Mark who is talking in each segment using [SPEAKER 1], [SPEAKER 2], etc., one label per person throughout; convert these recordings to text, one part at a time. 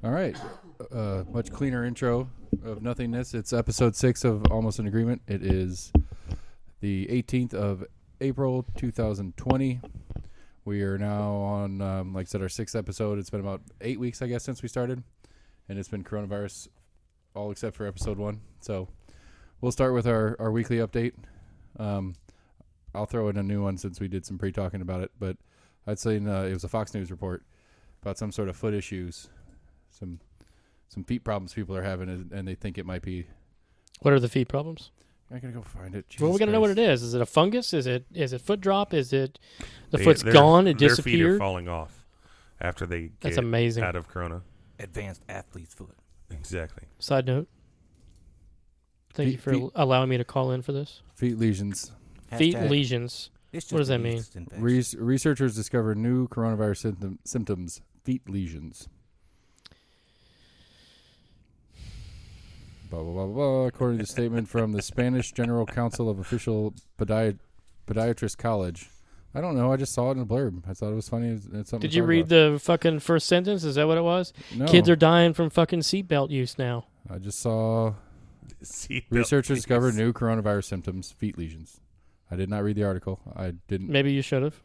[SPEAKER 1] All right. Much cleaner intro of nothingness. It's episode 6 of Almost in Agreement. It is the 18th of April, 2020. We are now on, like I said, our 6th episode. It's been about 8 weeks, I guess, since we started. And it's been coronavirus all except for episode 1. So we'll start with our weekly update. I'll throw in a new one since we did some pre-talking about it. But I'd say it was a Fox News report about some sort of foot issues. Some feet problems people are having, and they think it might be.
[SPEAKER 2] What are the feet problems?
[SPEAKER 1] I gotta go find it.
[SPEAKER 2] Well, we gotta
[SPEAKER 1] Christ.
[SPEAKER 2] know what it is. Is it a fungus? Is it foot drop? Is it the foot's gone? It
[SPEAKER 3] their
[SPEAKER 2] disappeared.
[SPEAKER 3] Their feet are falling off after they
[SPEAKER 2] That's
[SPEAKER 3] get
[SPEAKER 2] amazing.
[SPEAKER 3] out of Corona.
[SPEAKER 4] Advanced athlete's foot.
[SPEAKER 3] Exactly.
[SPEAKER 2] Side note. Thank you for allowing me to call in for this.
[SPEAKER 1] Feet lesions.
[SPEAKER 2] Feet
[SPEAKER 4] Hashtag,
[SPEAKER 2] lesions.
[SPEAKER 4] it's just
[SPEAKER 2] What does
[SPEAKER 4] a
[SPEAKER 2] that mean?
[SPEAKER 4] yeast infection.
[SPEAKER 1] Researchers discover new coronavirus symptoms. Feet lesions. Blah, blah, blah, blah. According to a statement from the Spanish General Council of Official Podiatrist College. I don't know. I just saw it in a blurb. I thought it was funny. It's something
[SPEAKER 2] Did
[SPEAKER 1] to
[SPEAKER 2] you
[SPEAKER 1] talk
[SPEAKER 2] read
[SPEAKER 1] about.
[SPEAKER 2] the fucking first sentence? Is that what it was?
[SPEAKER 1] No.
[SPEAKER 2] Kids are dying from fucking seatbelt use now.
[SPEAKER 1] I just saw
[SPEAKER 3] Seatbelt
[SPEAKER 1] researchers discovered
[SPEAKER 3] lesions.
[SPEAKER 1] new coronavirus symptoms. Feet lesions. I did not read the article. I didn't.
[SPEAKER 2] Maybe you should have.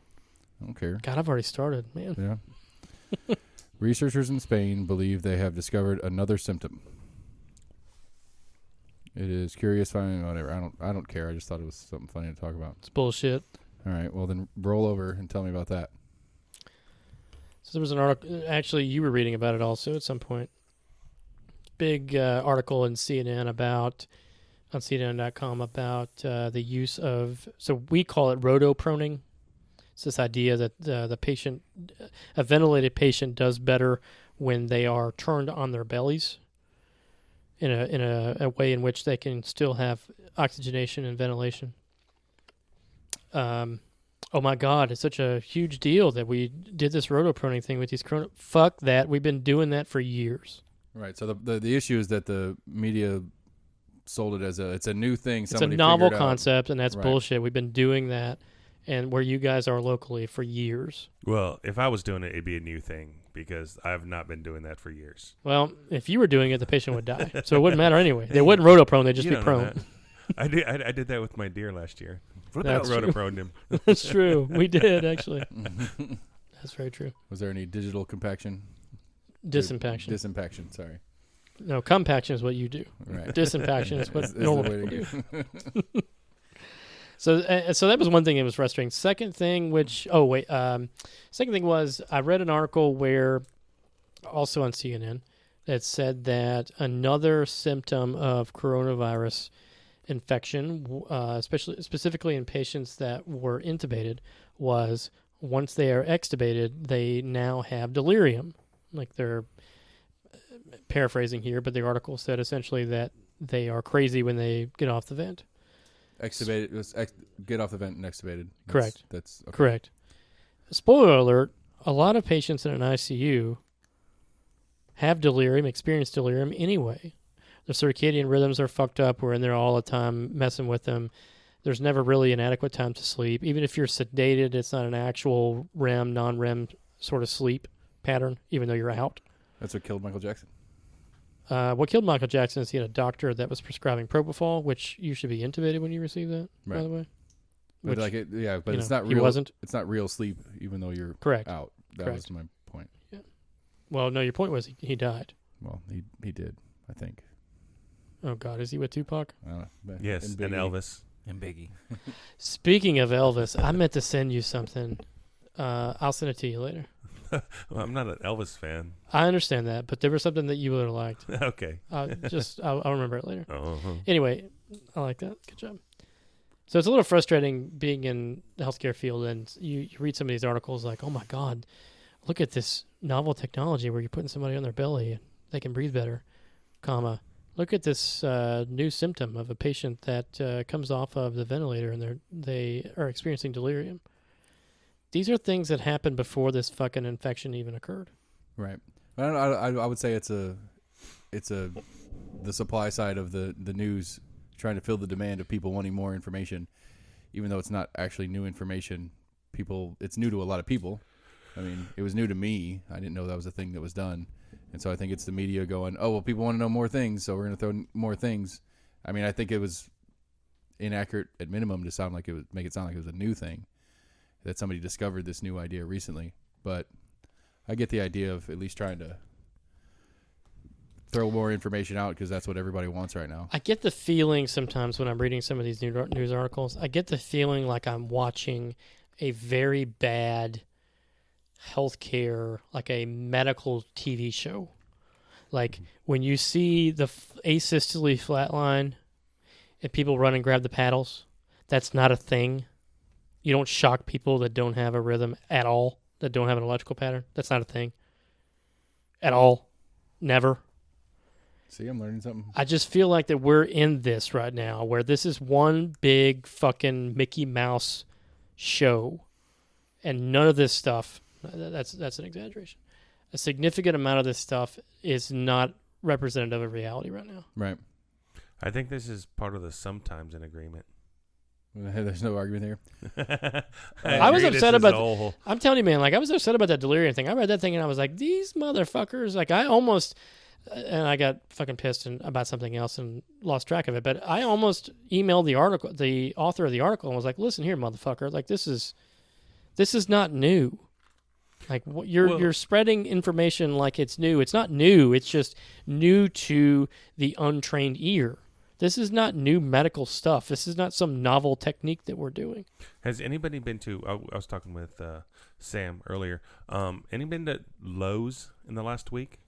[SPEAKER 1] I don't care.
[SPEAKER 2] God, I've already started, man.
[SPEAKER 1] Yeah. Researchers in Spain believe they have discovered another symptom. It is curious finding whatever. I don't care. I just thought it was something funny to talk about.
[SPEAKER 2] It's bullshit.
[SPEAKER 1] All right. Well, then roll over and tell me about that.
[SPEAKER 2] So there was an article. Actually, you were reading about it also at some point. Big article in CNN on CNN.com about the use of. So we call it rotoproning. It's this idea that the patient, a ventilated patient, does better when they are turned on their bellies. In a way in which they can still have oxygenation and ventilation. Oh my God, it's such a huge deal that we did this rotoproning thing with these corona. Fuck that. We've been doing that for years.
[SPEAKER 1] Right. So the issue is that the media sold it as it's a new thing.
[SPEAKER 2] It's a
[SPEAKER 1] Somebody
[SPEAKER 2] novel
[SPEAKER 1] figured out.
[SPEAKER 2] concept, and that's
[SPEAKER 1] Right.
[SPEAKER 2] bullshit. We've been doing that, and where you guys are locally for years.
[SPEAKER 3] Well, if I was doing it, it'd be a new thing because I have not been doing that for years.
[SPEAKER 2] Well, if you were doing it, the patient would die, so it wouldn't matter anyway. They wouldn't rotoprone; they'd just
[SPEAKER 3] You
[SPEAKER 2] be
[SPEAKER 3] don't know
[SPEAKER 2] prone.
[SPEAKER 3] that. I did that with my deer last year.
[SPEAKER 2] That's true.
[SPEAKER 3] Rotoproned him.
[SPEAKER 2] That's true. We did actually. That's very true.
[SPEAKER 1] Was there any digital compaction?
[SPEAKER 2] Disimpaction.
[SPEAKER 1] Disimpaction. Sorry.
[SPEAKER 2] No, compaction is what you do.
[SPEAKER 1] Right.
[SPEAKER 2] Disimpaction is what
[SPEAKER 1] Is the
[SPEAKER 2] normal
[SPEAKER 1] way
[SPEAKER 2] people
[SPEAKER 1] to
[SPEAKER 2] do.
[SPEAKER 1] go.
[SPEAKER 2] So that was one thing that was frustrating. Second thing, second thing was I read an article where, also on CNN, that said that another symptom of coronavirus infection, specifically in patients that were intubated, was once they are extubated, they now have delirium. Like they're paraphrasing here, but the article said essentially that they are crazy when they get off the vent.
[SPEAKER 1] Extubated. Get off the vent and extubated.
[SPEAKER 2] Correct.
[SPEAKER 1] That's okay.
[SPEAKER 2] Correct. Spoiler alert, a lot of patients in an ICU have delirium, experience delirium anyway. Their circadian rhythms are fucked up. We're in there all the time messing with them. There's never really an adequate time to sleep. Even if you're sedated, it's not an actual REM, non-REM sort of sleep pattern, even though you're out.
[SPEAKER 1] That's what killed Michael Jackson.
[SPEAKER 2] What killed Michael Jackson is he had a doctor that was prescribing propofol, which you should be intubated when you receive that, by
[SPEAKER 1] Right.
[SPEAKER 2] the way.
[SPEAKER 1] But
[SPEAKER 2] Which,
[SPEAKER 1] but it's not
[SPEAKER 2] he
[SPEAKER 1] real.
[SPEAKER 2] wasn't.
[SPEAKER 1] It's not real sleep, even though you're
[SPEAKER 2] Correct.
[SPEAKER 1] out. That
[SPEAKER 2] Correct.
[SPEAKER 1] was my point.
[SPEAKER 2] Well, no, your point was he died.
[SPEAKER 1] Well, he did. I think.
[SPEAKER 2] Oh, God, is he with Tupac?
[SPEAKER 1] I don't know. But-
[SPEAKER 3] Yes,
[SPEAKER 1] and
[SPEAKER 3] and
[SPEAKER 1] Biggie.
[SPEAKER 3] Elvis.
[SPEAKER 4] And Biggie.
[SPEAKER 2] Speaking of Elvis, I meant to send you something. I'll send it to you later.
[SPEAKER 3] Well, I'm not an Elvis fan.
[SPEAKER 2] I understand that, but there was something that you would have liked.
[SPEAKER 3] Okay.
[SPEAKER 2] I'll remember it later.
[SPEAKER 3] Uh-huh.
[SPEAKER 2] Anyway, I like that. Good job. So it's a little frustrating being in the healthcare field, and you read some of these articles like, oh my God, look at this novel technology where you're putting somebody on their belly and they can breathe better, comma. Look at this new symptom of a patient that comes off of the ventilator and they are experiencing delirium. These are things that happened before this fucking infection even occurred.
[SPEAKER 1] Right. I would say it's the supply side of the news trying to fill the demand of people wanting more information, even though it's not actually new information. It's new to a lot of people. I mean, it was new to me. I didn't know that was a thing that was done. And so I think it's the media going, oh, well, people want to know more things, so we're going to throw more things. I mean, I think it was inaccurate at minimum to make it sound like it was a new thing, that somebody discovered this new idea recently. But I get the idea of at least trying to throw more information out because that's what everybody wants right now.
[SPEAKER 2] I get the feeling sometimes when I'm reading some of these news articles, I get the feeling like I'm watching a very bad healthcare, like a medical TV show. Like when you see the asystole flatline and people run and grab the paddles, that's not a thing. You don't shock people that don't have a rhythm at all, that don't have an electrical pattern. That's not a thing. At all. Never.
[SPEAKER 1] See, I'm learning something.
[SPEAKER 2] I just feel like that we're in this right now, where this is one big fucking Mickey Mouse show, and none of this stuff, that's an exaggeration. A significant amount of this stuff is not representative of reality right now.
[SPEAKER 1] Right.
[SPEAKER 3] I think this is part of the sometimes in agreement.
[SPEAKER 1] There's no argument here.
[SPEAKER 2] I was upset about. I'm telling you, man. Like I was upset about that delirium thing. I read that thing and I was like, these motherfuckers. Like I almost, and I got fucking pissed about something else and lost track of it. But I almost emailed the author of the article, and was like, listen here, motherfucker. Like this is not new. Like you're spreading information like it's new. It's not new. It's just new to the untrained ear. This is not new medical stuff. This is not some novel technique that we're doing.
[SPEAKER 3] Has anybody been to, I was talking with Sam earlier, any been to Lowe's in the last week?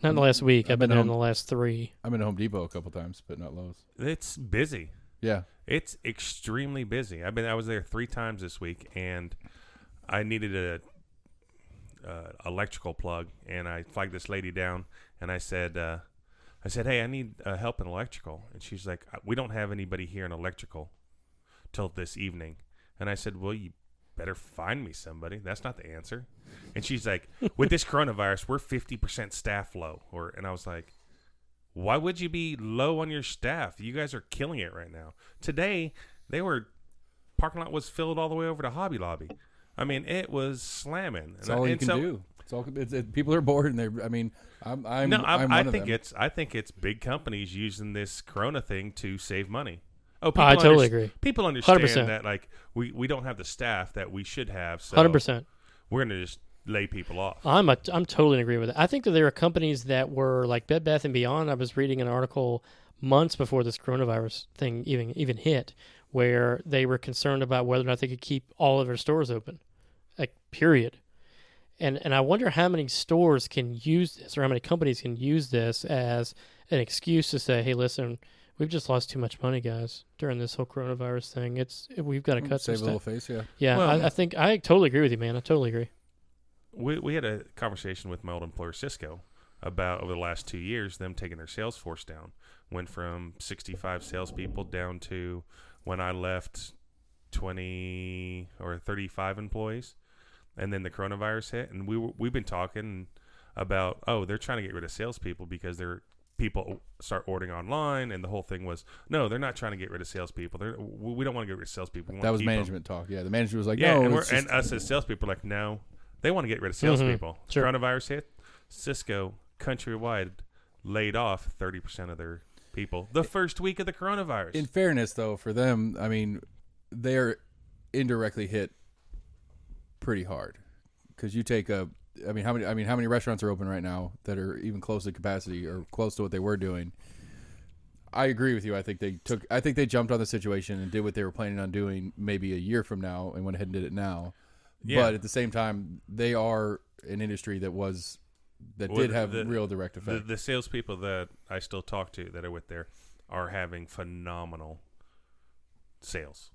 [SPEAKER 2] Not in the last week. I've been there in the last 3.
[SPEAKER 1] I've been to Home Depot a couple times, but not Lowe's.
[SPEAKER 3] It's busy.
[SPEAKER 1] Yeah.
[SPEAKER 3] It's extremely busy. I was there 3 times this week, and I needed a electrical plug, and I flagged this lady down, and I said, hey, I need help in electrical. And she's like, we don't have anybody here in electrical till this evening. And I said, well, you better find me somebody. That's not the answer. And she's like, with this coronavirus, we're 50% staff low. And I was like, why would you be low on your staff? You guys are killing it right now. Today, parking lot was filled all the way over to Hobby Lobby. I mean, it was slamming.
[SPEAKER 1] That's all you can do. People are bored, and
[SPEAKER 3] I think it's big companies using this Corona thing to save money. Oh,
[SPEAKER 2] I totally agree.
[SPEAKER 3] People understand
[SPEAKER 2] 100%.
[SPEAKER 3] that, like we don't have the staff that we should have. So
[SPEAKER 2] 100%.
[SPEAKER 3] We're gonna just lay people off.
[SPEAKER 2] I'm totally in agreement with it. I think that there are companies that were like Bed Bath & Beyond. I was reading an article months before this coronavirus thing even hit, where they were concerned about whether or not they could keep all of their stores open, like period. And I wonder how many stores can use this, or how many companies can use this as an excuse to say, hey, listen, we've just lost too much money, guys, during this whole coronavirus thing. We've got to cut some
[SPEAKER 1] stuff. Save a little face, yeah.
[SPEAKER 2] Yeah, well, I think I totally agree with you, man. I totally agree.
[SPEAKER 3] We had a conversation with my old employer, Cisco, about over the last 2 years, them taking their sales force down. Went from 65 salespeople down to, when I left, 20 or 35 employees. And then the coronavirus hit, and we've been talking about, they're trying to get rid of salespeople because people start ordering online, and the whole thing was, no, they're not trying to get rid of salespeople. We don't want to get rid of salespeople.
[SPEAKER 1] That was management talk. Yeah, the manager was like,
[SPEAKER 3] yeah,
[SPEAKER 1] no.
[SPEAKER 3] And us as salespeople are like, no, they want to get rid of salespeople.
[SPEAKER 2] Mm-hmm. Sure.
[SPEAKER 3] Coronavirus hit, Cisco countrywide laid off 30% of their people the first week of the coronavirus.
[SPEAKER 1] In fairness, though, for them, I mean, they're indirectly hit pretty hard, because you take how many restaurants are open right now that are even close to capacity or close to what they were doing? I agree with you. I think they jumped on the situation and did what they were planning on doing maybe a year from now, and went ahead and did it now. Yeah. But at the same time, they are an industry that did have real direct effect.
[SPEAKER 3] The salespeople that I still talk to that are with there are having phenomenal sales,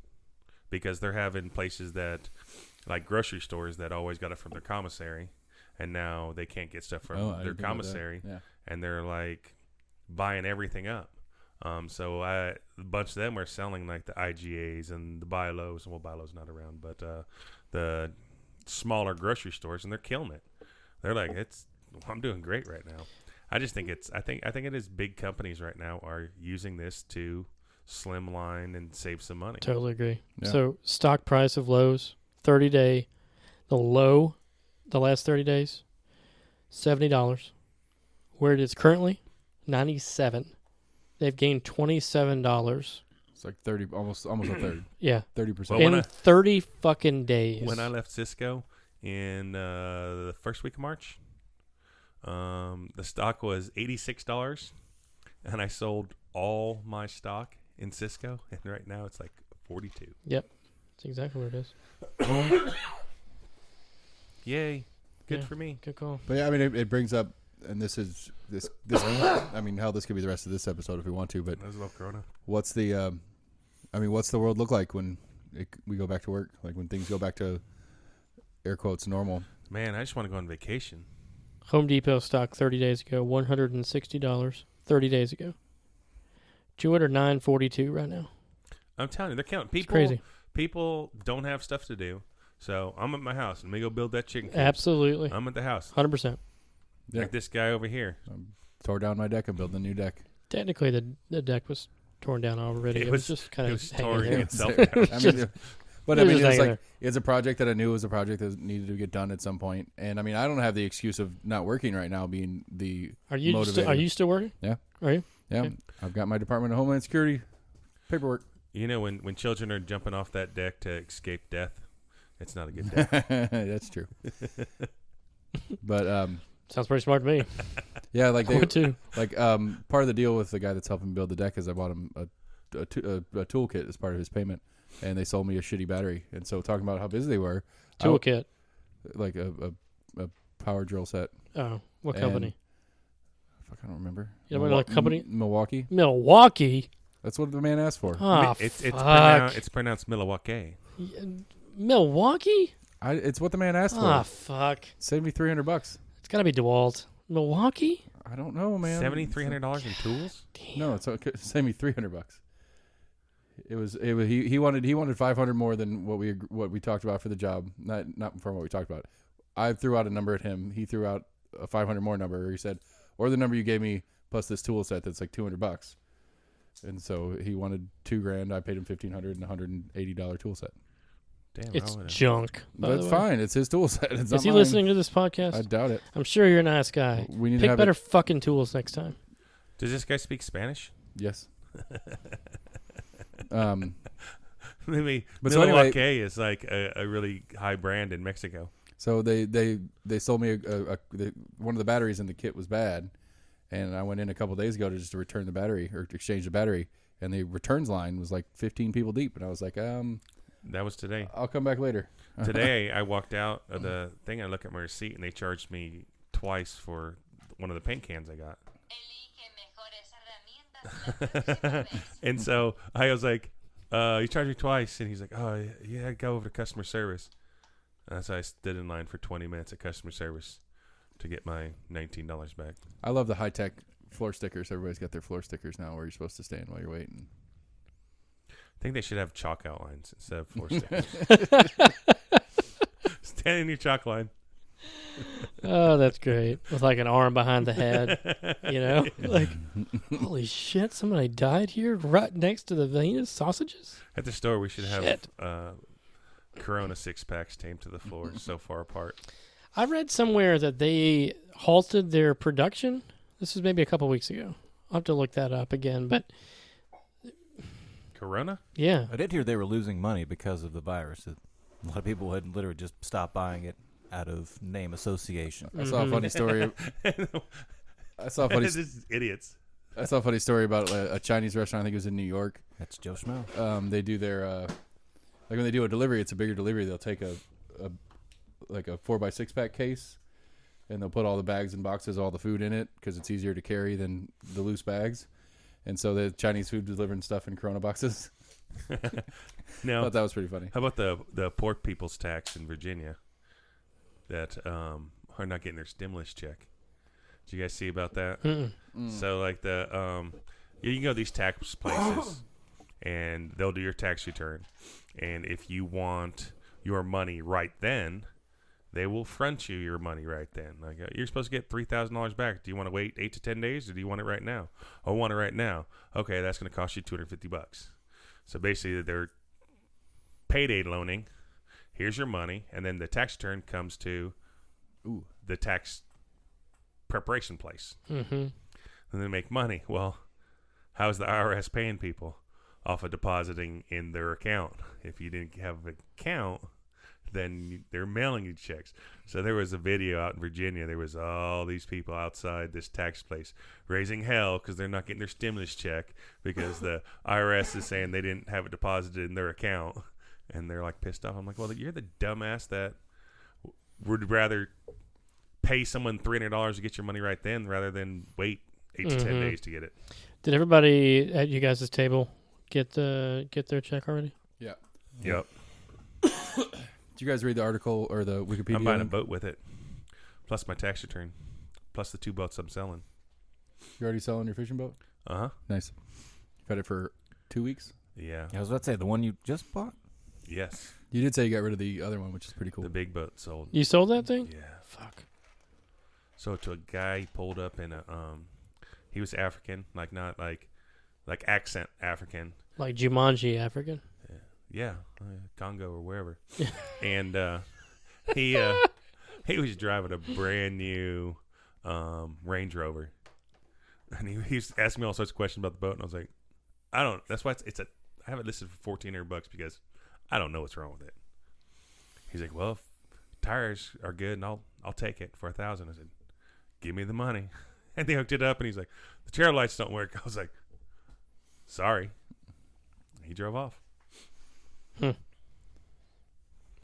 [SPEAKER 3] because they're having places that, like grocery stores, that always got it from their commissary, and now they can't get stuff from their commissary, and they're like buying everything up. So a bunch of them are selling like the IGAs and the Buy Lows, and Buy Low's not around, but the smaller grocery stores, and they're killing it. They're like, I'm doing great right now. I just think I think it is big companies right now are using this to slimline and save some money.
[SPEAKER 2] Totally agree.
[SPEAKER 1] Yeah.
[SPEAKER 2] So stock price of Lowe's, 30-day, the low, the last 30 days, $70. where it is currently, 97. They've gained $27.
[SPEAKER 1] It's like 30, almost a third.
[SPEAKER 2] Yeah.
[SPEAKER 1] 30%.
[SPEAKER 3] Well,
[SPEAKER 2] In 30 fucking days.
[SPEAKER 3] When I left Cisco in the first week of March, the stock was $86, and I sold all my stock in Cisco, and right now it's like 42.
[SPEAKER 2] Yep. That's exactly what it is.
[SPEAKER 3] Yay. Good
[SPEAKER 2] Yeah.
[SPEAKER 3] for me.
[SPEAKER 2] Good call.
[SPEAKER 1] But yeah, I mean, it brings up, and this. I mean, how this could be the rest of this episode if we want to. But
[SPEAKER 3] I love Corona.
[SPEAKER 1] what's the, what's the world look like when we go back to work? Like when things go back to, air quotes, normal.
[SPEAKER 3] Man, I just want to go on vacation.
[SPEAKER 2] Home Depot stock 30 days ago, $160. 30 days ago. $209.42 right now.
[SPEAKER 3] I'm telling you, they're counting.
[SPEAKER 2] It's crazy.
[SPEAKER 3] People don't have stuff to do, so I'm at my house. Let me go build that chicken coop.
[SPEAKER 2] Absolutely.
[SPEAKER 3] I'm at the house.
[SPEAKER 2] 100%.
[SPEAKER 1] Yeah.
[SPEAKER 3] Like this guy over here.
[SPEAKER 1] Tore down my deck and built a new deck.
[SPEAKER 2] Technically, the deck was torn down already. It was just kind
[SPEAKER 3] It
[SPEAKER 2] of
[SPEAKER 3] was
[SPEAKER 2] hanging
[SPEAKER 3] torn
[SPEAKER 2] there.
[SPEAKER 3] itself.
[SPEAKER 1] But
[SPEAKER 2] It
[SPEAKER 1] I
[SPEAKER 2] was
[SPEAKER 1] mean,
[SPEAKER 2] just
[SPEAKER 1] it's
[SPEAKER 2] hanging
[SPEAKER 1] like it's a project that I knew was a project that needed to get done at some point. And I mean, I don't have the excuse of not working right now being the
[SPEAKER 2] Are you
[SPEAKER 1] motivator.
[SPEAKER 2] still working?
[SPEAKER 1] Yeah.
[SPEAKER 2] Are you?
[SPEAKER 1] Yeah,
[SPEAKER 2] Okay.
[SPEAKER 1] I've got my Department of Homeland Security paperwork.
[SPEAKER 3] You know, when children are jumping off that deck to escape death, it's not a good deck.
[SPEAKER 1] That's true. But
[SPEAKER 2] Sounds pretty smart to me.
[SPEAKER 1] yeah, like
[SPEAKER 2] I would too.
[SPEAKER 1] like part of the deal with the guy that's helping build the deck is I bought him a toolkit as part of his payment, and they sold me a shitty battery. And so talking about how busy they were,
[SPEAKER 2] Toolkit.
[SPEAKER 1] like a power drill set.
[SPEAKER 2] Oh, what
[SPEAKER 1] And-
[SPEAKER 2] company?
[SPEAKER 1] Fuck, I don't remember.
[SPEAKER 2] You know what company?
[SPEAKER 1] Milwaukee.
[SPEAKER 2] Milwaukee.
[SPEAKER 1] That's what the man asked for.
[SPEAKER 2] Oh,
[SPEAKER 3] it's
[SPEAKER 2] fuck.
[SPEAKER 3] pronounced Milwaukee.
[SPEAKER 2] Milwaukee?
[SPEAKER 1] It's what the man asked
[SPEAKER 2] Ah,
[SPEAKER 1] for.
[SPEAKER 2] fuck.
[SPEAKER 1] Saved me $300.
[SPEAKER 2] It's got to be DeWalt. Milwaukee?
[SPEAKER 1] I don't know, man.
[SPEAKER 3] $7,300 in tools.
[SPEAKER 2] Damn.
[SPEAKER 1] No, it's okay. Saved me $300. It was he wanted 500 more than what we talked about for the job. Not from what we talked about. I threw out a number at him. He threw out a 500 more number. He said, or the number you gave me plus this tool set that's like $200. And so he wanted $2,000. I paid him $1,500 and $180 tool set.
[SPEAKER 3] Damn,
[SPEAKER 2] It's
[SPEAKER 3] I would've-
[SPEAKER 2] junk. by
[SPEAKER 1] That's
[SPEAKER 2] the way.
[SPEAKER 1] fine. It's his tool set. It's
[SPEAKER 2] Is
[SPEAKER 1] not
[SPEAKER 2] he
[SPEAKER 1] mine.
[SPEAKER 2] listening to this podcast?
[SPEAKER 1] I doubt it.
[SPEAKER 2] I'm sure you're a nice guy.
[SPEAKER 1] We need to
[SPEAKER 2] Pick
[SPEAKER 1] have
[SPEAKER 2] better
[SPEAKER 1] it.
[SPEAKER 2] fucking tools next time.
[SPEAKER 3] Does this guy speak Spanish?
[SPEAKER 1] Yes.
[SPEAKER 3] Maybe
[SPEAKER 1] But so
[SPEAKER 3] Milwaukee
[SPEAKER 1] anyway-
[SPEAKER 3] is like a really high brand in Mexico.
[SPEAKER 1] So they sold me one of the batteries in the kit was bad, and I went in a couple days ago to return the battery or to exchange the battery, and the returns line was like 15 people deep, and I was like,
[SPEAKER 3] That was today.
[SPEAKER 1] I'll come back later.
[SPEAKER 3] Today I walked out of the thing. I look at my receipt, and they charged me twice for one of the paint cans I got. And so I was like, "You charged me twice," and he's like, "Oh yeah, go over to customer service." And so I stood in line for 20 minutes at customer service to get my $19 back.
[SPEAKER 1] I love the high tech floor stickers. Everybody's got their floor stickers now, where you're supposed to stand while you're waiting.
[SPEAKER 3] I think they should have chalk outlines instead of floor stickers. Stand in your chalk line.
[SPEAKER 2] Oh, that's great. With like an arm behind the head. You know? Like, holy shit, somebody died here right next to the Venus sausages?
[SPEAKER 3] At the store, we should have
[SPEAKER 2] Shit.
[SPEAKER 3] Corona 6-packs tamed to the floor so far apart.
[SPEAKER 2] I read somewhere that they halted their production. This was maybe a couple weeks ago. I'll have to look that up again. But
[SPEAKER 3] Corona?
[SPEAKER 2] yeah.
[SPEAKER 4] I did hear they were losing money because of the virus. A lot of people had literally just stopped buying it out of name association.
[SPEAKER 1] I saw a funny story. I saw a funny.
[SPEAKER 3] This is idiots.
[SPEAKER 1] I saw a funny story about a Chinese restaurant. I think it was in New York.
[SPEAKER 4] That's Joe Schmo.
[SPEAKER 1] They do their like when they do a delivery, it's a bigger delivery. They'll take a 4x6 pack case, and they'll put all the bags and boxes, all the food in it, because it's easier to carry than the loose bags. And so the Chinese food delivering stuff in Corona boxes. I
[SPEAKER 3] Now,
[SPEAKER 1] thought that was pretty funny.
[SPEAKER 3] how about the poor people's tax in Virginia that are not getting their stimulus check? Did you guys see about that?
[SPEAKER 2] Mm-mm.
[SPEAKER 3] So like you can go to these tax places and they'll do your tax return, and if you want your money right then, they will front you your money right then. Like you're supposed to get $3,000 back. Do you want to wait 8 to 10 days, or do you want it right now? I want it right now. Okay, that's going to cost you $250. So basically, they're payday loaning. Here's your money, and then the tax return comes to the tax preparation place.
[SPEAKER 2] Mm-hmm.
[SPEAKER 3] And they make money. Well, how's the IRS paying people? Off of depositing in their account. If you didn't have an account, then they're mailing you checks. So there was a video out in Virginia. There was all these people outside this tax place raising hell because they're not getting their stimulus check because the IRS is saying they didn't have it deposited in their account. And they're like pissed off. I'm like, well, you're the dumbass that would rather pay someone $300 to get your money right then rather than wait 8 to 10 days to get it.
[SPEAKER 2] Did everybody at you guys' table get their check already?
[SPEAKER 1] Yeah.
[SPEAKER 3] Yep.
[SPEAKER 1] Did you guys read the article or the Wikipedia?
[SPEAKER 3] I'm buying
[SPEAKER 1] link?
[SPEAKER 3] a boat with it, plus my tax return, plus the 2 boats I'm selling.
[SPEAKER 1] You already selling your fishing boat?
[SPEAKER 3] Uh-huh.
[SPEAKER 1] Nice. You've had it for 2 weeks?
[SPEAKER 3] Yeah.
[SPEAKER 4] I was about to say, the one you just bought?
[SPEAKER 3] Yes.
[SPEAKER 1] You did say you got rid of the other one, which is pretty cool.
[SPEAKER 3] The big boat sold.
[SPEAKER 2] You sold that thing?
[SPEAKER 3] Yeah.
[SPEAKER 2] Fuck.
[SPEAKER 3] So to a guy he pulled up in a he was African, not like accent African.
[SPEAKER 2] Like Jumanji African?
[SPEAKER 3] Yeah, Congo or wherever. And he was driving a brand new Range Rover, and he was asking me all sorts of questions about the boat, and I was like, I don't. That's why I have it listed for $1,400 because I don't know what's wrong with it. He's like, well, if tires are good, and I'll take it for $1,000. I said, give me the money, and they hooked it up, and he's like, the tail lights don't work. I was like, sorry. He drove off.
[SPEAKER 2] Is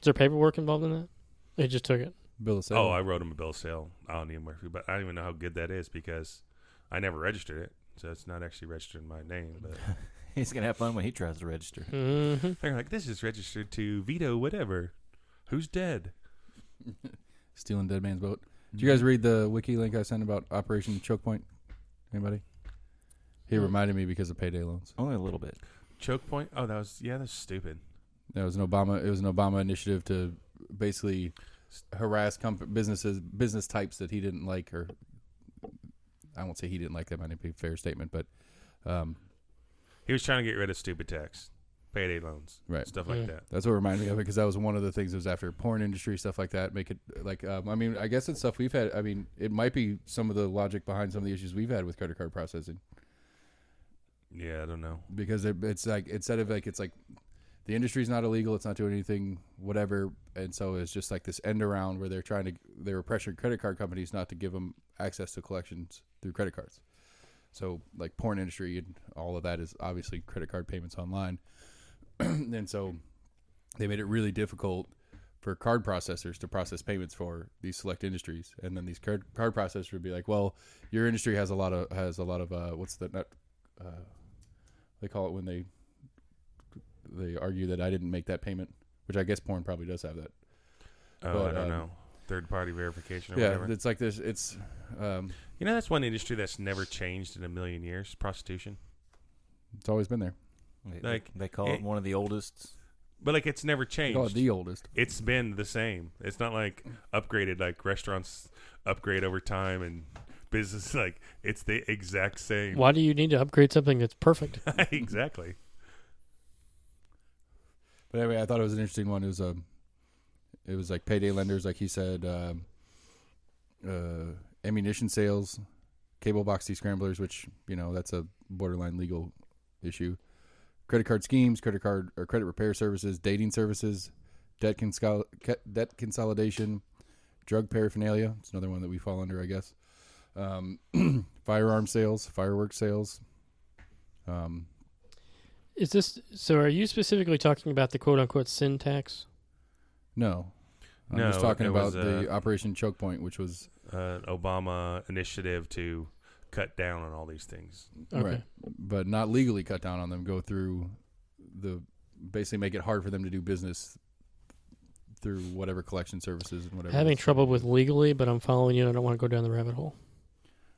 [SPEAKER 2] there paperwork involved in that? They just took it.
[SPEAKER 1] Bill of sale.
[SPEAKER 3] Oh, I wrote him a bill of sale. I don't need Murphy, but I don't even know how good that is because I never registered it, so it's not actually registered in my name. But
[SPEAKER 4] He's going to have fun when he tries to register.
[SPEAKER 2] Mm-hmm.
[SPEAKER 3] they're like, this is registered to Vito, whatever. Who's dead?
[SPEAKER 1] Stealing dead man's boat. Did you guys read the wiki link I sent about Operation Choke Point? Anybody? He reminded me because of payday loans.
[SPEAKER 4] Only a little bit.
[SPEAKER 3] Choke point? Oh, that's stupid.
[SPEAKER 1] That was an Obama. It was an Obama initiative to basically harass business types that he didn't like, or I won't say he didn't like. That might not be a fair statement, but
[SPEAKER 3] He was trying to get rid of stupid tax, payday loans,
[SPEAKER 1] right,
[SPEAKER 3] stuff like that.
[SPEAKER 1] that's what reminded me of it because that was one of the things that was after porn industry stuff like that. Make it like I mean, I guess it's stuff we've had. I mean, it might be some of the logic behind some of the issues we've had with credit card processing.
[SPEAKER 3] Yeah, I don't know.
[SPEAKER 1] Because it's like instead of like it's like the industry's not illegal, it's not doing anything, whatever, and so it's just like this end around where they were pressuring credit card companies not to give them access to collections through credit cards. So like porn industry and all of that is obviously credit card payments online, and so they made it really difficult for card processors to process payments for these select industries, and then these card processors would be like, well, your industry has a lot of what's the not they call it when they argue that I didn't make that payment, which I guess porn probably does have that.
[SPEAKER 3] Oh,
[SPEAKER 1] But,
[SPEAKER 3] I don't know. Third-party verification or
[SPEAKER 1] Yeah,
[SPEAKER 3] whatever.
[SPEAKER 1] it's like this. It's
[SPEAKER 3] That's one industry that's never changed in a million years, prostitution.
[SPEAKER 1] it's always been there.
[SPEAKER 4] They call it one of the oldest.
[SPEAKER 3] But it's never
[SPEAKER 1] They
[SPEAKER 3] changed.
[SPEAKER 1] call it the oldest.
[SPEAKER 3] It's been the same. It's not like upgraded, like restaurants upgrade over time and business. It's the exact same.
[SPEAKER 2] Why do you need to upgrade something that's perfect?
[SPEAKER 3] Exactly.
[SPEAKER 1] But anyway, I thought it was an interesting one. It was like payday lenders, like he said, ammunition sales, cable box descramblers, which that's a borderline legal issue. Credit card schemes, credit card or credit repair services, dating services, debt consolidation, drug paraphernalia. It's another one that we fall under, I guess. Firearm sales, fireworks sales.
[SPEAKER 2] Is this so? Are you specifically talking about the quote unquote sin tax?
[SPEAKER 1] No. I'm
[SPEAKER 3] No,
[SPEAKER 1] just talking
[SPEAKER 3] it
[SPEAKER 1] about
[SPEAKER 3] was,
[SPEAKER 1] the Operation Choke Point, which was
[SPEAKER 3] Obama initiative to cut down on all these things.
[SPEAKER 2] Okay.
[SPEAKER 1] right, but not legally cut down on them. Go through basically make it hard for them to do business through whatever collection services and whatever.
[SPEAKER 2] Having trouble with legally, but I'm following you. And I don't want to go down the rabbit hole.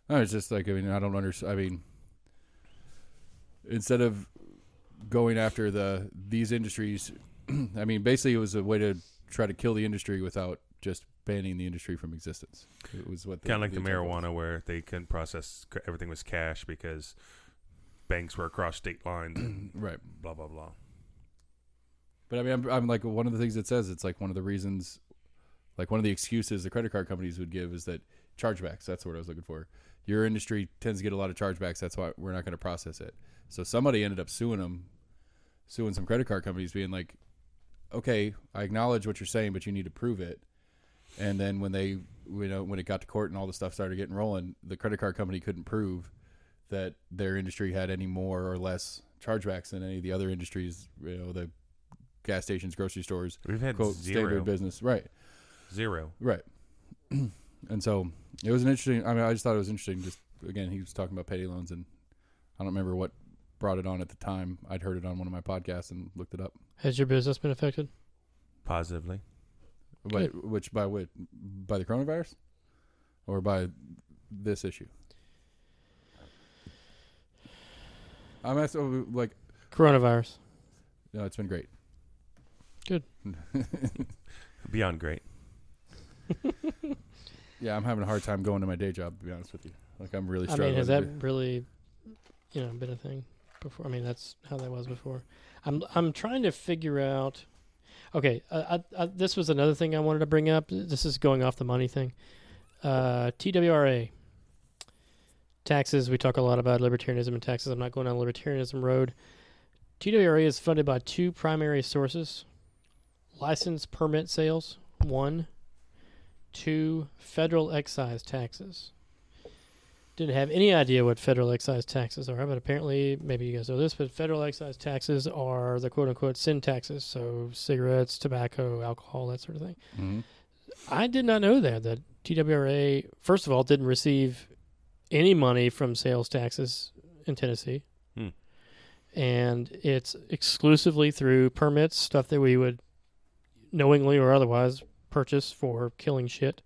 [SPEAKER 1] No, it's just like I don't understand. I mean, instead of going after these industries, I mean, basically it was a way to try to kill the industry without just banning the industry from existence. It was what
[SPEAKER 3] Kind of like the
[SPEAKER 1] intent was.
[SPEAKER 3] marijuana where they couldn't process, everything was cash because banks were across state lines and
[SPEAKER 1] Right.
[SPEAKER 3] blah, blah, blah.
[SPEAKER 1] But I mean, I'm like one of the things it says. It's like one of the reasons, like one of the excuses the credit card companies would give is that chargebacks. That's what I was looking for. Your industry tends to get a lot of chargebacks. That's why we're not going to process it. So somebody ended up suing some credit card companies, being like, okay, I acknowledge what you're saying, but you need to prove it. And then when it got to court and all the stuff started getting rolling, the credit card company couldn't prove that their industry had any more or less chargebacks than any of the other industries, the gas stations, grocery stores.
[SPEAKER 3] We've had
[SPEAKER 1] quote,
[SPEAKER 3] zero.
[SPEAKER 1] standard business. Right.
[SPEAKER 3] Zero.
[SPEAKER 1] Right. And so it was an interesting, I just thought it was interesting. Just, again, he was talking about payday loans, and I don't remember what brought it on at the time. I'd heard it on one of my podcasts and looked it up.
[SPEAKER 2] Has your business been affected?
[SPEAKER 3] Positively.
[SPEAKER 1] By the coronavirus? Or by this issue? I'm asking, like...
[SPEAKER 2] Coronavirus.
[SPEAKER 1] No, it's been great.
[SPEAKER 2] Good.
[SPEAKER 3] Beyond great.
[SPEAKER 1] Yeah, I'm having a hard time going to my day job, to be honest with you. Like, I'm really
[SPEAKER 2] I
[SPEAKER 1] struggling.
[SPEAKER 2] mean, has that really, been a thing before? I mean, that's how that was before. I'm trying to figure out... Okay, this was another thing I wanted to bring up. This is going off the money thing. TWRA. Taxes, we talk a lot about libertarianism and taxes. I'm not going down the libertarianism road. TWRA is funded by two primary sources. License permit sales, 1. 2, federal excise taxes. Didn't have any idea what federal excise taxes are, but apparently, maybe you guys know this, but federal excise taxes are the quote-unquote sin taxes, so cigarettes, tobacco, alcohol, that sort of thing.
[SPEAKER 1] Mm-hmm.
[SPEAKER 2] I did not know that TWRA, first of all, didn't receive any money from sales taxes in Tennessee. And it's exclusively through permits, stuff that we would knowingly or otherwise purchase for killing shit,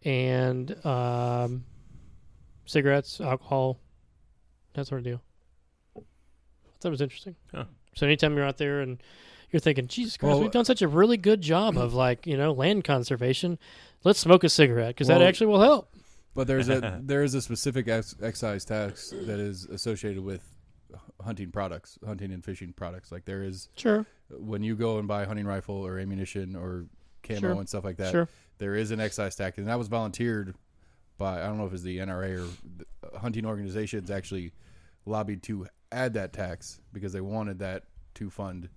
[SPEAKER 2] and cigarettes, alcohol, that sort of deal. I thought it was interesting.
[SPEAKER 3] Huh.
[SPEAKER 2] So anytime you're out there and you're thinking, Jesus Christ,
[SPEAKER 1] Well,
[SPEAKER 2] we've done such a really good job of land conservation. Let's smoke a cigarette because that
[SPEAKER 1] Well,
[SPEAKER 2] actually will help.
[SPEAKER 1] But there is a specific excise tax that is associated with hunting and fishing products. Like there is,
[SPEAKER 2] Sure.
[SPEAKER 1] when you go and buy a hunting rifle or ammunition or camo
[SPEAKER 2] Sure.
[SPEAKER 1] and stuff like that,
[SPEAKER 2] Sure.
[SPEAKER 1] there is an excise tax, and that was volunteered by, I don't know if it's the NRA or the hunting organizations actually lobbied to add that tax because they wanted that to fund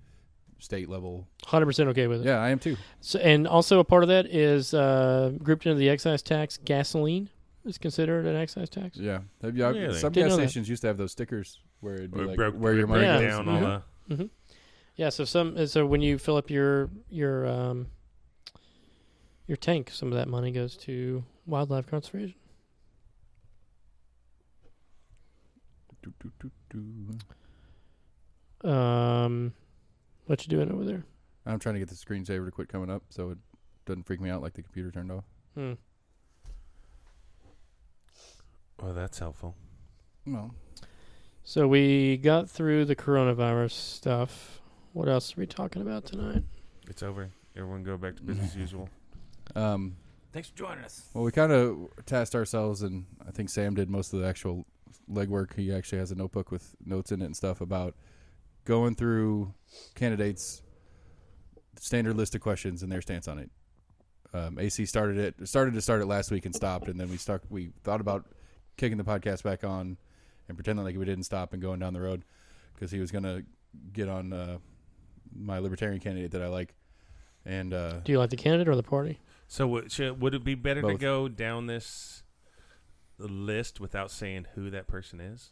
[SPEAKER 1] state level.
[SPEAKER 2] 100% okay with it.
[SPEAKER 1] Yeah, I am too.
[SPEAKER 2] So, and also a part of that is grouped into the excise tax. Gasoline is considered an excise tax.
[SPEAKER 1] Yeah,
[SPEAKER 3] Really?
[SPEAKER 1] some
[SPEAKER 2] Didn't
[SPEAKER 1] gas
[SPEAKER 2] know that.
[SPEAKER 1] stations used to have those stickers where it'd be
[SPEAKER 3] We
[SPEAKER 1] like
[SPEAKER 3] broke
[SPEAKER 1] where your money
[SPEAKER 2] Yeah.
[SPEAKER 1] goes.
[SPEAKER 3] down
[SPEAKER 1] Yeah.
[SPEAKER 3] all
[SPEAKER 2] Mm-hmm. Yeah. So when you fill up your tank, some of that money goes to wildlife conservation.
[SPEAKER 1] Do, do, do, do.
[SPEAKER 2] What you doing over there?
[SPEAKER 1] I'm trying to get the screensaver to quit coming up so it doesn't freak me out like the computer turned off.
[SPEAKER 3] Well, that's helpful.
[SPEAKER 1] No.
[SPEAKER 2] So we got through the coronavirus stuff. What else are we talking about tonight?
[SPEAKER 3] It's over. Everyone go back to business as usual.
[SPEAKER 4] Thanks for joining us.
[SPEAKER 1] Well, we kind of tasked ourselves, and I think Sam did most of the actual legwork. He actually has a notebook with notes in it and stuff about going through candidates' standard list of questions and their stance on it. AC started it last week and stopped, and then we thought about kicking the podcast back on and pretending like we didn't stop and going down the road because he was going to get on my libertarian candidate that I like. And
[SPEAKER 2] Do you like the candidate or the party?
[SPEAKER 3] So would it be better to
[SPEAKER 1] Both.
[SPEAKER 3] go down this list without saying who that person is?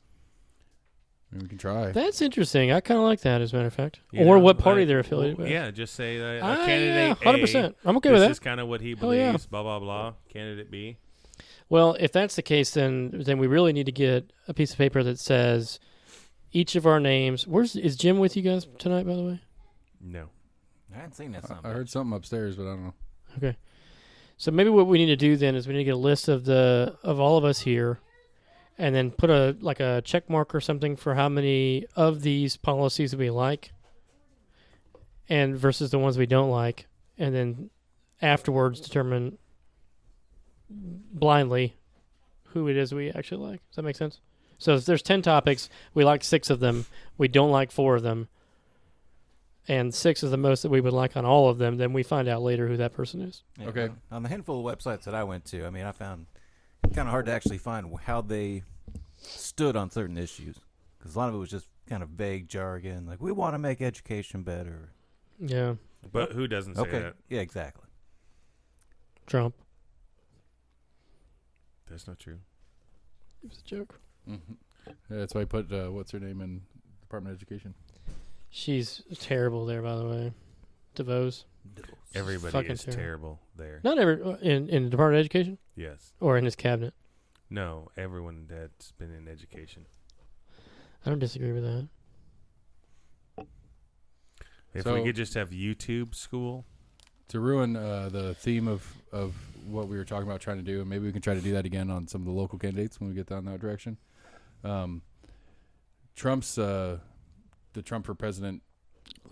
[SPEAKER 1] I mean, we can try.
[SPEAKER 2] That's interesting. I kind of like that, as a matter of fact.
[SPEAKER 3] You
[SPEAKER 2] Or
[SPEAKER 3] know,
[SPEAKER 2] what party
[SPEAKER 3] like,
[SPEAKER 2] they're affiliated
[SPEAKER 3] well,
[SPEAKER 2] with.
[SPEAKER 3] Yeah, just say a
[SPEAKER 2] Yeah,
[SPEAKER 3] candidate
[SPEAKER 2] 100%. I'm okay
[SPEAKER 3] A,
[SPEAKER 2] with
[SPEAKER 3] this
[SPEAKER 2] that.
[SPEAKER 3] is kind of what he
[SPEAKER 2] Hell yeah.
[SPEAKER 3] believes, blah, blah, blah. Candidate B.
[SPEAKER 2] Well, if that's the case, then we really need to get a piece of paper that says each of our names. Is Jim with you guys tonight, by the way?
[SPEAKER 3] No.
[SPEAKER 4] I hadn't seen that.
[SPEAKER 1] I heard something upstairs, but I don't know.
[SPEAKER 2] Okay. So maybe what we need to do then is we need to get a list of all of us here, and then put a check mark or something for how many of these policies we like, and versus the ones we don't like, and then afterwards determine blindly who it is we actually like. Does that make sense? So if there's 10 topics, we like 6 of them, we don't like 4 of them, and 6 is the most that we would like on all of them, then we find out later who that person is.
[SPEAKER 4] Yeah,
[SPEAKER 1] Okay.
[SPEAKER 4] On the handful of websites that I went to, I mean, I found kind of hard to actually find how they stood on certain issues because a lot of it was just kind of vague jargon, like we want to make education better.
[SPEAKER 2] Yeah.
[SPEAKER 3] But who doesn't say
[SPEAKER 4] Okay,
[SPEAKER 3] that?
[SPEAKER 4] yeah, exactly.
[SPEAKER 2] Trump.
[SPEAKER 3] That's not true.
[SPEAKER 2] It was a joke.
[SPEAKER 1] Mm-hmm. Yeah, that's why I put what's her name in Department of Education.
[SPEAKER 2] She's terrible there, by the way. DeVos.
[SPEAKER 3] Everybody
[SPEAKER 2] fucking
[SPEAKER 3] is terrible there.
[SPEAKER 2] Not every in the Department of Education
[SPEAKER 3] Yes.
[SPEAKER 2] or in his cabinet.
[SPEAKER 3] No, everyone that's been in education.
[SPEAKER 2] I don't disagree with that.
[SPEAKER 3] If
[SPEAKER 1] So-
[SPEAKER 3] we could just have YouTube school.
[SPEAKER 1] To ruin the theme of what we were talking about trying to do, and maybe we can try to do that again on some of the local candidates when we get down that direction. Trump's the Trump for president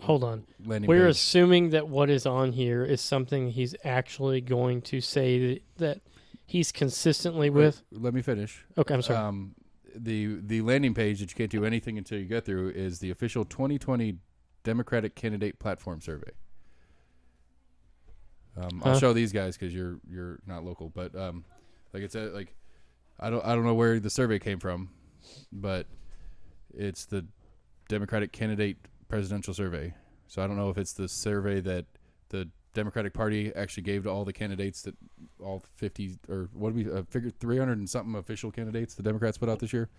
[SPEAKER 2] Hold on.
[SPEAKER 1] landing
[SPEAKER 2] We're
[SPEAKER 1] page.
[SPEAKER 2] assuming that what is on here is something he's actually going to say that he's consistently with.
[SPEAKER 1] Let me finish.
[SPEAKER 2] Okay, I'm sorry.
[SPEAKER 1] The landing page that you can't do anything until you get through is the official 2020 Democratic Candidate Platform Survey. I'll show these guys because you're not local, but like it's like I don't know where the survey came from, but it's the Democratic Candidate Presidential Survey. So I don't know if it's the survey that the Democratic Party actually gave to all the candidates, that all 50 or what do we figured 300 and something official candidates the Democrats put out this year.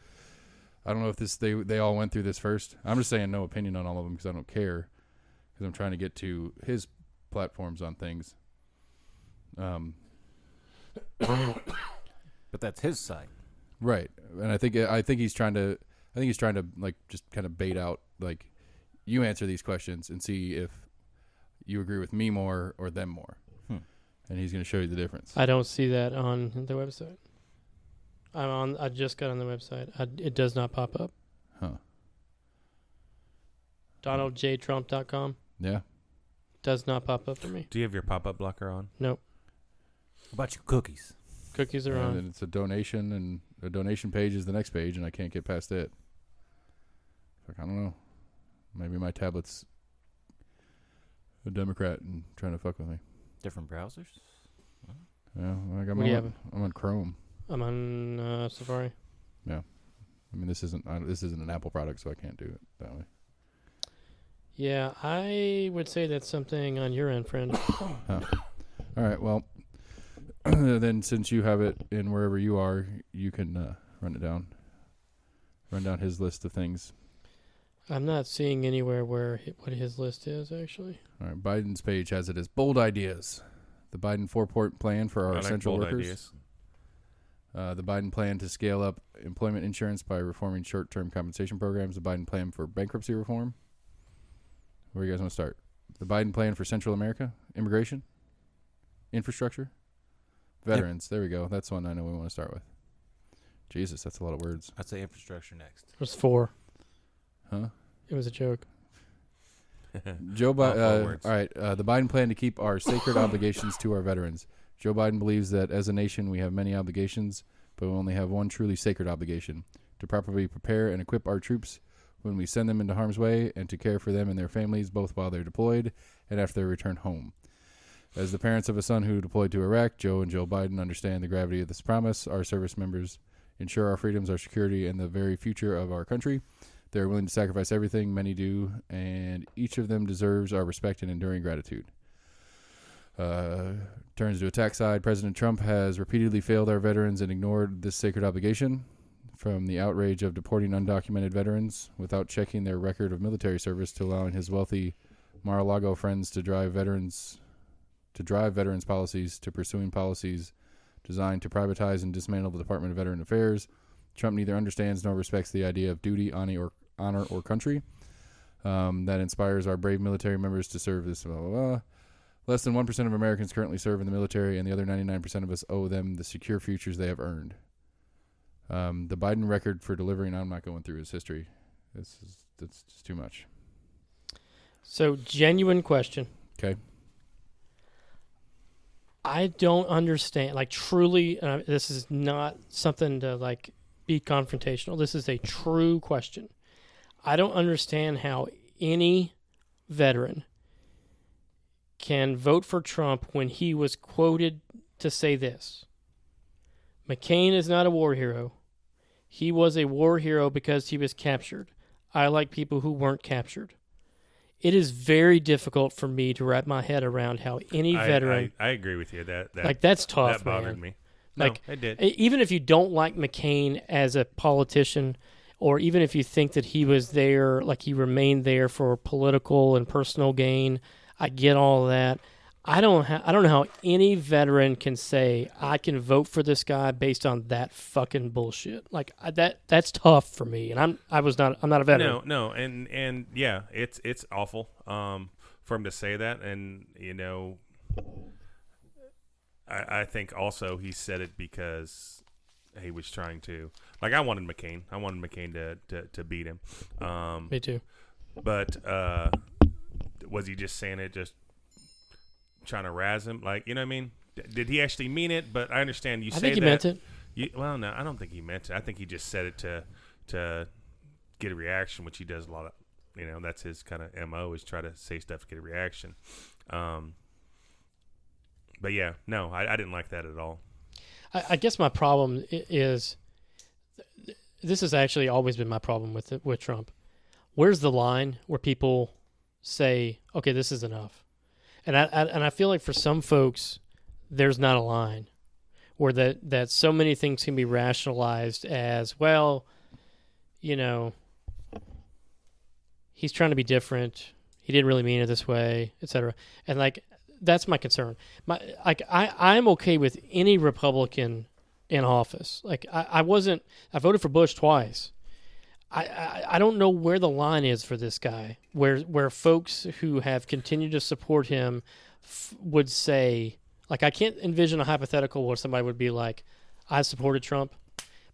[SPEAKER 1] I don't know if they all went through this first. I'm just saying no opinion on all of them because I don't care, because I'm trying to get to his platforms on things.
[SPEAKER 4] But that's his side.
[SPEAKER 1] Right, and I think he's trying to like just kind of bait out, like, you answer these questions and see if you agree with me more or them more, and he's going to show you the difference.
[SPEAKER 2] I don't see that on the website. I just got on the website. It does not pop up.
[SPEAKER 1] Huh?
[SPEAKER 2] DonaldJTrump.com
[SPEAKER 1] Yeah.
[SPEAKER 2] does not pop up for me.
[SPEAKER 3] Do you have your pop-up blocker on?
[SPEAKER 2] Nope.
[SPEAKER 4] What about your cookies?
[SPEAKER 2] Cookies are
[SPEAKER 1] And
[SPEAKER 2] on.
[SPEAKER 1] then it's a donation, and the donation page is the next page, and I can't get past it. Like, I don't know. Maybe my tablet's a Democrat and trying to fuck with me.
[SPEAKER 4] Different browsers?
[SPEAKER 1] Yeah, like
[SPEAKER 2] What do you have?
[SPEAKER 1] I'm on Chrome.
[SPEAKER 2] I'm on Safari.
[SPEAKER 1] I mean, this isn't an Apple product, so I can't do it that way.
[SPEAKER 2] Yeah, I would say that's something on your end, friend.
[SPEAKER 1] All right, well, then since you have it in wherever you are, you can run it down. Run down his list of things.
[SPEAKER 2] I'm not seeing anywhere what his list is, actually.
[SPEAKER 1] All right, Biden's page has it as bold ideas. The Biden 4-point plan for our
[SPEAKER 3] I like
[SPEAKER 1] essential
[SPEAKER 3] bold
[SPEAKER 1] workers.
[SPEAKER 3] ideas.
[SPEAKER 1] The Biden plan to scale up employment insurance by reforming short-term compensation programs. The Biden plan for bankruptcy reform. Where do you guys want to start? The Biden plan for Central America, immigration, infrastructure, veterans. There we go. That's the one I know we want to start with. Jesus, that's a lot of words.
[SPEAKER 4] I'd say infrastructure next.
[SPEAKER 2] There's 4.
[SPEAKER 1] Huh?
[SPEAKER 2] It was a joke.
[SPEAKER 1] Joe
[SPEAKER 3] All
[SPEAKER 1] Biden.
[SPEAKER 3] words.
[SPEAKER 1] All right. The Biden plan to keep our sacred obligations to our veterans. Joe Biden believes that as a nation we have many obligations, but we only have one truly sacred obligation: to properly prepare and equip our troops when we send them into harm's way, and to care for them and their families both while they're deployed and after their return home. As the parents of a son who deployed to Iraq, Joe and Jill Biden understand the gravity of this promise. Our service members ensure our freedoms, our security, and the very future of our country. They're willing to sacrifice everything, many do, and each of them deserves our respect and enduring gratitude. Turns to attack side. President Trump has repeatedly failed our veterans and ignored this sacred obligation. From the outrage of deporting undocumented veterans without checking their record of military service, to allowing his wealthy Mar-a-Lago friends to drive veterans policies, to pursuing policies designed to privatize and dismantle the Department of Veteran Affairs, Trump neither understands nor respects the idea of duty, honor, or country that inspires our brave military members to serve this. Blah, blah, blah. Less than 1% of Americans currently serve in the military, and the other 99% of us owe them the secure futures they have earned. The Biden record for delivering, I'm not going through his history. That's just too much.
[SPEAKER 2] So, genuine question.
[SPEAKER 1] Okay.
[SPEAKER 2] I don't understand. Like, truly, this is not something to, like, be confrontational. This is a true question. I don't understand how any veteran can vote for Trump when he was quoted to say this: McCain is not a war hero. He was a war hero because he was captured. I like people who weren't captured. It is very difficult for me to wrap my head around how any veteran.
[SPEAKER 3] I agree with you. That
[SPEAKER 2] like that's tough.
[SPEAKER 3] That bothered
[SPEAKER 2] man.
[SPEAKER 3] me. No,
[SPEAKER 2] Like
[SPEAKER 3] it did.
[SPEAKER 2] Even if you don't like McCain as a politician, or even if you think that he was there, like he remained there for political and personal gain, I get all of that. I don't know how any veteran can say I can vote for this guy based on that fucking bullshit. Like that's tough for me, and I'm not a veteran.
[SPEAKER 3] No, and yeah, it's awful for him to say that, and I think also he said it because he was trying to, like, I wanted McCain to beat him.
[SPEAKER 2] Me too.
[SPEAKER 3] But was he just saying it just trying to razz him? Like, you know what I mean? Did he actually mean it? But I understand you say that.
[SPEAKER 2] I think he meant it.
[SPEAKER 3] Well, no, I don't think he meant it. I think he just said it to get a reaction, which he does a lot of. That's his kind of MO, is try to say stuff to get a reaction. But yeah, no, I didn't like that at all.
[SPEAKER 2] I guess my problem is, this has actually always been my problem with Trump. Where's the line where people say, okay, this is enough? And I feel like for some folks, there's not a line where that so many things can be rationalized as, well, he's trying to be different. He didn't really mean it this way, etc. And like, that's my concern. I'm okay with any Republican in office. Like I voted for Bush twice. I don't know where the line is for this guy, where folks who have continued to support him would say, like, I can't envision a hypothetical where somebody would be like, I supported Trump,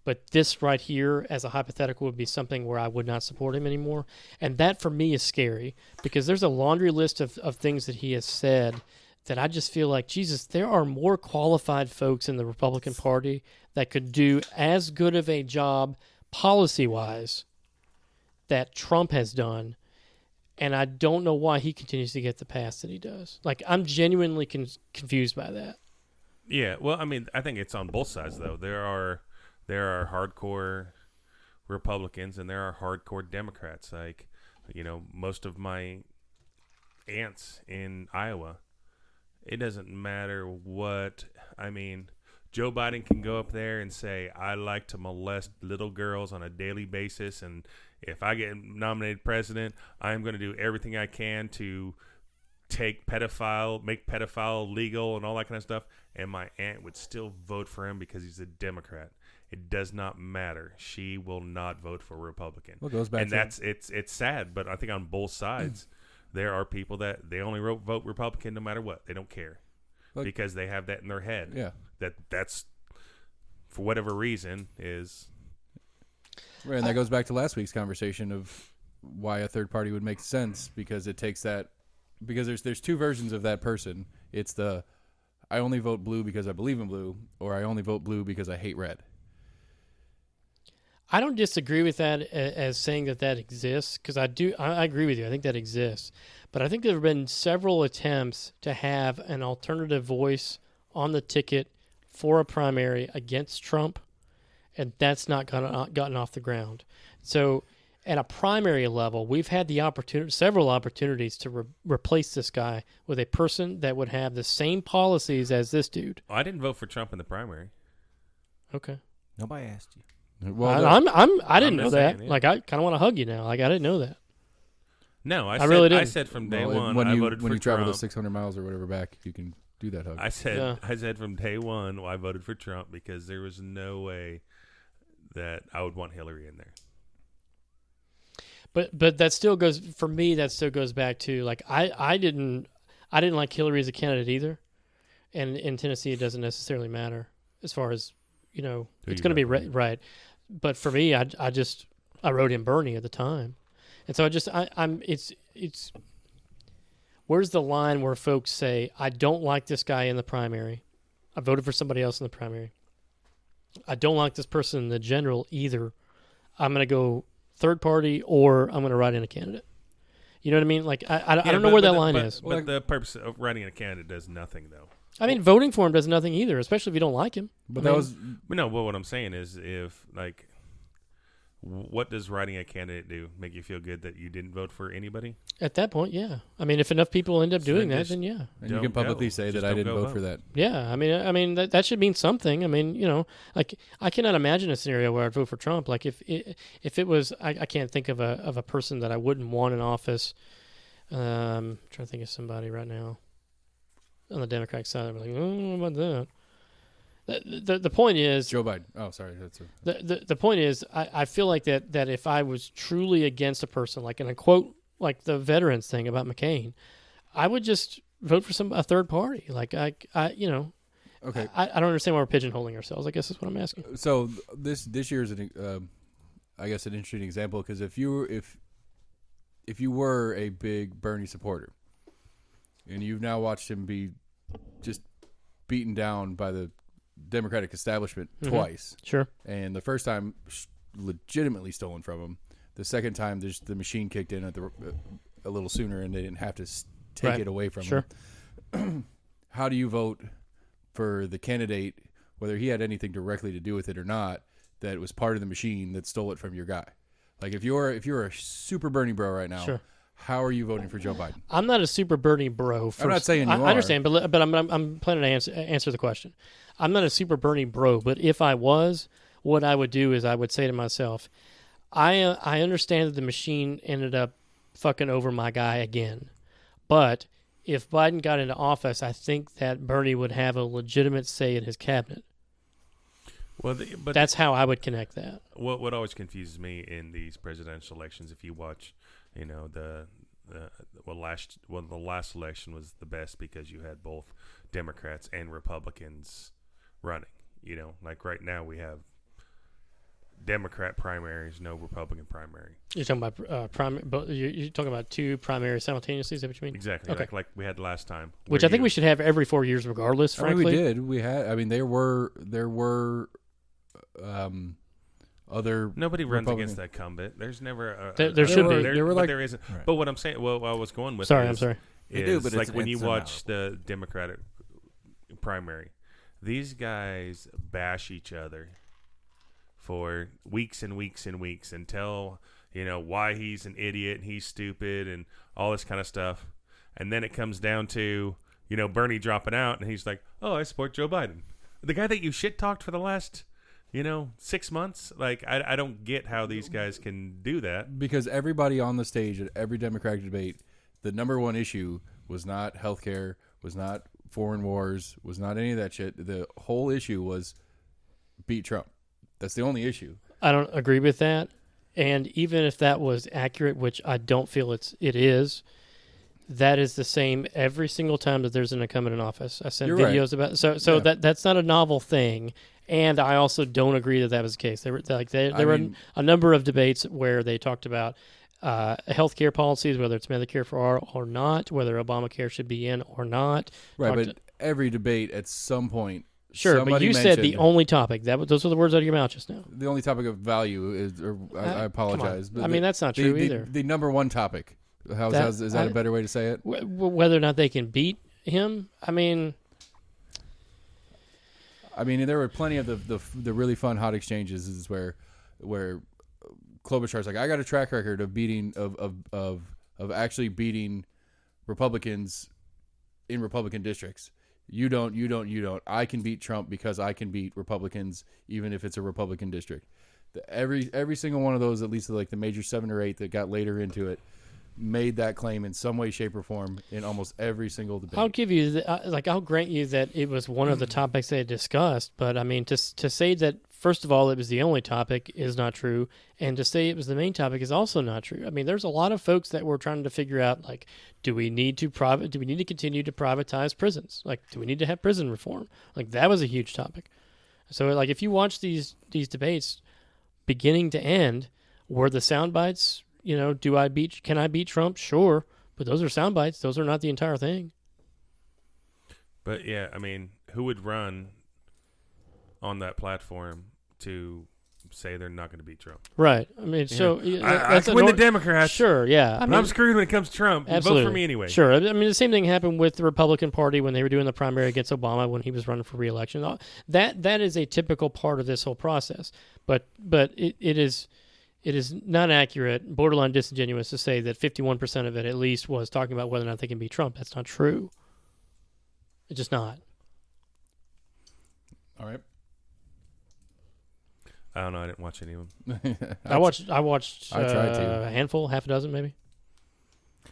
[SPEAKER 2] but this right here as a hypothetical would be something where I would not support him anymore. And that for me is scary, because there's a laundry list of things that he has said that I just feel like, Jesus, there are more qualified folks in the Republican Party that could do as good of a job policy-wise that Trump has done, and I don't know why he continues to get the pass that he does. Like, I'm genuinely confused by that.
[SPEAKER 3] Yeah, well, I mean, I think it's on both sides, though. There are hardcore Republicans and there are hardcore Democrats. Like, most of my aunts in Iowa, it doesn't matter what. I mean, Joe Biden can go up there and say, I like to molest little girls on a daily basis, and if I get nominated president, I'm going to do everything I can to make pedophile legal and all that kind of stuff. And my aunt would still vote for him because he's a Democrat. It does not matter. She will not vote for a Republican.
[SPEAKER 1] Well, it goes back
[SPEAKER 3] it's sad, but I think on both sides, there are people that they only vote Republican no matter what. They don't care because they have that in their head.
[SPEAKER 1] Yeah.
[SPEAKER 3] That's for whatever reason is.
[SPEAKER 1] Right, and that goes back to last week's conversation of why a third party would make sense, because it takes that, because there's two versions of that person. It's the I only vote blue because I believe in blue, or I only vote blue because I hate red.
[SPEAKER 2] I don't disagree with that as saying that exists, because I agree with you. I think that exists. But I think there have been several attempts to have an alternative voice on the ticket for a primary against Trump, and that's not gotten off the ground. So at a primary level, we've had the several opportunities to replace this guy with a person that would have the same policies as this dude.
[SPEAKER 3] I didn't vote for Trump in the primary.
[SPEAKER 2] Okay.
[SPEAKER 4] Nobody asked you.
[SPEAKER 2] Well, I didn't know that. Yeah. Like, I kind of want to hug you now. Like, I didn't know that.
[SPEAKER 3] No, I
[SPEAKER 2] really didn't.
[SPEAKER 3] I said from day one.
[SPEAKER 1] When
[SPEAKER 3] I voted for
[SPEAKER 1] when you travel
[SPEAKER 3] Trump.
[SPEAKER 1] the 600 miles or whatever back, you can do that hug.
[SPEAKER 3] I said from day one, I voted for Trump because there was no way that I would want Hillary in there.
[SPEAKER 2] But that still goes, for me, that still goes back to, like, I didn't like Hillary as a candidate either. And in Tennessee, it doesn't necessarily matter as far as, it's going to be right. But for me, I wrote in Bernie at the time. And so it's where's the line where folks say, I don't like this guy in the primary. I voted for somebody else in the primary. I don't like this person in the general either. I'm going to go third party, or I'm going to write in a candidate. You know what I mean? Like, I don't know where that line is.
[SPEAKER 3] But the purpose of writing in a candidate does nothing, though.
[SPEAKER 2] I mean, voting for him does nothing either, especially if you don't like him.
[SPEAKER 1] But
[SPEAKER 2] I
[SPEAKER 1] that
[SPEAKER 2] mean,
[SPEAKER 1] was
[SPEAKER 3] No, but what I'm saying is, if like, what does writing a candidate do? Make you feel good that you didn't vote for anybody?
[SPEAKER 2] at that point, yeah. I mean, if enough people end up
[SPEAKER 3] So
[SPEAKER 2] doing
[SPEAKER 3] then
[SPEAKER 2] that,
[SPEAKER 3] just-
[SPEAKER 2] then yeah.
[SPEAKER 1] and you
[SPEAKER 3] Don't
[SPEAKER 1] can publicly
[SPEAKER 3] go.
[SPEAKER 1] say
[SPEAKER 3] Just
[SPEAKER 1] that I
[SPEAKER 3] don't
[SPEAKER 1] didn't
[SPEAKER 3] go
[SPEAKER 1] vote for that.
[SPEAKER 2] Yeah, I mean that should mean something. I mean, like I cannot imagine a scenario where I'd vote for Trump. Like if it was, I can't think of a person that I wouldn't want in office. Trying to think of somebody right now on the Democratic side. I'm like, oh, what about that? The point is,
[SPEAKER 1] Joe Biden. Oh, sorry.
[SPEAKER 2] the point is, I feel like that if I was truly against a person, like in a quote, like the veterans thing about McCain, I would just vote for a third party. Like I
[SPEAKER 1] Okay.
[SPEAKER 2] I don't understand why we're pigeonholing ourselves. I guess that's what I'm asking.
[SPEAKER 1] So this year is I guess an interesting example because if you were a big Bernie supporter and you've now watched him be just beaten down by the Democratic establishment twice,
[SPEAKER 2] Sure.
[SPEAKER 1] and the first time legitimately stolen from him, the second time the machine kicked in a little sooner and they didn't have to take
[SPEAKER 2] Right.
[SPEAKER 1] it away from
[SPEAKER 2] Sure.
[SPEAKER 1] him. How do you vote for the candidate, whether he had anything directly to do with it or not, that was part of the machine that stole it from your guy? Like if you're a super Bernie bro right now,
[SPEAKER 2] Sure.
[SPEAKER 1] how are you voting for Joe Biden?
[SPEAKER 2] I'm not a super Bernie bro.
[SPEAKER 1] I'm not saying you
[SPEAKER 2] I
[SPEAKER 1] are.
[SPEAKER 2] understand, but I'm planning to answer the question. I'm not a super Bernie bro, but if I was, what I would do is I would say to myself, I understand that the machine ended up fucking over my guy again, but if Biden got into office, I think that Bernie would have a legitimate say in his cabinet.
[SPEAKER 3] Well, but
[SPEAKER 2] That's how I would connect that.
[SPEAKER 3] what always confuses me in these presidential elections, if you watch, the last election was the best because you had both Democrats and Republicans running. Like right now we have Democrat primaries, no Republican primary.
[SPEAKER 2] You're talking about you're talking about two primaries simultaneously. Is that what you mean?
[SPEAKER 3] Exactly,
[SPEAKER 2] Okay.
[SPEAKER 3] like we had last time.
[SPEAKER 2] Which
[SPEAKER 3] where
[SPEAKER 2] I think we should have every 4 years, regardless.
[SPEAKER 1] I mean,
[SPEAKER 2] Frankly,
[SPEAKER 1] we did. We had. I mean, there were other.
[SPEAKER 3] Nobody runs
[SPEAKER 1] Republican-
[SPEAKER 3] against that incumbent. There's never a.
[SPEAKER 2] There should be.
[SPEAKER 1] There were
[SPEAKER 3] but
[SPEAKER 1] like-
[SPEAKER 3] there isn't.
[SPEAKER 4] Right.
[SPEAKER 3] But what I'm saying, what I was going with.
[SPEAKER 2] Sorry,
[SPEAKER 3] is,
[SPEAKER 2] I'm sorry.
[SPEAKER 4] They do,
[SPEAKER 3] is
[SPEAKER 4] but
[SPEAKER 3] like
[SPEAKER 4] it's
[SPEAKER 3] when you watch
[SPEAKER 4] insurmountable.
[SPEAKER 3] the Democratic primary, these guys bash each other for weeks and weeks and weeks and tell why he's an idiot and he's stupid and all this kind of stuff, and then it comes down to Bernie dropping out and he's like, oh, I support Joe Biden, the guy that you shit talked for the last 6 months. Like I don't get how these guys can do that.
[SPEAKER 1] Because everybody on the stage at every Democratic debate, the number one issue was not healthcare, was not foreign wars, was not any of that shit. The whole issue was beat Trump. That's the only issue.
[SPEAKER 2] I don't agree with that. And even if that was accurate, which I don't feel it is, that is the same every single time that there's an incumbent in office. I sent
[SPEAKER 1] You're
[SPEAKER 2] videos about so
[SPEAKER 1] Yeah.
[SPEAKER 2] that's not a novel thing. And I also don't agree that was the case. There were a number of debates where they talked about healthcare policies, whether it's Medicare for all or not, whether Obamacare should be in or not.
[SPEAKER 1] Right,
[SPEAKER 2] Talked
[SPEAKER 1] but every debate at some point,
[SPEAKER 2] Sure, but
[SPEAKER 1] somebody
[SPEAKER 2] you said the
[SPEAKER 1] mentioned-
[SPEAKER 2] only topic. Those were the words out of your mouth just now.
[SPEAKER 1] the only topic of value is. Or I
[SPEAKER 2] Come on.
[SPEAKER 1] apologize, but
[SPEAKER 2] I mean, that's not
[SPEAKER 1] the,
[SPEAKER 2] true
[SPEAKER 1] the,
[SPEAKER 2] either.
[SPEAKER 1] The number one topic. Is that a better way to say it?
[SPEAKER 2] Whether or not they can beat him, I mean,
[SPEAKER 1] there were plenty of the really fun hot exchanges is where Klobuchar's like, I got a track record of beating of actually beating Republicans in Republican districts. You don't. I can beat Trump because I can beat Republicans even if it's a Republican district. Every single one of those, at least like the major 7 or 8 that got later into it, made that claim in some way, shape, or form in almost every single debate.
[SPEAKER 2] I'll give you I'll grant you that it was one of the topics they discussed, but I mean to say that first of all it was the only topic is not true, and to say it was the main topic is also not true. I mean, there's a lot of folks that were trying to figure out like, do we need to continue to privatize prisons? Like, do we need to have prison reform? Like, that was a huge topic. So like, if you watch these debates beginning to end, were the sound bites, can I beat Trump? Sure. But those are sound bites. Those are not the entire thing.
[SPEAKER 3] But yeah, I mean, who would run on that platform to say they're not going to beat Trump.
[SPEAKER 2] Right. I mean, so
[SPEAKER 3] I can win the Democrats.
[SPEAKER 2] Sure. Yeah.
[SPEAKER 3] But I'm screwed when it comes to Trump.
[SPEAKER 2] Absolutely.
[SPEAKER 3] Vote for me anyway.
[SPEAKER 2] Sure. I mean, the same thing happened with the Republican Party when they were doing the primary against Obama when he was running for re-election. That is a typical part of this whole process. But it is not accurate, borderline disingenuous to say that 51% of it at least was talking about whether or not they can beat Trump. That's not true. It's just not.
[SPEAKER 1] All right.
[SPEAKER 3] I don't know. I didn't watch any of them.
[SPEAKER 2] I watched
[SPEAKER 1] I tried to.
[SPEAKER 2] a handful, half a dozen maybe.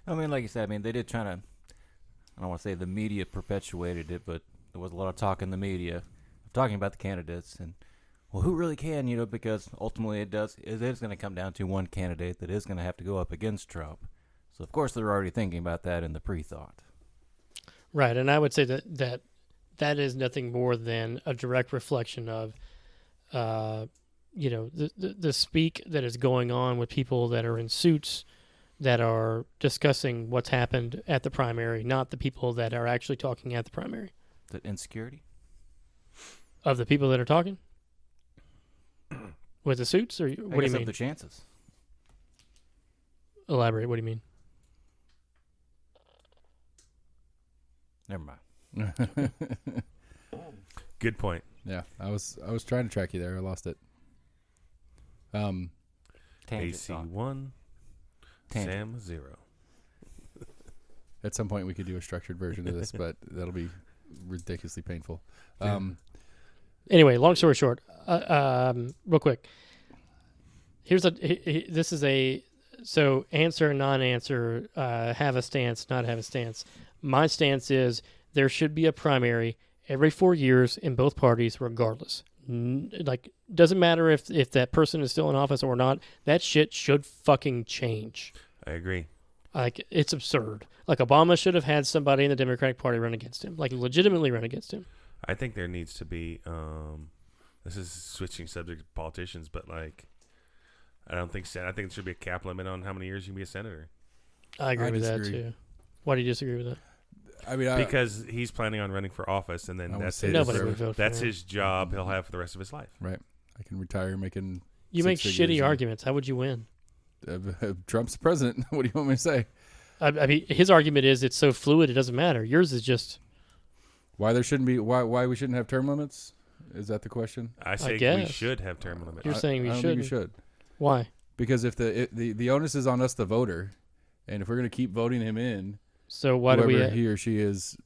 [SPEAKER 4] I mean, like you said, I mean, they did try to, I don't want to say the media perpetuated it, but there was a lot of talk in the media of talking about the candidates and, well, who really can, because ultimately it is going to come down to one candidate that is going to have to go up against Trump. So, of course, they're already thinking about that in the pre-thought.
[SPEAKER 2] Right, and I would say that is nothing more than a direct reflection of, the speak that is going on with people that are in suits that are discussing what's happened at the primary, not the people that are actually talking at the primary.
[SPEAKER 4] Is that insecurity?
[SPEAKER 2] Of the people that are talking? With the suits? Or what do you mean?
[SPEAKER 4] The chances.
[SPEAKER 2] Elaborate, what do you mean?
[SPEAKER 4] Never mind.
[SPEAKER 3] Good point.
[SPEAKER 1] Yeah, I was trying to track you there. I lost it.
[SPEAKER 3] AC 1, Sam 0.
[SPEAKER 1] At some point, we could do a structured version of this, but that'll be ridiculously painful.
[SPEAKER 2] Anyway, long story short, real quick. This is a answer, non-answer, have a stance, not have a stance. My stance is there should be a primary every 4 years in both parties, regardless. Doesn't matter if that person is still in office or not. That shit should fucking change.
[SPEAKER 3] I agree.
[SPEAKER 2] It's absurd. Obama should have had somebody in the Democratic Party run against him, legitimately run against him.
[SPEAKER 3] I think there needs to be. This is switching subject to politicians, but I don't think so. I think there should be a cap limit on how many years you can be a senator.
[SPEAKER 2] I agree with that too. Why do you disagree with that?
[SPEAKER 1] I mean,
[SPEAKER 3] because he's planning on running for office, and then that's his job he'll have for the rest of his life.
[SPEAKER 1] Right. I can retire making.
[SPEAKER 2] You make shitty arguments. How would you win?
[SPEAKER 1] Trump's the president. What do you want me to say?
[SPEAKER 2] I mean, his argument is it's so fluid it doesn't matter. Yours is just
[SPEAKER 1] why there shouldn't be why we shouldn't have term limits. Is that the question?
[SPEAKER 3] I say we should have term limits.
[SPEAKER 2] You're saying we
[SPEAKER 1] I
[SPEAKER 2] should.
[SPEAKER 1] think we should.
[SPEAKER 2] Why?
[SPEAKER 1] Because if the onus is on us, the voter, and if we're going to keep voting him in,
[SPEAKER 2] so why do we?
[SPEAKER 1] He or she is.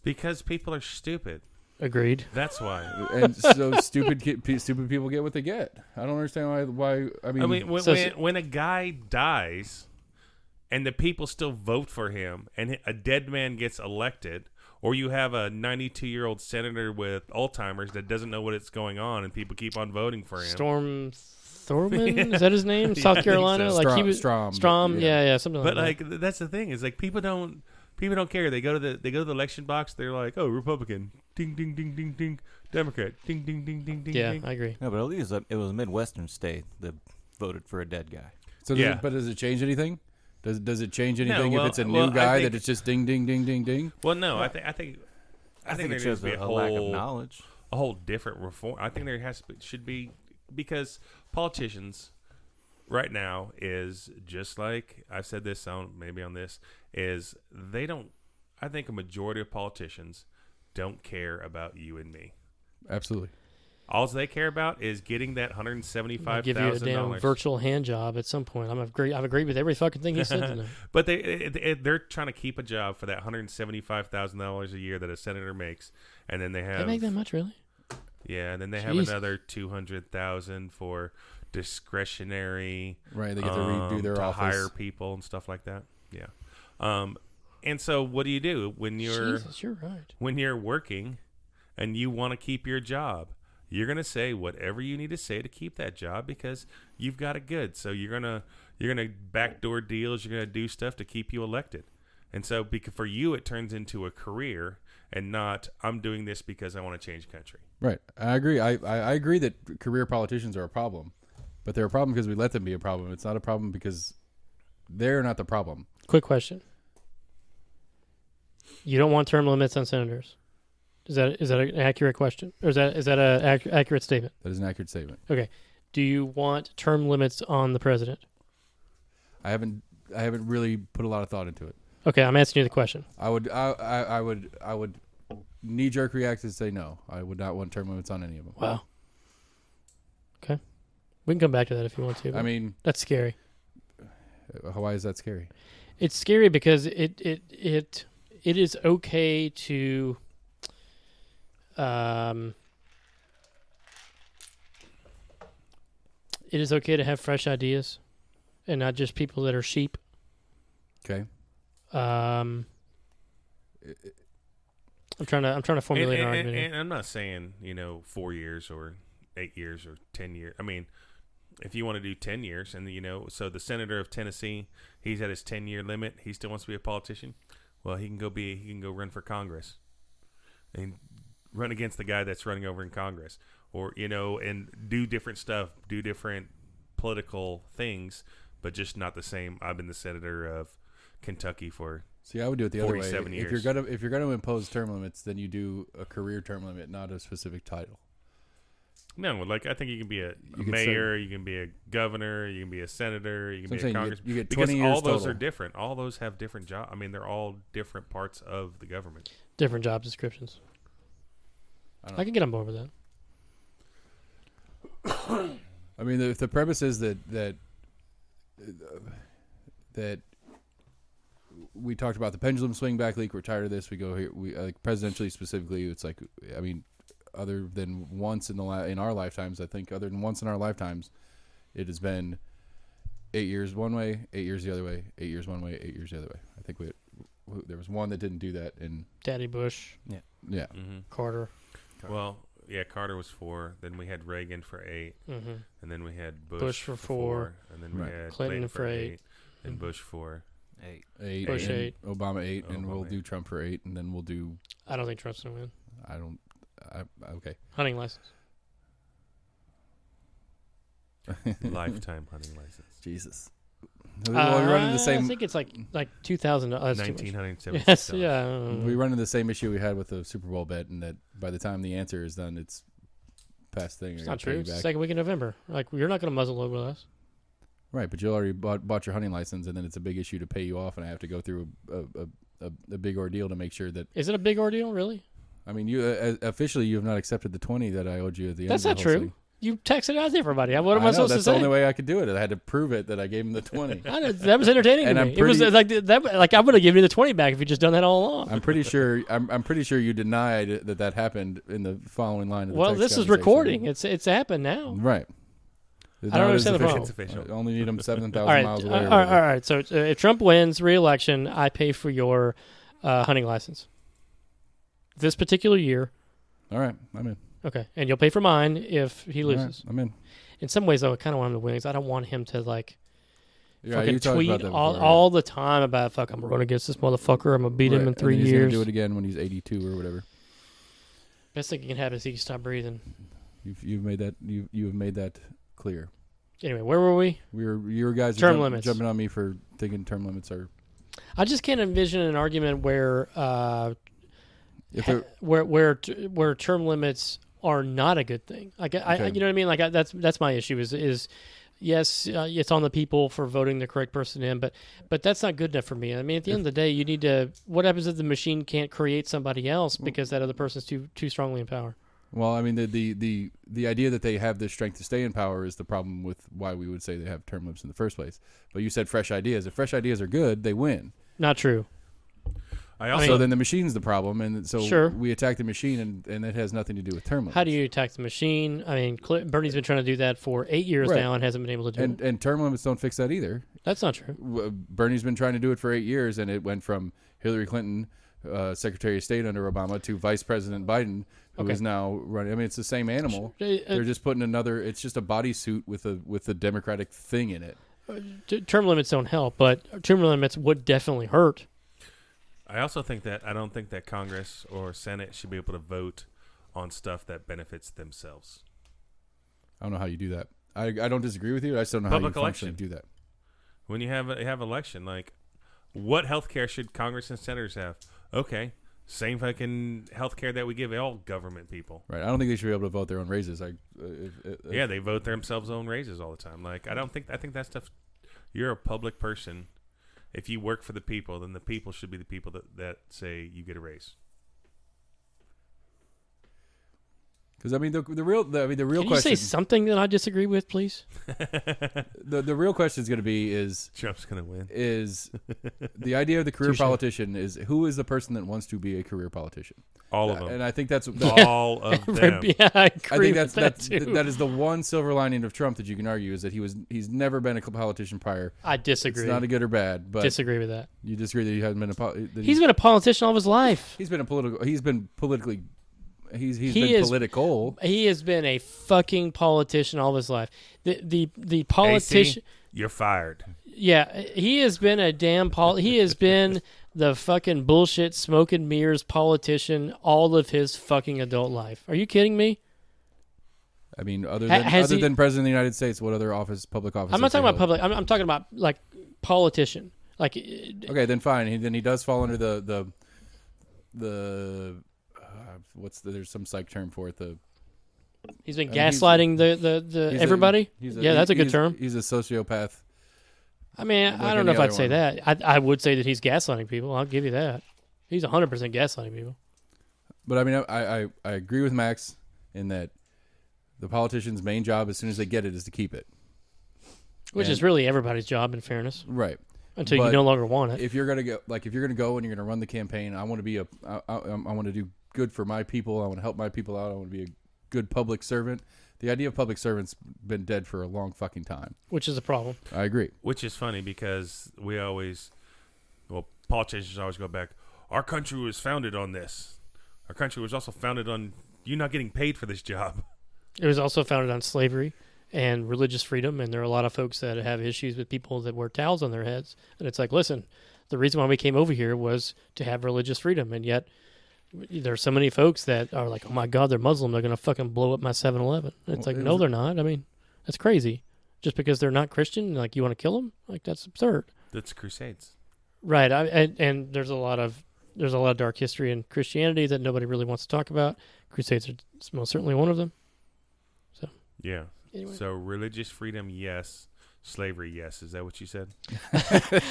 [SPEAKER 3] Because people are stupid.
[SPEAKER 2] Agreed.
[SPEAKER 3] That's why.
[SPEAKER 1] And so stupid people get what they get. I don't understand why. I mean,
[SPEAKER 3] when a guy dies, and the people still vote for him, and a dead man gets elected, or you have a 92-year-old senator with Alzheimer's that doesn't know what's going on, and people keep on voting for him.
[SPEAKER 2] Storm Thurmond, is that his name? South Carolina,
[SPEAKER 1] so.
[SPEAKER 2] he was Strom. Yeah, something like that.
[SPEAKER 3] But that's the thing is people don't care. They go to the election box. They're like, oh, Republican, ding ding ding ding ding, Democrat, ding ding ding ding ding.
[SPEAKER 2] Yeah,
[SPEAKER 3] ding.
[SPEAKER 2] I agree.
[SPEAKER 4] No, but at least it was a Midwestern state that voted for a dead guy.
[SPEAKER 1] So does it change anything? Does it change anything if it's a new guy that it's just ding ding ding ding ding?
[SPEAKER 3] Well, no, I think there needs to be a
[SPEAKER 4] lack of knowledge,
[SPEAKER 3] a whole different reform. I think there should be because politicians right now is just like I've said this on this is they don't. I think a majority of politicians don't care about you and me.
[SPEAKER 1] Absolutely.
[SPEAKER 3] All they care about is getting that $175,000.
[SPEAKER 2] Give you a damn virtual hand job at some point. I've agreed with every fucking thing he said tonight.
[SPEAKER 3] But they're trying to keep a job for that $175,000 a year that a senator makes, and then they
[SPEAKER 2] make that much, really?
[SPEAKER 3] Yeah, and then they have another $200,000 for discretionary.
[SPEAKER 1] Right, they get to redo their office,
[SPEAKER 3] hire people and stuff like that. Yeah, and so what do you do when you're
[SPEAKER 2] right.
[SPEAKER 3] When you're working and you want to keep your job? You're gonna say whatever you need to say to keep that job because you've got it good. So you're gonna backdoor deals. You're gonna do stuff to keep you elected. And so for you, it turns into a career and not I'm doing this because I want to change the country.
[SPEAKER 1] Right. I agree. I agree that career politicians are a problem, but they're a problem because we let them be a problem. It's not a problem because they're not the problem.
[SPEAKER 2] Quick question. You don't want term limits on senators. Is that an accurate question, or is that an accurate statement?
[SPEAKER 1] That is an accurate statement.
[SPEAKER 2] Okay. Do you want term limits on the president?
[SPEAKER 1] I haven't really put a lot of thought into it.
[SPEAKER 2] Okay, I'm asking you the question.
[SPEAKER 1] I would knee jerk react and say no. I would not want term limits on any of them.
[SPEAKER 2] Wow. Okay. We can come back to that if you want to.
[SPEAKER 1] I mean,
[SPEAKER 2] that's scary.
[SPEAKER 1] Why is that scary?
[SPEAKER 2] It's scary because it is okay to it is okay to have fresh ideas and not just people that are sheep.
[SPEAKER 1] Okay.
[SPEAKER 2] I'm trying to formulate an argument.
[SPEAKER 3] And I'm not saying 4 years or 8 years or 10 years. I mean, if you want to do 10 years, and so the senator of Tennessee, he's at his 10-year limit. He still wants to be a politician. Well, he can go run for Congress, and run against the guy that's running over in Congress, or and do different stuff, do different political things, but just not the same. I've been the senator of Kentucky for
[SPEAKER 1] See, I would do it the other way.
[SPEAKER 3] 47 years.
[SPEAKER 1] If you're gonna impose term limits, then you do a career term limit, not a specific title.
[SPEAKER 3] No, like I think you can be a mayor, you can be a governor, you can be a senator, you can be a congressman.
[SPEAKER 1] You get 20
[SPEAKER 3] because
[SPEAKER 1] years
[SPEAKER 3] all those
[SPEAKER 1] total.
[SPEAKER 3] are different. All those have different jobs. I mean, they're all different parts of the government.
[SPEAKER 2] Different job descriptions. I can get on board with that.
[SPEAKER 1] I mean, if the premise is that we talked about the pendulum swing back leak, we're tired of this. We go here. We like presidentially specifically. It's like, I mean, other than once in our lifetimes, I think other than once in our lifetimes, it has been 8 years one way, 8 years the other way, 8 years one way, 8 years the other way. I think there was one that didn't do that in
[SPEAKER 2] Daddy Bush.
[SPEAKER 1] Yeah.
[SPEAKER 3] Mm-hmm.
[SPEAKER 2] Carter.
[SPEAKER 3] Well, yeah, Carter was 4. Then we had Reagan for 8,
[SPEAKER 2] Mm-hmm.
[SPEAKER 3] and then we had
[SPEAKER 2] Bush for 4,
[SPEAKER 3] and then we had
[SPEAKER 2] Clinton for 8,
[SPEAKER 3] and Bush for
[SPEAKER 4] 8.
[SPEAKER 2] Bush
[SPEAKER 1] and
[SPEAKER 2] 8,
[SPEAKER 1] Obama 8, and
[SPEAKER 3] Obama
[SPEAKER 1] we'll
[SPEAKER 3] 8.
[SPEAKER 1] do Trump for 8, and then we'll do.
[SPEAKER 2] I don't think Trump's gonna win.
[SPEAKER 1] Okay.
[SPEAKER 2] Hunting license.
[SPEAKER 3] lifetime hunting license.
[SPEAKER 1] Jesus. We run into the same.
[SPEAKER 2] I think it's like $2,000.
[SPEAKER 3] 1976.
[SPEAKER 2] Yes, yeah.
[SPEAKER 1] We run into the same issue we had with the Super Bowl bet, and that by the time the answer is done, it's past thing.
[SPEAKER 2] It's not true. It's the second week in November. Like, you're not going to muzzle load with us.
[SPEAKER 1] Right, but you already bought your hunting license, and then it's a big issue to pay you off, and I have to go through a big ordeal to make sure that.
[SPEAKER 2] Is it a big ordeal, really?
[SPEAKER 1] I mean, you officially you have not accepted the 20 that I owed you at the end.
[SPEAKER 2] That's
[SPEAKER 1] of
[SPEAKER 2] not
[SPEAKER 1] the whole
[SPEAKER 2] true.
[SPEAKER 1] thing.
[SPEAKER 2] You texted it out to everybody. What am I supposed to
[SPEAKER 1] That's
[SPEAKER 2] say?
[SPEAKER 1] the only way I could do it. I had to prove it that I gave him the 20.
[SPEAKER 2] That was entertaining
[SPEAKER 1] And
[SPEAKER 2] to
[SPEAKER 1] I'm
[SPEAKER 2] me. It was like that. Like I would have given you the 20 back if you just done that all along.
[SPEAKER 1] I'm pretty sure. I'm pretty sure you denied that happened in the following line of the
[SPEAKER 2] Well,
[SPEAKER 1] text
[SPEAKER 2] this is
[SPEAKER 1] conversation.
[SPEAKER 2] recording. It's happened now.
[SPEAKER 1] Right.
[SPEAKER 2] I don't understand the problem.
[SPEAKER 3] It's official.
[SPEAKER 1] I only need them 7,000
[SPEAKER 2] All right,
[SPEAKER 1] miles away.
[SPEAKER 2] all right. So if Trump wins re-election, I pay for your hunting license this particular year.
[SPEAKER 1] All right, I'm in.
[SPEAKER 2] Okay, and you'll pay for mine if he loses.
[SPEAKER 1] All right, I'm in.
[SPEAKER 2] In some ways, though, I kind of want him to win because I don't want him to
[SPEAKER 1] Yeah,
[SPEAKER 2] fucking
[SPEAKER 1] you talked
[SPEAKER 2] tweet
[SPEAKER 1] about that
[SPEAKER 2] all,
[SPEAKER 1] before,
[SPEAKER 2] all the time about I'm going against this motherfucker. I'm gonna beat him in 3
[SPEAKER 1] and he's
[SPEAKER 2] years.
[SPEAKER 1] gonna do it again when he's 82 or whatever.
[SPEAKER 2] Best thing you can have is he can stop breathing.
[SPEAKER 1] You've made that you have made that clear.
[SPEAKER 2] Anyway, where were we?
[SPEAKER 1] You guys
[SPEAKER 2] Term
[SPEAKER 1] are
[SPEAKER 2] limits.
[SPEAKER 1] jumping on me for thinking term limits are.
[SPEAKER 2] I just can't envision an argument where
[SPEAKER 1] If they're-
[SPEAKER 2] where term limits are not a good thing. Like I you know what I mean? Like that's my issue is yes, it's on the people for voting the correct person in, but that's not good enough for me. I mean, at the end of the day, you need to. What happens if the machine can't create somebody else because that other person's too strongly in power?
[SPEAKER 1] Well, I mean, the idea that they have the strength to stay in power is the problem with why we would say they have term limits in the first place. But you said fresh ideas. If fresh ideas are good, they win.
[SPEAKER 2] Not true.
[SPEAKER 1] So then the machine's the problem, and so
[SPEAKER 2] Sure.
[SPEAKER 1] we attack the machine, and it has nothing to do with term limits.
[SPEAKER 2] How do you attack the machine? I mean, Bernie's been trying to do that for 8 years
[SPEAKER 1] Right.
[SPEAKER 2] now and hasn't been able to do it.
[SPEAKER 1] And term limits don't fix that either.
[SPEAKER 2] That's not true.
[SPEAKER 1] Bernie's been trying to do it for 8 years, and it went from Hillary Clinton, Secretary of State under Obama, to Vice President Biden, who is now running. I mean, it's the same animal. They're just putting another. It's just a bodysuit with a Democratic thing in it.
[SPEAKER 2] Term limits don't help, but term limits would definitely hurt.
[SPEAKER 3] I also think that I don't think that Congress or Senate should be able to vote on stuff that benefits themselves.
[SPEAKER 1] I don't know how you do that. I don't disagree with you. I just don't know
[SPEAKER 3] Public
[SPEAKER 1] how you functionally
[SPEAKER 3] election.
[SPEAKER 1] do that.
[SPEAKER 3] When you have election, like what health care should Congress and senators have? Okay, Same fucking healthcare that we give all government people.
[SPEAKER 1] Right. I don't think they should be able to vote their own raises.
[SPEAKER 3] Yeah, they vote themselves own raises all the time. Like, I think that stuff. You're a public person. If you work for the people, then the people should be the people that say you get a raise.
[SPEAKER 1] Because I mean, the real
[SPEAKER 2] Can
[SPEAKER 1] question.
[SPEAKER 2] you say something that I disagree with, please?
[SPEAKER 1] The real question is going to be
[SPEAKER 3] Trump's going to win.
[SPEAKER 1] Is the idea of the career
[SPEAKER 2] Touché.
[SPEAKER 1] politician is who is the person that wants to be a career politician?
[SPEAKER 3] All of them.
[SPEAKER 1] And I think that's
[SPEAKER 3] All of them.
[SPEAKER 2] Yeah, I
[SPEAKER 1] I
[SPEAKER 2] agree
[SPEAKER 1] think
[SPEAKER 2] with that too.
[SPEAKER 1] that is the one silver lining of Trump that you can argue is that he's never been a politician prior.
[SPEAKER 2] I disagree.
[SPEAKER 1] It's not a good or bad, but
[SPEAKER 2] Disagree with that.
[SPEAKER 1] you disagree that he hasn't been
[SPEAKER 2] He's been a politician all his life.
[SPEAKER 1] he's been politically he's been
[SPEAKER 2] He
[SPEAKER 1] been
[SPEAKER 2] is-
[SPEAKER 1] political.
[SPEAKER 2] He has been a fucking politician all his life. The politician.
[SPEAKER 3] AC, you're fired.
[SPEAKER 2] Yeah, he has been a damn he has been the fucking bullshit smoke and mirrors politician all of his fucking adult life. Are you kidding me?
[SPEAKER 1] I mean, other
[SPEAKER 2] has he-
[SPEAKER 1] than president of the United States, what other public office?
[SPEAKER 2] I'm not talking about public. I'm talking about like politician. Like
[SPEAKER 1] Okay, then fine. Then he does fall under the there's some psych term for it.
[SPEAKER 2] he's been
[SPEAKER 1] I mean,
[SPEAKER 2] gaslighting the
[SPEAKER 1] he's
[SPEAKER 2] everybody.
[SPEAKER 1] yeah,
[SPEAKER 2] That's a good term.
[SPEAKER 1] He's a sociopath.
[SPEAKER 2] I mean,
[SPEAKER 1] like
[SPEAKER 2] I don't know
[SPEAKER 1] any
[SPEAKER 2] if I'd
[SPEAKER 1] other
[SPEAKER 2] say
[SPEAKER 1] one.
[SPEAKER 2] that. I would say that he's gaslighting people. I'll give you that. He's 100% gaslighting people.
[SPEAKER 1] But I mean, I agree with Max in that the politician's main job, as soon as they get it, is to keep it.
[SPEAKER 2] Which
[SPEAKER 1] And-
[SPEAKER 2] is really everybody's job, in fairness,
[SPEAKER 1] Right.
[SPEAKER 2] until you
[SPEAKER 1] But
[SPEAKER 2] no longer want it.
[SPEAKER 1] If you're gonna go and you're gonna run the campaign, I want to be I want to do good for my people. I want to help my people out. I want to be a good public servant. The idea of public servants been dead for a long fucking time.
[SPEAKER 2] Which is a problem.
[SPEAKER 1] I agree.
[SPEAKER 3] Which is funny because politicians always go back. Our country was founded on this. Our country was also founded on you not getting paid for this job.
[SPEAKER 2] It was also founded on slavery and religious freedom, and there are a lot of folks that have issues with people that wear towels on their heads. And it's like, listen, the reason why we came over here was to have religious freedom, and yet there are so many folks that are like, oh my God, they're Muslim, they're going to fucking blow up my 7-Eleven. And it's
[SPEAKER 1] Well,
[SPEAKER 2] like,
[SPEAKER 1] it
[SPEAKER 2] no,
[SPEAKER 1] was-
[SPEAKER 2] they're not. I mean, that's crazy. Just because they're not Christian, like you want to kill them? Like that's absurd.
[SPEAKER 3] That's Crusades.
[SPEAKER 2] Right. And there's a lot of dark history in Christianity that nobody really wants to talk about. Crusades are most certainly one of them.
[SPEAKER 3] Yeah.
[SPEAKER 2] Anyway.
[SPEAKER 3] So religious freedom, yes. Slavery, yes. Is that what you said?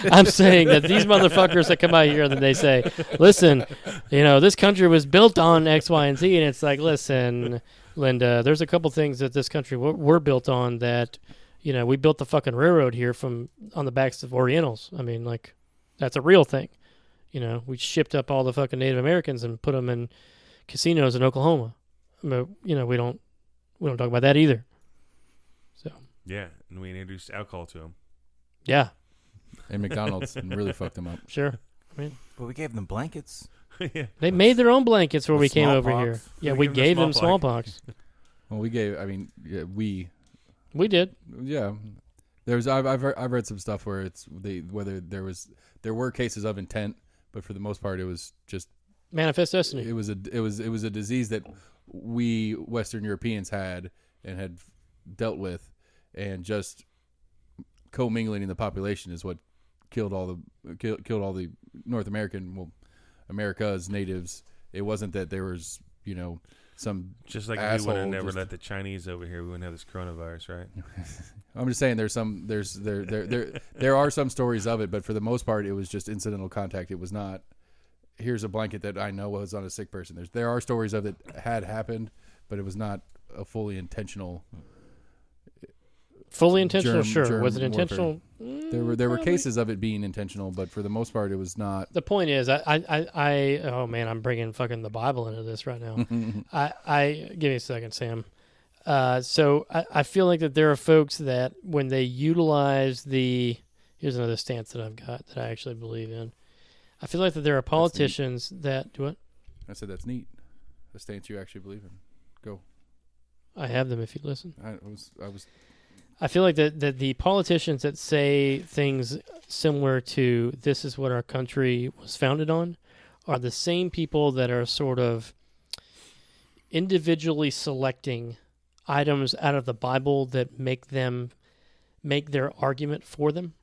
[SPEAKER 2] I'm saying that these motherfuckers that come out here and then they say, listen, this country was built on X, Y, and Z. And it's like, listen, Linda, there's a couple things that this country we're built on that, we built the fucking railroad here on the backs of Orientals. I mean, like, that's a real thing. We shipped up all the fucking Native Americans and put them in casinos in Oklahoma. But, we don't talk about that either. So,
[SPEAKER 3] Yeah. And we introduced alcohol to them.
[SPEAKER 2] yeah,
[SPEAKER 1] And McDonald's really fucked them up.
[SPEAKER 2] sure.
[SPEAKER 4] But we gave them blankets.
[SPEAKER 3] Yeah.
[SPEAKER 2] They made their own blankets when
[SPEAKER 4] With
[SPEAKER 2] we came over
[SPEAKER 4] smallpox.
[SPEAKER 2] here. Yeah,
[SPEAKER 3] We
[SPEAKER 2] we
[SPEAKER 3] gave them
[SPEAKER 2] gave them
[SPEAKER 3] smallpox.
[SPEAKER 2] smallpox.
[SPEAKER 1] Well, we gave. I mean, yeah,
[SPEAKER 2] We did.
[SPEAKER 1] yeah. There's I've read some stuff where there were cases of intent, but for the most part, it was just
[SPEAKER 2] Manifest Destiny.
[SPEAKER 1] it was a disease that we Western Europeans had and had dealt with, and just commingling in the population is what killed all the North America's natives. It wasn't that there was some.
[SPEAKER 3] Just like if we would
[SPEAKER 1] Asshole
[SPEAKER 3] have never
[SPEAKER 1] just-
[SPEAKER 3] let the Chinese over here, we wouldn't have this coronavirus, right?
[SPEAKER 1] I'm just saying there are some stories of it, but for the most part, it was just incidental contact. It was not. Here's a blanket that I know was on a sick person. There are stories of it had happened, but it was not a fully intentional.
[SPEAKER 2] Fully intentional,
[SPEAKER 1] germ-
[SPEAKER 2] sure. Was it
[SPEAKER 1] germ warfare.
[SPEAKER 2] intentional?
[SPEAKER 1] There were
[SPEAKER 2] Probably.
[SPEAKER 1] cases of it being intentional, but for the most part, it was not.
[SPEAKER 2] The point is, oh man, I'm bringing fucking the Bible into this right now. Give me a second, Sam. So I feel like that there are folks that when they utilize here's another stance that I've got that I actually believe in. I feel like that there are politicians that do it.
[SPEAKER 1] I said that's neat. A stance you actually believe in. Go.
[SPEAKER 2] I have them if you listen.
[SPEAKER 1] I was.
[SPEAKER 2] I feel like that the politicians that say things similar to this is what our country was founded on are the same people that are sort of individually selecting items out of the Bible that make their argument for them.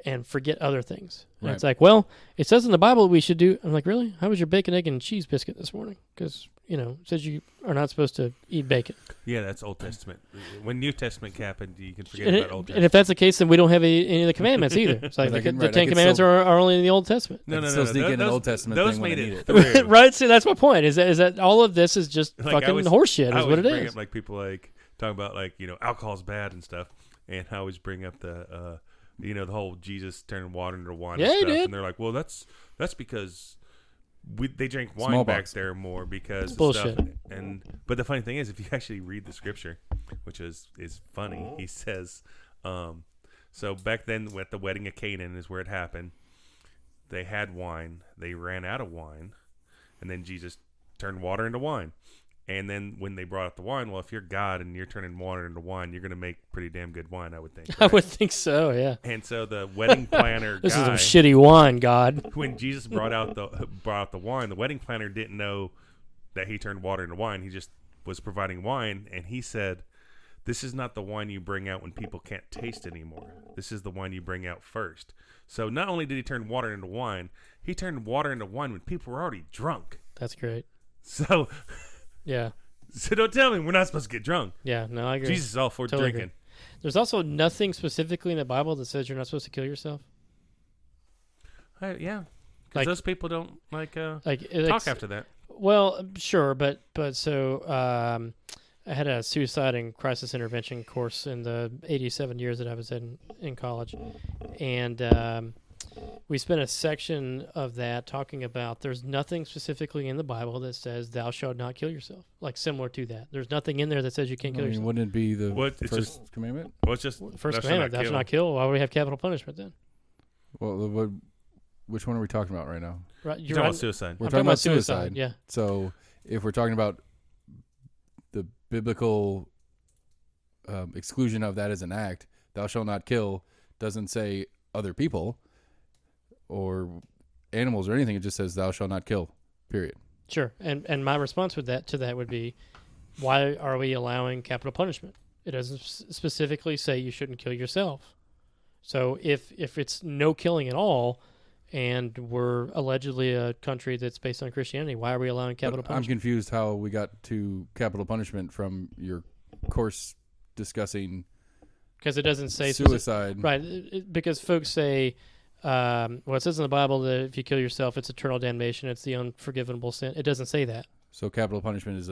[SPEAKER 2] and forget other things. And
[SPEAKER 1] Right.
[SPEAKER 2] it's like, well, it says in the Bible we should do. I'm like, really? How was your bacon, egg, and cheese biscuit this morning? Because it says you are not supposed to eat bacon.
[SPEAKER 3] Yeah, that's Old Testament. When New Testament happened, you can forget
[SPEAKER 2] And,
[SPEAKER 3] about Old
[SPEAKER 2] and
[SPEAKER 3] Testament.
[SPEAKER 2] if that's the case, then we don't have any of the commandments either. It's like
[SPEAKER 1] But I can-
[SPEAKER 2] the
[SPEAKER 1] right, I
[SPEAKER 2] Ten
[SPEAKER 1] can
[SPEAKER 2] Commandments
[SPEAKER 1] still-
[SPEAKER 2] are only in the Old Testament.
[SPEAKER 3] No,
[SPEAKER 1] I can
[SPEAKER 3] no,
[SPEAKER 1] still
[SPEAKER 3] no.
[SPEAKER 1] sneak in an
[SPEAKER 3] those-
[SPEAKER 1] Old Testament
[SPEAKER 3] those
[SPEAKER 1] thing when I
[SPEAKER 3] made
[SPEAKER 1] need
[SPEAKER 3] it
[SPEAKER 1] it.
[SPEAKER 3] through.
[SPEAKER 2] Right? See, that's my point. Is that all of this is just
[SPEAKER 3] Like,
[SPEAKER 2] fucking
[SPEAKER 3] I
[SPEAKER 2] horseshit?
[SPEAKER 3] I
[SPEAKER 2] Is what
[SPEAKER 3] always
[SPEAKER 2] it
[SPEAKER 3] bring
[SPEAKER 2] is.
[SPEAKER 3] up like people like talking about like alcohol's bad and stuff, and I always bring up the the whole Jesus turning water into wine.
[SPEAKER 2] Yeah,
[SPEAKER 3] and
[SPEAKER 2] he
[SPEAKER 3] stuff,
[SPEAKER 2] did.
[SPEAKER 3] and they're like, well, that's because they drank wine back
[SPEAKER 1] Smallpox.
[SPEAKER 3] there more because of
[SPEAKER 2] Bullshit.
[SPEAKER 3] stuff. But the funny thing is, if you actually read the scripture, which is funny, he says, so back then at the wedding of Canaan is where it happened. They had wine, they ran out of wine, and then Jesus turned water into wine. And then when they brought up the wine, well, if you're God and you're turning water into wine, you're going to make pretty damn good wine, I would think.
[SPEAKER 2] I
[SPEAKER 3] right?
[SPEAKER 2] would think so. Yeah.
[SPEAKER 3] And so the wedding planner
[SPEAKER 2] This
[SPEAKER 3] guy,
[SPEAKER 2] is some shitty wine, God.
[SPEAKER 3] when Jesus brought out the wine, the wedding planner didn't know that he turned water into wine. He just was providing wine, and he said, "This is not the wine you bring out when people can't taste anymore. This is the wine you bring out first." So not only did he turn water into wine, he turned water into wine when people were already drunk.
[SPEAKER 2] That's great.
[SPEAKER 3] So
[SPEAKER 2] Yeah.
[SPEAKER 3] don't tell me we're not supposed to get drunk.
[SPEAKER 2] Yeah. No, I agree.
[SPEAKER 3] Jesus is all for
[SPEAKER 2] Totally
[SPEAKER 3] drinking.
[SPEAKER 2] There's also nothing specifically in the Bible that says you're not supposed to kill yourself.
[SPEAKER 3] Yeah, because
[SPEAKER 2] Like-
[SPEAKER 3] those people don't
[SPEAKER 2] Like
[SPEAKER 3] talk after that.
[SPEAKER 2] Well, sure, but so I had a suicide and crisis intervention course in the 87 years that I was in college, and we spent a section of that talking about there's nothing specifically in the Bible that says thou shalt not kill yourself, like similar to that. There's nothing in there that says you can't
[SPEAKER 1] I
[SPEAKER 2] kill
[SPEAKER 1] mean,
[SPEAKER 2] yourself.
[SPEAKER 1] wouldn't it be the
[SPEAKER 3] What, it's
[SPEAKER 1] first commandment?
[SPEAKER 3] Well, it's just
[SPEAKER 2] First
[SPEAKER 3] thou shalt
[SPEAKER 2] commandment, thou shalt not kill. Why would we have capital punishment then?
[SPEAKER 1] Well, which one are we talking about right now?
[SPEAKER 2] Right,
[SPEAKER 3] You're
[SPEAKER 2] you're
[SPEAKER 3] talking
[SPEAKER 2] right.
[SPEAKER 3] about suicide.
[SPEAKER 1] We're
[SPEAKER 2] I'm
[SPEAKER 1] talking about suicide.
[SPEAKER 2] Yeah.
[SPEAKER 1] So if we're talking about the biblical exclusion of that as an act, thou shalt not kill doesn't say other people or animals or anything. It just says thou shalt not kill, period.
[SPEAKER 2] Sure. And my response to that would be, why are we allowing capital punishment? It doesn't specifically say you shouldn't kill yourself. So if it's no killing at all, and we're allegedly a country that's based on Christianity, why are we allowing capital
[SPEAKER 1] But I'm
[SPEAKER 2] punishment?
[SPEAKER 1] confused how we got to capital punishment from your course discussing
[SPEAKER 2] Because it doesn't say
[SPEAKER 1] suicide.
[SPEAKER 2] Right. Because folks say, well, it says in the Bible that if you kill yourself, it's eternal damnation. It's the unforgivable sin. It doesn't say that.
[SPEAKER 1] So capital punishment is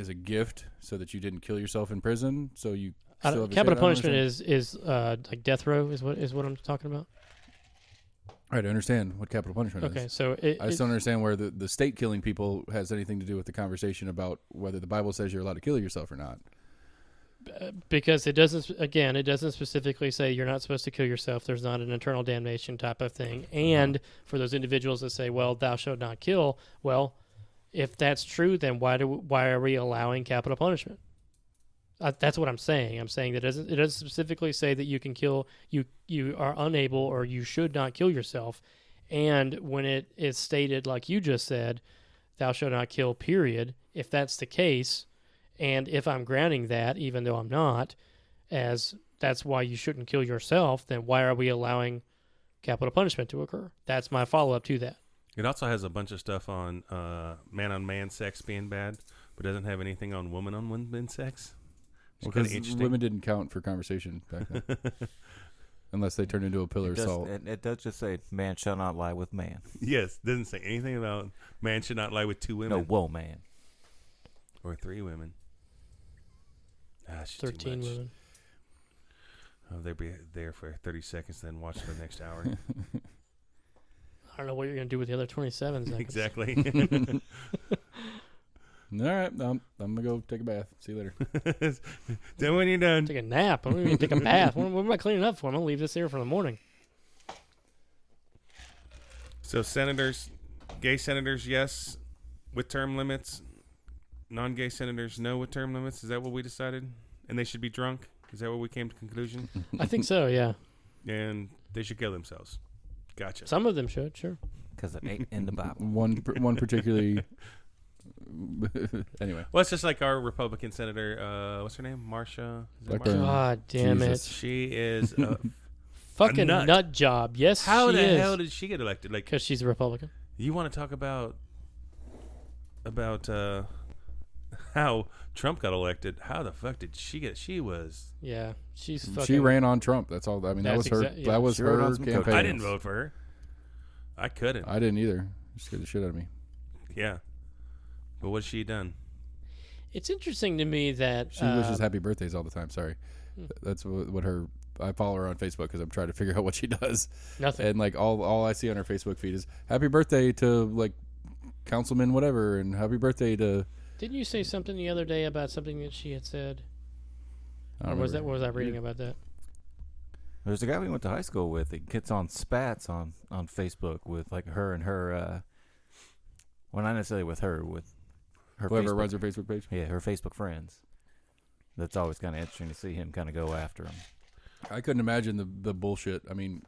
[SPEAKER 1] a gift so that you didn't kill yourself in prison. So you still have a
[SPEAKER 2] Capital
[SPEAKER 1] say? I don't
[SPEAKER 2] punishment
[SPEAKER 1] understand.
[SPEAKER 2] is like death row is what I'm talking about.
[SPEAKER 1] Right, I understand what capital punishment
[SPEAKER 2] Okay,
[SPEAKER 1] is.
[SPEAKER 2] so
[SPEAKER 1] I just don't understand where the state killing people has anything to do with the conversation about whether the Bible says you're allowed to kill yourself or not.
[SPEAKER 2] because it doesn't specifically say you're not supposed to kill yourself. There's not an eternal damnation type of thing. And for those individuals that say, well, thou shalt not kill, well, if that's true, then why are we allowing capital punishment? That's what I'm saying. I'm saying that it doesn't specifically say that you can kill, you are unable or you should not kill yourself. And when it is stated, like you just said, thou shalt not kill, period, if that's the case, and if I'm grounding that, even though I'm not, as that's why you shouldn't kill yourself, then why are we allowing capital punishment to occur? That's my follow-up to that.
[SPEAKER 3] It also has a bunch of stuff on man sex being bad, but doesn't have anything on woman sex. It's kind of
[SPEAKER 1] Because
[SPEAKER 3] interesting.
[SPEAKER 1] women didn't count for conversation back then. Unless they turned into a pillar of salt.
[SPEAKER 4] It does just say, man shall not lie with man.
[SPEAKER 3] Yes, doesn't say anything about man should not lie with two women.
[SPEAKER 4] No, whoa, man.
[SPEAKER 3] Or three women. That's just
[SPEAKER 2] 13
[SPEAKER 3] too much.
[SPEAKER 2] women.
[SPEAKER 3] Oh, they'll be there for 30 seconds, then watch the next hour.
[SPEAKER 2] I don't know what you're going to do with the other 27 seconds.
[SPEAKER 3] Exactly.
[SPEAKER 1] All right, I'm going to go take a bath. See you later.
[SPEAKER 3] Then when you're done.
[SPEAKER 2] Take a nap. I don't even take a bath. What am I cleaning up for? I'm going to leave this here for the morning.
[SPEAKER 3] So senators, gay senators, yes, with term limits. Non-gay senators, no with term limits. Is that what we decided? And they should be drunk? Is that what we came to conclusion?
[SPEAKER 2] I think so, yeah.
[SPEAKER 3] And they should kill themselves. Gotcha.
[SPEAKER 2] Some of them should, sure.
[SPEAKER 4] Because it ain't in the Bible.
[SPEAKER 1] One particularly. Anyway,
[SPEAKER 3] Well, it's just like our Republican senator. What's her name? Marsha. Is it
[SPEAKER 1] Blackburn.
[SPEAKER 3] Marsha?
[SPEAKER 2] God damn
[SPEAKER 1] Jesus.
[SPEAKER 2] it.
[SPEAKER 3] She is a
[SPEAKER 2] fucking
[SPEAKER 3] nut.
[SPEAKER 2] nut job. Yes,
[SPEAKER 3] How
[SPEAKER 2] she
[SPEAKER 3] the
[SPEAKER 2] is.
[SPEAKER 3] hell did she get elected? Like,
[SPEAKER 2] Because she's a Republican.
[SPEAKER 3] you want to talk about how Trump got elected? How the fuck did she get? She was.
[SPEAKER 2] Yeah, she's fucking.
[SPEAKER 1] She ran on Trump. That's all. I mean, that
[SPEAKER 2] That's
[SPEAKER 1] was her.
[SPEAKER 2] exact- yeah.
[SPEAKER 1] That was
[SPEAKER 4] She rode
[SPEAKER 1] her
[SPEAKER 4] on some
[SPEAKER 1] campaign.
[SPEAKER 4] cocaine.
[SPEAKER 3] I didn't vote for her. I couldn't.
[SPEAKER 1] I didn't either. She scared the shit out of me.
[SPEAKER 3] Yeah, but what's she done?
[SPEAKER 2] It's interesting to me that
[SPEAKER 1] She wishes happy birthdays all the time. Sorry,
[SPEAKER 2] Hmm.
[SPEAKER 1] that's what her. I follow her on Facebook because I'm trying to figure out what she does.
[SPEAKER 2] nothing.
[SPEAKER 1] And like all I see on her Facebook feed is happy birthday to like councilman whatever, and happy birthday to.
[SPEAKER 2] Didn't you say something the other day about something that she had said?
[SPEAKER 1] I don't
[SPEAKER 2] Or was that
[SPEAKER 1] remember.
[SPEAKER 2] what was I reading about that?
[SPEAKER 4] There's a guy we went to high school with. He gets on spats on Facebook with like her and her. Well, not necessarily with her, with her.
[SPEAKER 1] Whoever
[SPEAKER 4] Facebook,
[SPEAKER 1] runs her Facebook page.
[SPEAKER 4] Yeah, her Facebook friends. That's always kind of interesting to see him kind of go after him.
[SPEAKER 1] I couldn't imagine the bullshit. I mean,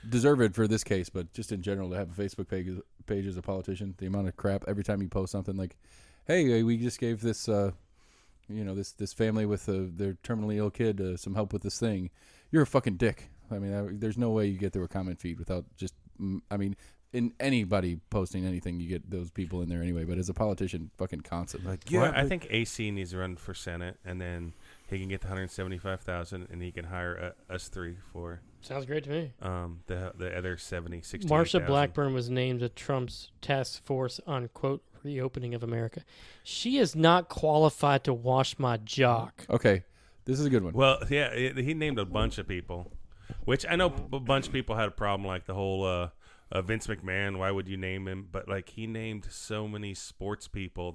[SPEAKER 1] deserved for this case, but just in general to have a Facebook page as a politician, the amount of crap every time you post something like, "Hey, we just gave this, this family with their terminally ill kid some help with this thing." You're a fucking dick. I mean, there's no way you get through a comment feed without just. I mean, in anybody posting anything, you get those people in there anyway. But as a politician, fucking constant. Like,
[SPEAKER 3] Well, I think AC needs to run for Senate, and then he can get the $175,000, and he can hire us three for
[SPEAKER 2] Sounds great to me.
[SPEAKER 3] the other 60.
[SPEAKER 2] Marsha Blackburn was named to Trump's task force on, quote, reopening of America. She is not qualified to wash my jock.
[SPEAKER 1] okay, this is a good one.
[SPEAKER 3] Well, yeah, he named a bunch of people, which I know a bunch of people had a problem, like the whole Vince McMahon. Why would you name him? But like he named so many sports people,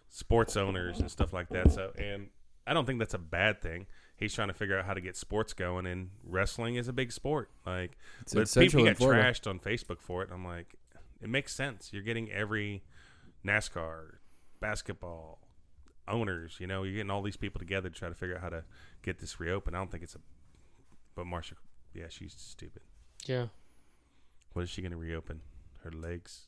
[SPEAKER 3] sports owners and stuff like that. So, and I don't think that's a bad thing. He's trying to figure out how to get sports going, and wrestling is a big sport. Like,
[SPEAKER 1] It's
[SPEAKER 3] but
[SPEAKER 1] essential
[SPEAKER 3] people
[SPEAKER 1] in
[SPEAKER 3] get
[SPEAKER 1] Florida.
[SPEAKER 3] trashed on Facebook for it. I'm like, it makes sense. You're getting every NASCAR, basketball owners. You're getting all these people together to try to figure out how to get this reopened. I don't think it's But Marsha, yeah, she's stupid.
[SPEAKER 2] Yeah.
[SPEAKER 3] What is she going to reopen? Her legs?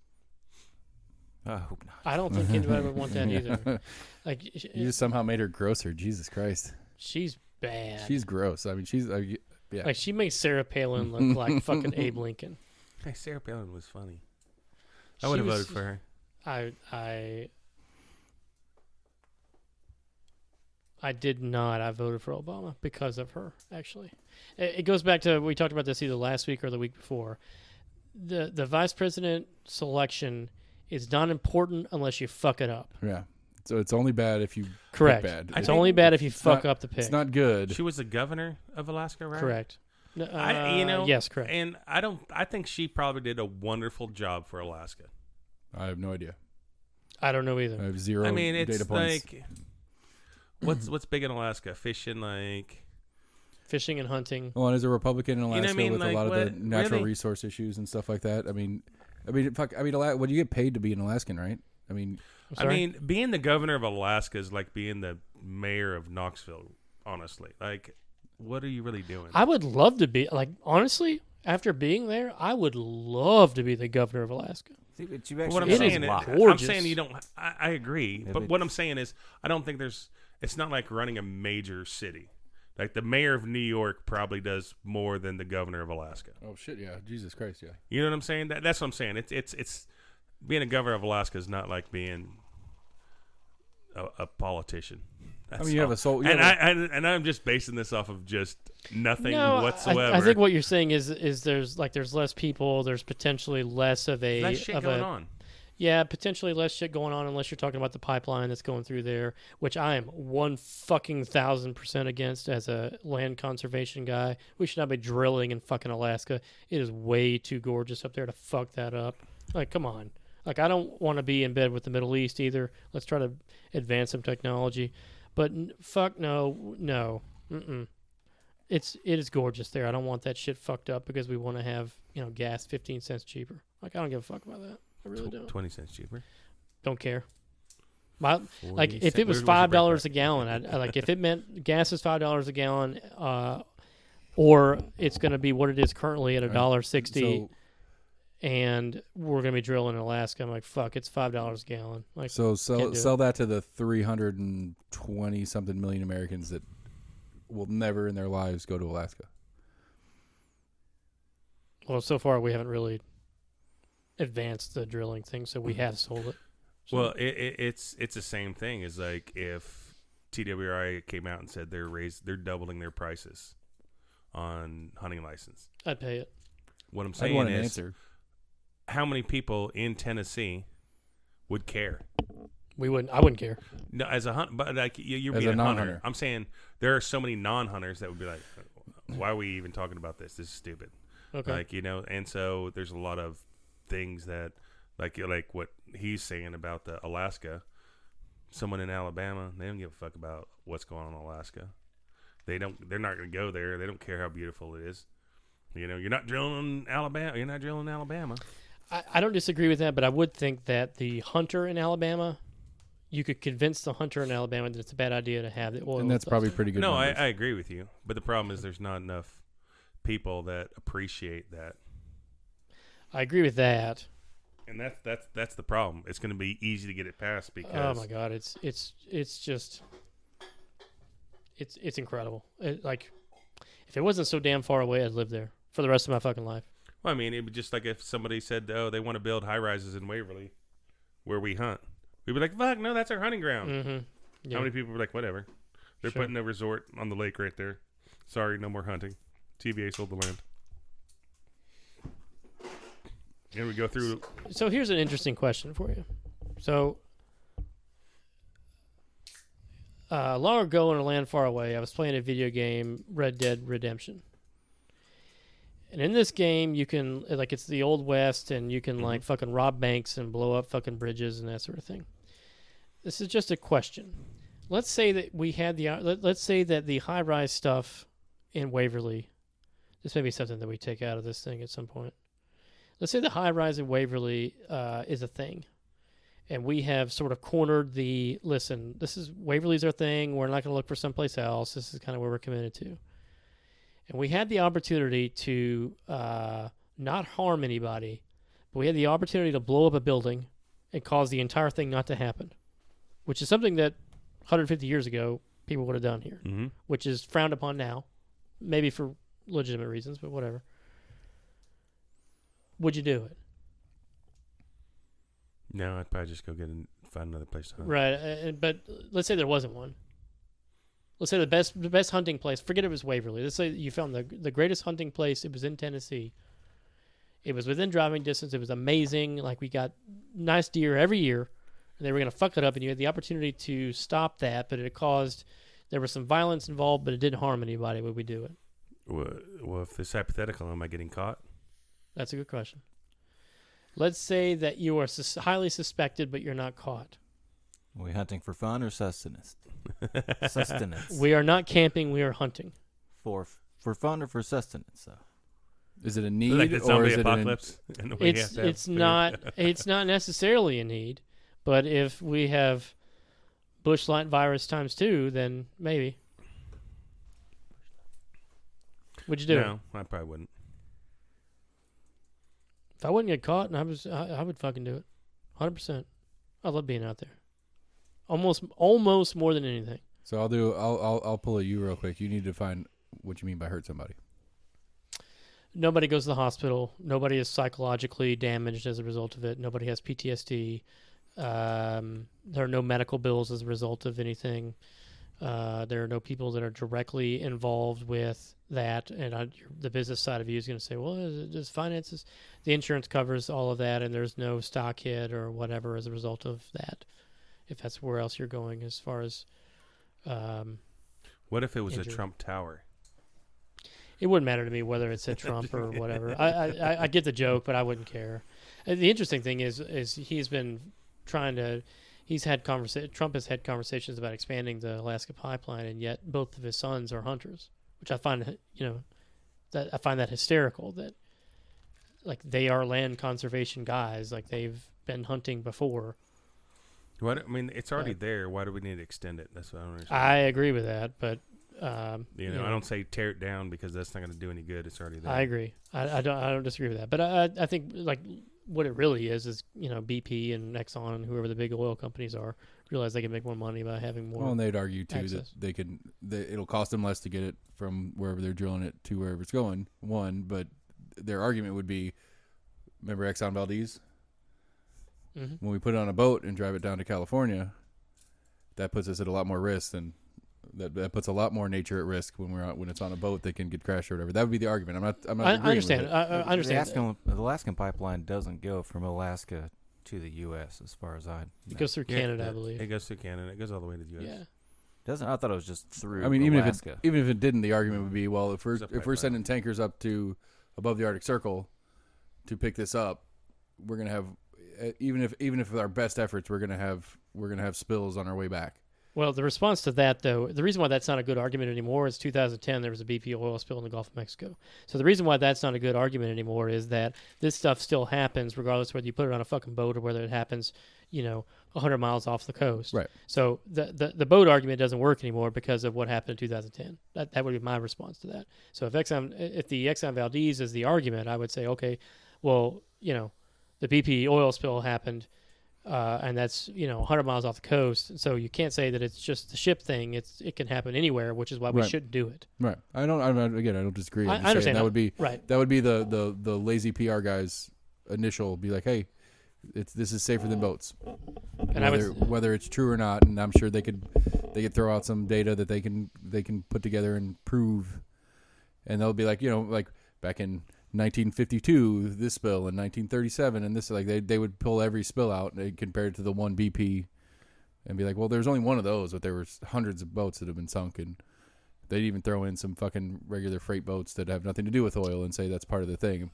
[SPEAKER 4] I hope not.
[SPEAKER 2] I don't think anybody would want that
[SPEAKER 1] Yeah.
[SPEAKER 2] either. Like,
[SPEAKER 1] You just somehow made her grosser. Jesus Christ,
[SPEAKER 2] she's bad.
[SPEAKER 1] she's gross. I mean, she's yeah.
[SPEAKER 2] Like, she makes Sarah Palin look like fucking Abe Lincoln.
[SPEAKER 3] Hey, Sarah Palin was funny. I
[SPEAKER 2] She
[SPEAKER 3] would have
[SPEAKER 2] was-
[SPEAKER 3] voted for her.
[SPEAKER 2] I did not. I voted for Obama because of her, actually. It goes back to, we talked about this either last week or the week before. The vice president selection is not important unless you fuck it up.
[SPEAKER 1] Yeah. So it's only bad if you
[SPEAKER 2] Correct.
[SPEAKER 1] pick bad.
[SPEAKER 3] I
[SPEAKER 2] It's
[SPEAKER 3] think
[SPEAKER 2] only bad if you fuck
[SPEAKER 1] not-
[SPEAKER 2] up the pick.
[SPEAKER 1] It's not good.
[SPEAKER 3] She was the governor of Alaska, right?
[SPEAKER 2] Correct.
[SPEAKER 3] Yes,
[SPEAKER 2] correct.
[SPEAKER 3] And I think she probably did a wonderful job for Alaska.
[SPEAKER 1] I have no idea.
[SPEAKER 2] I don't know either.
[SPEAKER 1] I have zero
[SPEAKER 3] I mean, it's
[SPEAKER 1] data points.
[SPEAKER 3] like, what's big in Alaska? Fishing, like.
[SPEAKER 2] Fishing and hunting.
[SPEAKER 1] Well, and as a Republican in
[SPEAKER 3] what I
[SPEAKER 1] Alaska
[SPEAKER 3] mean?
[SPEAKER 1] with
[SPEAKER 3] Like,
[SPEAKER 1] a lot of
[SPEAKER 3] what-
[SPEAKER 1] the natural
[SPEAKER 3] really?
[SPEAKER 1] resource issues and stuff like that. I mean, fuck. I mean, when you get paid to be an Alaskan, right? I mean,
[SPEAKER 2] I'm
[SPEAKER 3] I
[SPEAKER 2] sorry?
[SPEAKER 3] mean, being the governor of Alaska is like being the mayor of Knoxville, honestly. Like, what are you really doing?
[SPEAKER 2] I would love to be, like, honestly, after being there, I would love to be the governor of Alaska.
[SPEAKER 4] See, but you
[SPEAKER 3] But
[SPEAKER 4] actually
[SPEAKER 3] what I'm
[SPEAKER 2] It is
[SPEAKER 3] saying
[SPEAKER 4] got a lot.
[SPEAKER 3] I'm
[SPEAKER 2] gorgeous.
[SPEAKER 3] saying you don't. I agree,
[SPEAKER 4] Yeah,
[SPEAKER 3] but
[SPEAKER 4] but-
[SPEAKER 3] what I'm saying is, I don't think it's not like running a major city. Like the mayor of New York probably does more than the governor of Alaska.
[SPEAKER 1] oh shit, yeah, Jesus Christ, yeah.
[SPEAKER 3] You know what I'm saying? That's what I'm saying. It's being a governor of Alaska is not like being a politician. That's
[SPEAKER 1] I mean, you have
[SPEAKER 3] all.
[SPEAKER 1] a soul.
[SPEAKER 3] And I'm just basing this off of just nothing whatsoever.
[SPEAKER 2] I think what you're saying is there's less people. There's potentially less of a
[SPEAKER 3] that shit
[SPEAKER 2] of
[SPEAKER 3] going
[SPEAKER 2] a
[SPEAKER 3] on.
[SPEAKER 2] yeah, potentially less shit going on unless you're talking about the pipeline that's going through there, which I am 1,000% against as a land conservation guy. We should not be drilling in fucking Alaska. It is way too gorgeous up there to fuck that up. Like, come on. Like, I don't want to be in bed with the Middle East either. Let's try to advance some technology. But fuck no. Mm-mm. It is gorgeous there. I don't want that shit fucked up because we want to have, gas 15 cents cheaper. Like, I don't give a fuck about that. I really don't.
[SPEAKER 3] 20 cents cheaper.
[SPEAKER 2] Don't care. Like,
[SPEAKER 3] 40
[SPEAKER 2] if it was
[SPEAKER 3] cents. Where's your
[SPEAKER 2] $5
[SPEAKER 3] break
[SPEAKER 2] a gallon, I like if it meant gas is $5 a gallon, or it's going to be what it is currently at $1.60,
[SPEAKER 1] So,
[SPEAKER 2] and we're going to be drilling in Alaska. I'm like, fuck, it's $5 a gallon. Like,
[SPEAKER 1] so
[SPEAKER 2] can't do
[SPEAKER 1] sell that to the 320 something million Americans that will never in their lives go to Alaska.
[SPEAKER 2] Well, so far we haven't really advanced the drilling thing, so we have sold it. So,
[SPEAKER 3] Well, it's the same thing as like if TWRI came out and said they're doubling their prices on hunting license.
[SPEAKER 2] I'd pay it.
[SPEAKER 3] What I'm
[SPEAKER 1] I'd
[SPEAKER 3] saying
[SPEAKER 1] want an
[SPEAKER 3] is,
[SPEAKER 1] answer.
[SPEAKER 3] how many people in Tennessee would care?
[SPEAKER 2] I wouldn't care.
[SPEAKER 3] No, as a hunt, but like you're
[SPEAKER 1] As
[SPEAKER 3] being
[SPEAKER 1] a
[SPEAKER 3] a hunter.
[SPEAKER 1] non-hunter.
[SPEAKER 3] I'm saying there are so many non-hunters that would be like, why are we even talking about this? This is stupid.
[SPEAKER 2] Okay.
[SPEAKER 3] Like, and so there's a lot of things that like what he's saying about the Alaska. Someone in Alabama, they don't give a fuck about what's going on in Alaska. They're not going to go there. They don't care how beautiful it is. You're not drilling Alabama. You're not drilling Alabama.
[SPEAKER 2] I don't disagree with that, but I would think that the hunter in Alabama, you could convince the hunter in Alabama that it's a bad idea to have the oil.
[SPEAKER 1] And that's
[SPEAKER 2] stuff.
[SPEAKER 1] probably pretty good.
[SPEAKER 3] No, I
[SPEAKER 1] numbers.
[SPEAKER 3] agree with you. But the problem is there's not enough people that appreciate that.
[SPEAKER 2] I agree with that.
[SPEAKER 3] And that's the problem. It's going to be easy to get it passed because
[SPEAKER 2] Oh my god, it's just it's incredible. Like if it wasn't so damn far away, I'd live there for the rest of my fucking life.
[SPEAKER 3] Well, I mean, it would just like if somebody said, "Oh, they want to build high rises in Waverly, where we hunt," we'd be like, "Fuck, no, that's our hunting ground."
[SPEAKER 2] Mm-hmm. Yeah.
[SPEAKER 3] How many people were like, "Whatever"? They're
[SPEAKER 2] Sure.
[SPEAKER 3] putting a resort on the lake right there. Sorry, no more hunting. TVA sold the land. And we go through.
[SPEAKER 2] So here's an interesting question for you. So long ago in a land far away, I was playing a video game, Red Dead Redemption. And in this game, you can, like, it's the Old West, and you can, like, fucking rob banks and blow up fucking bridges and that sort of thing. This is just a question. Let's say that we had let's say that the high-rise stuff in Waverly, this may be something that we take out of this thing at some point. Let's say the high-rise in Waverly is a thing. And we have sort of cornered listen, Waverly's our thing. We're not going to look for someplace else. This is kind of where we're committed to. And we had the opportunity to not harm anybody, but we had the opportunity to blow up a building and cause the entire thing not to happen, which is something that 150 years ago people would have done here, which is frowned upon now, maybe for legitimate reasons, but whatever. Would you do it?
[SPEAKER 3] No, I'd probably just go find another place to hunt.
[SPEAKER 2] Right, but let's say there wasn't one. Let's say the best hunting place. Forget it was Waverly. Let's say you found the greatest hunting place. It was in Tennessee. It was within driving distance. It was amazing. Like, we got nice deer every year, and they were going to fuck it up. And you had the opportunity to stop that, but there was some violence involved, but it didn't harm anybody. Would we do it?
[SPEAKER 3] Well, if it's hypothetical, am I getting caught?
[SPEAKER 2] That's a good question. Let's say that you are highly suspected, but you're not caught.
[SPEAKER 4] Are we hunting for fun or sustenance? Sustenance.
[SPEAKER 2] We are not camping. We are hunting.
[SPEAKER 4] For fun or for sustenance? So.
[SPEAKER 1] Is it a need
[SPEAKER 3] Like the
[SPEAKER 1] or
[SPEAKER 3] zombie
[SPEAKER 1] is it
[SPEAKER 3] apocalypse? And we have to have
[SPEAKER 2] It's
[SPEAKER 3] food.
[SPEAKER 2] not necessarily a need, but if we have bush light virus times 2, then maybe. Would you do it?
[SPEAKER 3] No, I probably wouldn't.
[SPEAKER 2] If I wouldn't get caught, and I would fucking do it, 100%. I love being out there, almost more than anything.
[SPEAKER 1] So I'll pull a you real quick. You need to find what you mean by hurt somebody.
[SPEAKER 2] Nobody goes to the hospital. Nobody is psychologically damaged as a result of it. Nobody has PTSD. There are no medical bills as a result of anything. There are no people that are directly involved with that. And the business side of you is going to say, well, just finances. The insurance covers all of that, and there's no stock hit or whatever as a result of that, if that's where else you're going as far as
[SPEAKER 3] What if it was
[SPEAKER 2] injury.
[SPEAKER 3] a Trump Tower?
[SPEAKER 2] It wouldn't matter to me whether it said Trump or whatever. I get the joke, but I wouldn't care. And the interesting thing is he's been trying to. Trump has had conversations about expanding the Alaska pipeline, and yet both of his sons are hunters, which I find that hysterical. That like they are land conservation guys, like they've been hunting before.
[SPEAKER 3] What I mean, it's already there. Why do we need to extend it? That's what I don't understand.
[SPEAKER 2] I agree with that, but
[SPEAKER 3] I don't say tear it down because that's not going to do any good. It's already there.
[SPEAKER 2] I agree. I don't disagree with that. But I think like what it really is BP and Exxon and whoever the big oil companies are realize they can make more money by having more.
[SPEAKER 1] Well, and they'd argue too
[SPEAKER 2] access.
[SPEAKER 1] that it'll cost them less to get it from wherever they're drilling it to wherever it's going. One, but their argument would be, remember Exxon Valdez?
[SPEAKER 2] Mm-hmm.
[SPEAKER 1] When we put it on a boat and drive it down to California, that puts us at a lot more risk than that puts a lot more nature at risk when it's on a boat that can get crashed or whatever. That would be the argument. I'm not.
[SPEAKER 2] I
[SPEAKER 1] agreeing
[SPEAKER 2] understand.
[SPEAKER 1] With it.
[SPEAKER 2] I understand.
[SPEAKER 4] The Alaskan pipeline doesn't go from Alaska to the U.S. as far as I.
[SPEAKER 2] It goes through Canada, I believe.
[SPEAKER 3] It goes through Canada. It goes all the way to the U.S.
[SPEAKER 2] Yeah.
[SPEAKER 4] Doesn't I thought it was just through.
[SPEAKER 1] I mean,
[SPEAKER 4] Alaska.
[SPEAKER 1] even if it didn't, the argument would be, well, if we're
[SPEAKER 3] pipeline.
[SPEAKER 1] sending tankers up to above the Arctic Circle to pick this up, we're gonna have even if with our best efforts, we're gonna have spills on our way back.
[SPEAKER 2] Well, the response to that, though, the reason why that's not a good argument anymore is 2010, there was a BP oil spill in the Gulf of Mexico. So the reason why that's not a good argument anymore is that this stuff still happens regardless whether you put it on a fucking boat or whether it happens, 100 miles off the coast.
[SPEAKER 1] Right.
[SPEAKER 2] So the boat argument doesn't work anymore because of what happened in 2010. That would be my response to that. So if the Exxon Valdez is the argument, I would say, okay, well, the BP oil spill happened, and that's 100 miles off the coast. So you can't say that it's just the ship thing. It can happen anywhere, which is why we
[SPEAKER 1] Right.
[SPEAKER 2] shouldn't do it.
[SPEAKER 1] Right. I don't disagree.
[SPEAKER 2] I
[SPEAKER 1] I'm just saying
[SPEAKER 2] understand
[SPEAKER 1] that would be
[SPEAKER 2] right.
[SPEAKER 1] That would be the lazy PR guys' initial be like, hey, this is safer than boats.
[SPEAKER 2] And
[SPEAKER 1] whether it's true or not, and I'm sure they could throw out some data that they can put together and prove, and they'll be like, like back in 1952, this spill in 1937, and this, like they would pull every spill out and compare it to the one BP, and be like, well, there's only one of those, but there were hundreds of boats that have been sunk, and they'd even throw in some fucking regular freight boats that have nothing to do with oil and say that's part of the thing.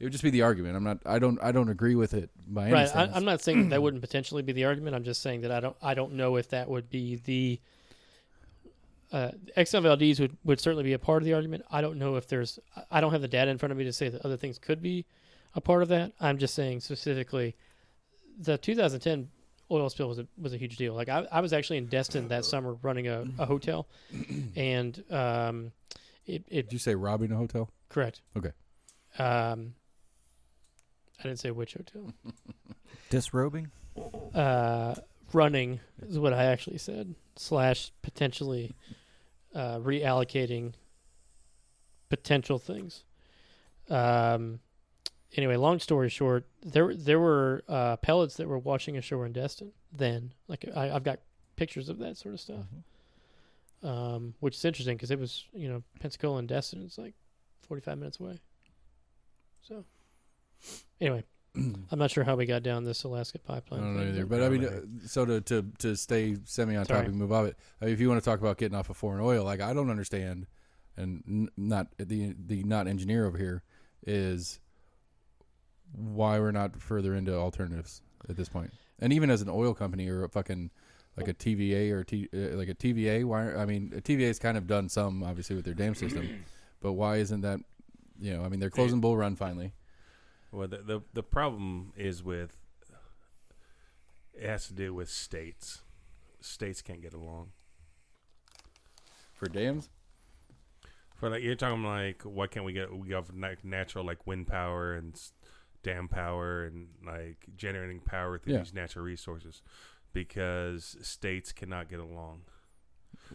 [SPEAKER 1] It would just be the argument. I don't agree with it by any sense.
[SPEAKER 2] I'm not saying that wouldn't potentially be the argument. I'm just saying that I don't know if that would be the Exxon Valdez would certainly be a part of the argument. I don't know if I don't have the data in front of me to say that other things could be a part of that. I'm just saying specifically the 2010 oil spill was a huge deal. Like I was actually in Destin that summer running a hotel, and
[SPEAKER 1] Did you say robbing a hotel?
[SPEAKER 2] Correct.
[SPEAKER 1] Okay.
[SPEAKER 2] I didn't say which hotel.
[SPEAKER 4] Disrobing?
[SPEAKER 2] Running is what I actually said. / potentially reallocating potential things. Anyway, long story short, there were pellets that were washing ashore in Destin then. Like I've got pictures of that sort of stuff, which is interesting because it was, Pensacola and Destin. It's like 45 minutes away. So, anyway, I'm not sure how we got down this Alaska pipeline.
[SPEAKER 1] I don't know
[SPEAKER 2] thing,
[SPEAKER 1] either. But I mean, so to stay semi on topic, move off it. I mean, if you want to talk about getting off of foreign oil, like I don't understand, and not the not engineer over here is why we're not further into alternatives at this point. And even as an oil company or a fucking like a TVA or like a TVA, why? I mean, a TVA has kind of done some obviously with their dam system, but why isn't that? I mean, they're closing Bull Run finally.
[SPEAKER 3] Well, the problem is it has to do with states. States can't get along.
[SPEAKER 1] For dams?
[SPEAKER 3] For like you're talking like, why can't we have natural like wind power and dam power and like generating power through these natural resources? Because states cannot get along.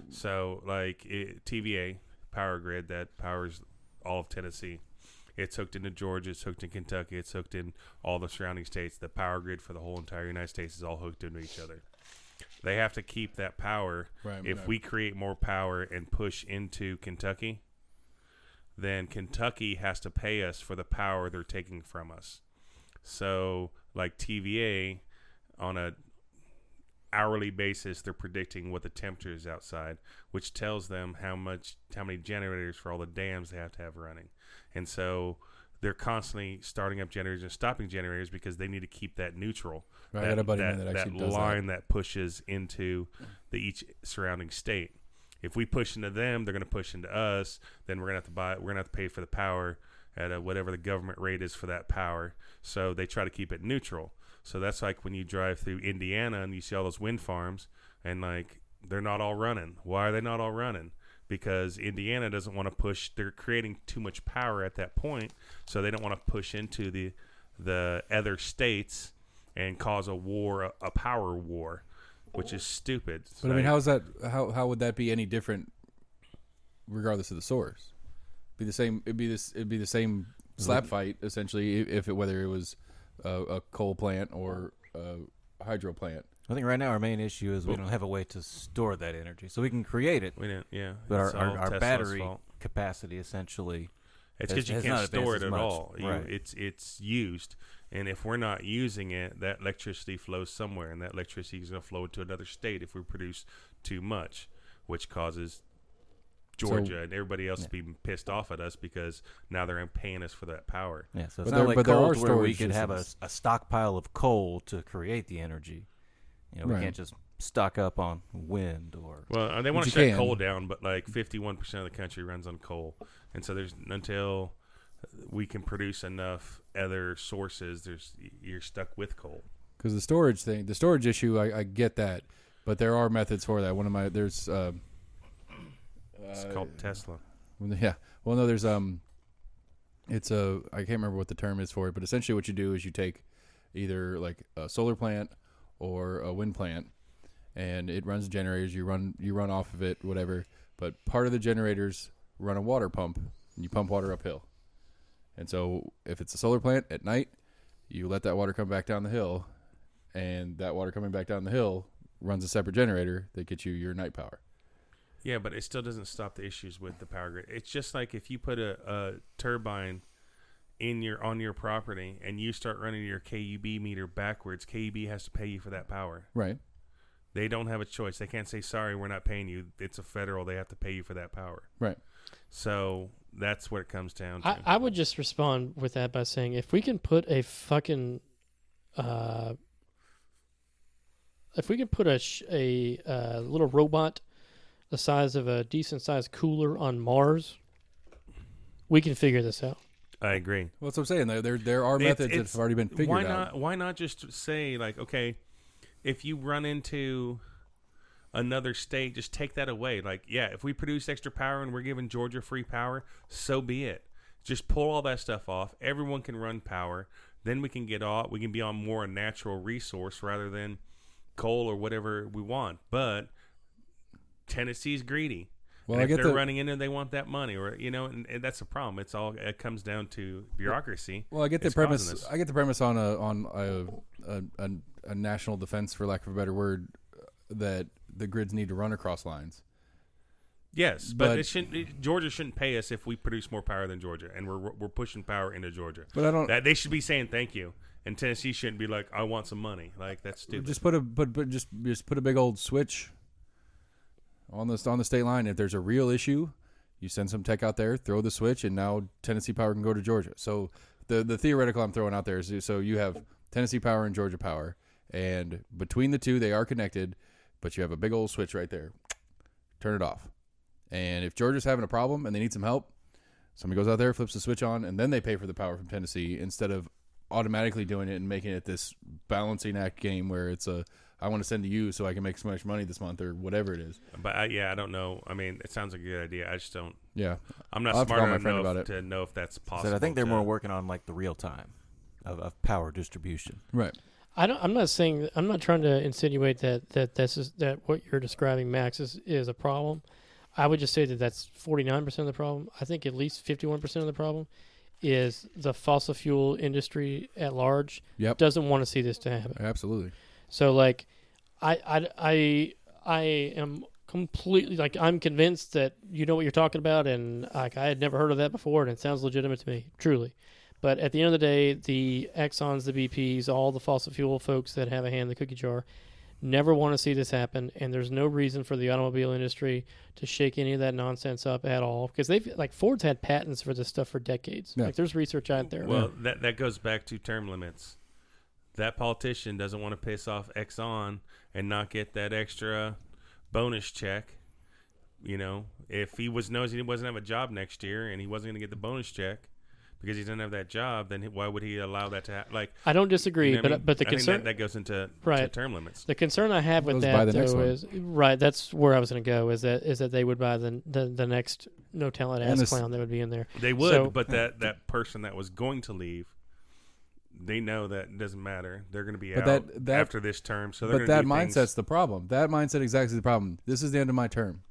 [SPEAKER 3] So like TVA, power grid that powers all of Tennessee. It's hooked into Georgia. It's hooked in Kentucky. It's hooked in all the surrounding states. The power grid for the whole entire United States is all hooked into each other. They have to keep that power.
[SPEAKER 1] Right,
[SPEAKER 3] if we create more power and push into Kentucky, then Kentucky has to pay us for the power they're taking from us. So, like TVA, on a hourly basis, they're predicting what the temperature is outside, which tells them how many generators for all the dams they have to have running. And so they're constantly starting up generators and stopping generators because they need to keep that neutral.
[SPEAKER 1] Right, I got a buddy that actually does
[SPEAKER 3] line that pushes into each surrounding state. If we push into them, they're going to push into us. Then we're going to have to pay for the power at whatever the government rate is for that power. So they try to keep it neutral. So that's like when you drive through Indiana and you see all those wind farms and like they're not all running. Why are they not all running? Because Indiana doesn't want to push. They're creating too much power at that point, so they don't want to push into the other states and cause a war, a power war, which is stupid.
[SPEAKER 1] But I mean, how is that? How would that be any different, regardless of the source? Be the same. It'd be the same slap fight essentially, whether it was a coal plant or a hydro plant.
[SPEAKER 4] I think right now our main issue is we don't have a way to store that energy, so we can create it.
[SPEAKER 3] We didn't, yeah.
[SPEAKER 4] But
[SPEAKER 3] It's all
[SPEAKER 4] our
[SPEAKER 3] Tesla's
[SPEAKER 4] battery
[SPEAKER 3] fault.
[SPEAKER 4] capacity essentially.
[SPEAKER 3] It's because you
[SPEAKER 4] has
[SPEAKER 3] can't
[SPEAKER 4] not
[SPEAKER 3] store it
[SPEAKER 4] advanced as
[SPEAKER 3] at
[SPEAKER 4] much.
[SPEAKER 3] all.
[SPEAKER 4] Right.
[SPEAKER 3] It's used, and if we're not using it, that electricity flows somewhere, and that electricity is going to flow to another state if we produce too much, which causes Georgia and everybody else to be pissed off at us because now they're paying us for that power.
[SPEAKER 4] Yeah, so it's
[SPEAKER 1] But
[SPEAKER 4] not like
[SPEAKER 1] there
[SPEAKER 4] coal
[SPEAKER 1] are
[SPEAKER 4] to where we
[SPEAKER 1] storage
[SPEAKER 4] could have
[SPEAKER 1] systems.
[SPEAKER 4] a stockpile of coal to create the energy. You know, we
[SPEAKER 1] Right.
[SPEAKER 4] can't just stock up on wind or.
[SPEAKER 3] Well, they want to
[SPEAKER 1] But you
[SPEAKER 3] shut
[SPEAKER 1] can.
[SPEAKER 3] coal down, but like 51% of the country runs on coal, and so there's until we can produce enough other sources, you're stuck with coal.
[SPEAKER 1] Because the storage issue, I get that, but there are methods for that. There's
[SPEAKER 3] It's called Tesla.
[SPEAKER 1] yeah. Well, no, there's it's I can't remember what the term is for it, but essentially what you do is you take either like a solar plant or a wind plant, and it runs generators. You run off of it, whatever. But part of the generators run a water pump, and you pump water uphill. And so if it's a solar plant at night, you let that water come back down the hill, and that water coming back down the hill runs a separate generator that gets you your night power.
[SPEAKER 3] Yeah, but it still doesn't stop the issues with the power grid. It's just like if you put a turbine on your property and you start running your KUB meter backwards, KUB has to pay you for that power.
[SPEAKER 1] Right.
[SPEAKER 3] They don't have a choice. They can't say, sorry, we're not paying you. It's a federal. They have to pay you for that power.
[SPEAKER 1] Right.
[SPEAKER 3] So that's what it comes down to.
[SPEAKER 2] I would just respond with that by saying, if we can put a fucking, if we can put a little robot the size of a decent sized cooler on Mars, we can figure this out.
[SPEAKER 3] I agree.
[SPEAKER 1] Well, that's what I'm saying. There are methods that have already been figured out.
[SPEAKER 3] Why not just say, like, okay, if you run into another state, just take that away. Like, yeah, if we produce extra power and we're giving Georgia free power, so be it. Just pull all that stuff off. Everyone can run power. Then we can be on more a natural resource rather than coal or whatever we want. But Tennessee's greedy.
[SPEAKER 1] Well,
[SPEAKER 3] and if they're running in and they want that money, or and that's the problem. It comes down to bureaucracy.
[SPEAKER 1] Well, I get the premise. I get the premise on a national defense, for lack of a better word, that the grids need to run across lines.
[SPEAKER 3] Yes, but Georgia shouldn't pay us if we produce more power than Georgia, and we're pushing power into Georgia.
[SPEAKER 1] But I don't.
[SPEAKER 3] They should be saying thank you, and Tennessee shouldn't be like, I want some money. Like, that's stupid.
[SPEAKER 1] Just put a big old switch on the state line. If there's a real issue, you send some tech out there, throw the switch, and now Tennessee power can go to Georgia. So the theoretical I'm throwing out there is, so you have Tennessee power and Georgia power, and between the two they are connected, but you have a big old switch right there. Turn it off. And if Georgia's having a problem and they need some help, somebody goes out there, flips the switch on, and then they pay for the power from Tennessee instead of automatically doing it and making it this balancing act game where it's I want to send to you so I can make so much money this month or whatever it is.
[SPEAKER 3] But I don't know. I mean, it sounds like a good idea. I just don't.
[SPEAKER 1] Yeah,
[SPEAKER 3] I'm not
[SPEAKER 1] I'll have to
[SPEAKER 3] smart
[SPEAKER 1] call my
[SPEAKER 3] enough
[SPEAKER 1] friend about it.
[SPEAKER 3] to know if that's possible.
[SPEAKER 4] So I think they're more working on like the real time of power distribution.
[SPEAKER 1] right.
[SPEAKER 2] I'm not trying to insinuate that what you're describing, Max, is a problem. I would just say that's 49% of the problem. I think at least 51% of the problem is the fossil fuel industry at large doesn't want to see this to happen.
[SPEAKER 1] Absolutely.
[SPEAKER 2] So like, I am completely like, I'm convinced that you know what you're talking about, and like I had never heard of that before, and it sounds legitimate to me, truly. But at the end of the day, the Exxons, the BPs, all the fossil fuel folks that have a hand in the cookie jar never want to see this happen, and there's no reason for the automobile industry to shake any of that nonsense up at all, because Ford's had patents for this stuff for decades.
[SPEAKER 1] Yeah.
[SPEAKER 2] Like, there's research out there.
[SPEAKER 3] Well, that goes back to term limits. That politician doesn't want to piss off Exxon and not get that extra bonus check. If he knows he wasn't have a job next year and he wasn't going to get the bonus check because he doesn't have that job, then why would he allow that to happen? Like,
[SPEAKER 2] I don't disagree,
[SPEAKER 3] what I mean?
[SPEAKER 2] but the
[SPEAKER 3] I think
[SPEAKER 2] concern
[SPEAKER 3] that goes into
[SPEAKER 2] Right.
[SPEAKER 3] term limits.
[SPEAKER 2] The concern I have with that, though, is that's where I was going to go. Is that they would buy the next no talent ass clown that would be in there.
[SPEAKER 3] They would,
[SPEAKER 2] So-
[SPEAKER 3] but that person that was going to leave, they know that it doesn't matter. They're going to be out after this term. So,
[SPEAKER 1] but that mindset's the problem. That mindset exactly is the problem. This is the end of my term.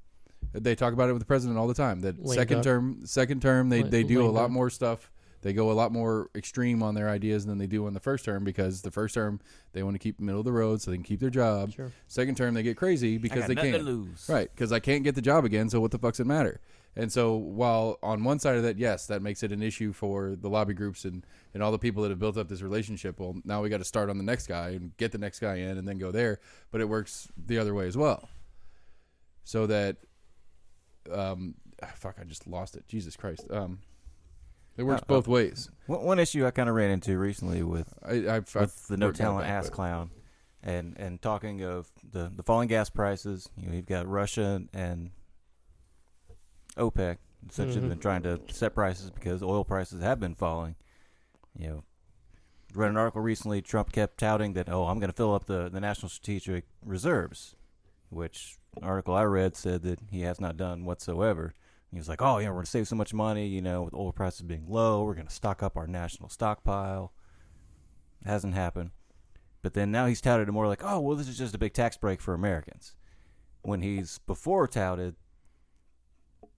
[SPEAKER 1] They talk about it with the president all the time. That second term, they do a lot more stuff They go a lot more extreme on their ideas than they do on the first term, because the first term they want to keep middle of the road so they can keep their job.
[SPEAKER 2] Sure.
[SPEAKER 1] Second term they get crazy because they can't
[SPEAKER 4] lose.
[SPEAKER 1] Right, because I can't get the job again, so what the fuck's it matter? And so while on one side of that, yes, that makes it an issue for the lobby groups and all the people that have built up this relationship. Well, now we got to start on the next guy and get the next guy in and then go there. But it works the other way as well. So that, fuck, I just lost it. Jesus Christ. It works both ways.
[SPEAKER 4] One issue I kind of ran into recently with the no talent ass clown, and talking of the falling gas prices. You've got Russia and OPEC essentially been trying to set prices because oil prices have been falling. Read an article recently. Trump kept touting that, I'm going to fill up the National Strategic Reserves, which article I read said that he has not done whatsoever. He was like, we're going to save so much money, with oil prices being low, we're going to stock up our national stockpile. It hasn't happened. But then now he's touted it more like, this is just a big tax break for Americans. When he's before touted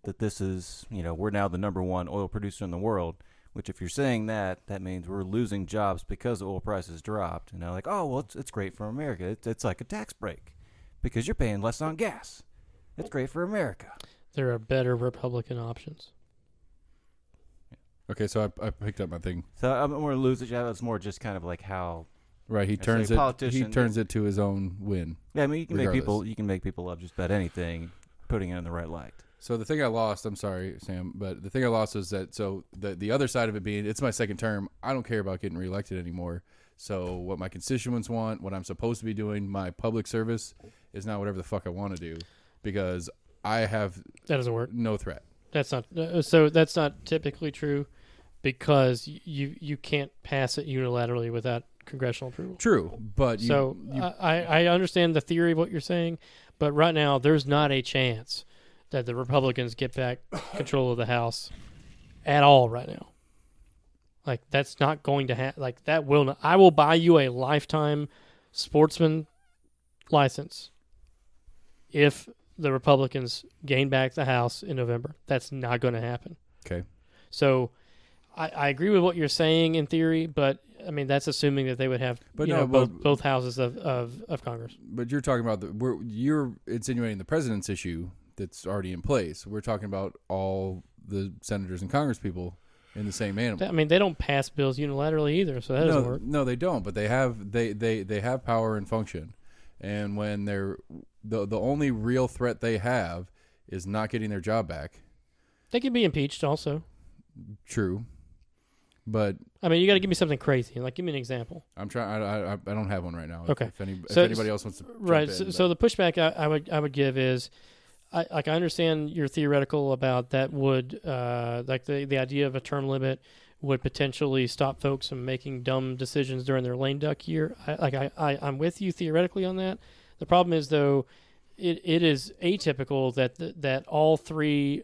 [SPEAKER 4] that this is, we're now the number one oil producer in the world, which if you're saying that means we're losing jobs because oil prices dropped. And they're like, it's great for America. It's like a tax break because you're paying less on gas. It's great for America.
[SPEAKER 2] There are better Republican options.
[SPEAKER 1] Okay, so I picked up my thing.
[SPEAKER 4] So I'm going to lose it. It's more just kind of like how.
[SPEAKER 1] Right, he turns it to his own win.
[SPEAKER 4] Yeah, I mean, you can make people love just about anything, putting it in the right light.
[SPEAKER 1] So the thing I lost, I'm sorry, Sam, but the thing I lost is that, so the other side of it being, it's my second term, I don't care about getting reelected anymore. So what my constituents want, what I'm supposed to be doing, my public service is not whatever the fuck I want to do, because I have
[SPEAKER 2] that doesn't work.
[SPEAKER 1] No threat.
[SPEAKER 2] That's not so. That's not typically true, because you can't pass it unilaterally without congressional approval.
[SPEAKER 1] True, but
[SPEAKER 2] I understand the theory of what you're saying, but right now there's not a chance that the Republicans get back control of the House at all right now. Like, that's not going to happen. Like, that will not. I will buy you a lifetime sportsman license if the Republicans gain back the House in November. That's not going to happen.
[SPEAKER 1] Okay.
[SPEAKER 2] So I agree with what you're saying in theory, but I mean, that's assuming that they would have both houses of Congress.
[SPEAKER 1] But you're talking about you're insinuating the president's issue that's already in place. We're talking about all the senators and Congress people in the same animal.
[SPEAKER 2] I mean, they don't pass bills unilaterally either, so that doesn't work.
[SPEAKER 1] No, they don't. But they have power and function, and when they're the only real threat they have is not getting their job back.
[SPEAKER 2] They can be impeached also.
[SPEAKER 1] True, but
[SPEAKER 2] I mean, you got to give me something crazy. Like, give me an example.
[SPEAKER 1] I'm trying. I don't have one right now.
[SPEAKER 2] Okay.
[SPEAKER 1] If anybody else wants to.
[SPEAKER 2] So the pushback I would give is, I understand your theoretical about that would like the idea of a term limit would potentially stop folks from making dumb decisions during their lame duck year. I'm with you theoretically on that. The problem is, though, it is atypical that all three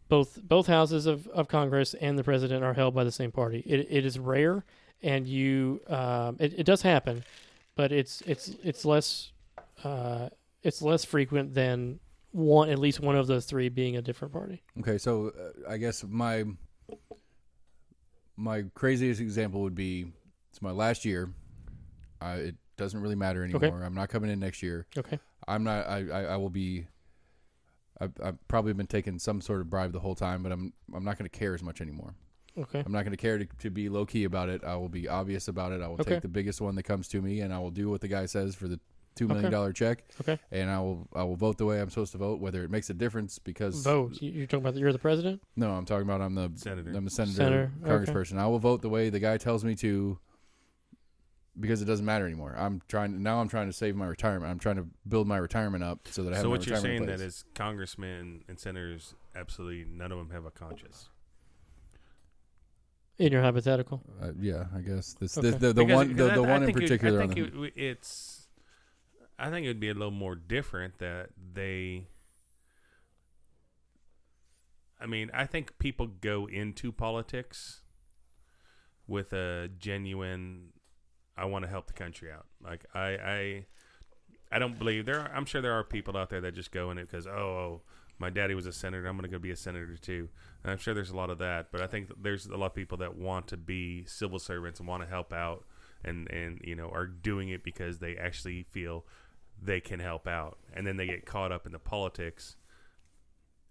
[SPEAKER 2] both houses of Congress and the president are held by the same party. It is rare, and it does happen, but it's less frequent than at least one of those three being a different party.
[SPEAKER 1] Okay, so I guess my craziest example would be, it's my last year. It doesn't really matter anymore.
[SPEAKER 2] Okay.
[SPEAKER 1] I'm not coming in next year.
[SPEAKER 2] Okay.
[SPEAKER 1] I'm not. I will be. I've probably been taking some sort of bribe the whole time, but I'm not going to care as much anymore.
[SPEAKER 2] Okay.
[SPEAKER 1] I'm not going to care to be low key about it. I will be obvious about it. I will take the biggest one that comes to me, and I will do what the guy says for the $2 million check. Okay. And I will vote the way I'm supposed to vote, whether it makes a difference. Because
[SPEAKER 2] vote. You're talking about you're the president?
[SPEAKER 1] No, I'm talking about I'm the
[SPEAKER 3] senator.
[SPEAKER 1] I'm the senator. Congressperson. I will vote the way the guy tells me to, because it doesn't matter anymore. I'm trying to save my retirement. I'm trying to build my retirement up so that I have my retirement. So what you're saying
[SPEAKER 3] that is congressmen and senators, absolutely none of them have a conscience.
[SPEAKER 2] In your hypothetical,
[SPEAKER 1] yeah, I guess the one in particular.
[SPEAKER 3] I think it would be a little more different that they. I mean, I think people go into politics with a genuine, I want to help the country out. Like I don't believe I'm sure there are people out there that just go in it because My daddy was a senator. I'm going to go be a senator too. And I'm sure there's a lot of that. But I think that there's a lot of people that want to be civil servants and want to help out and are doing it because they actually feel they can help out. And then they get caught up in the politics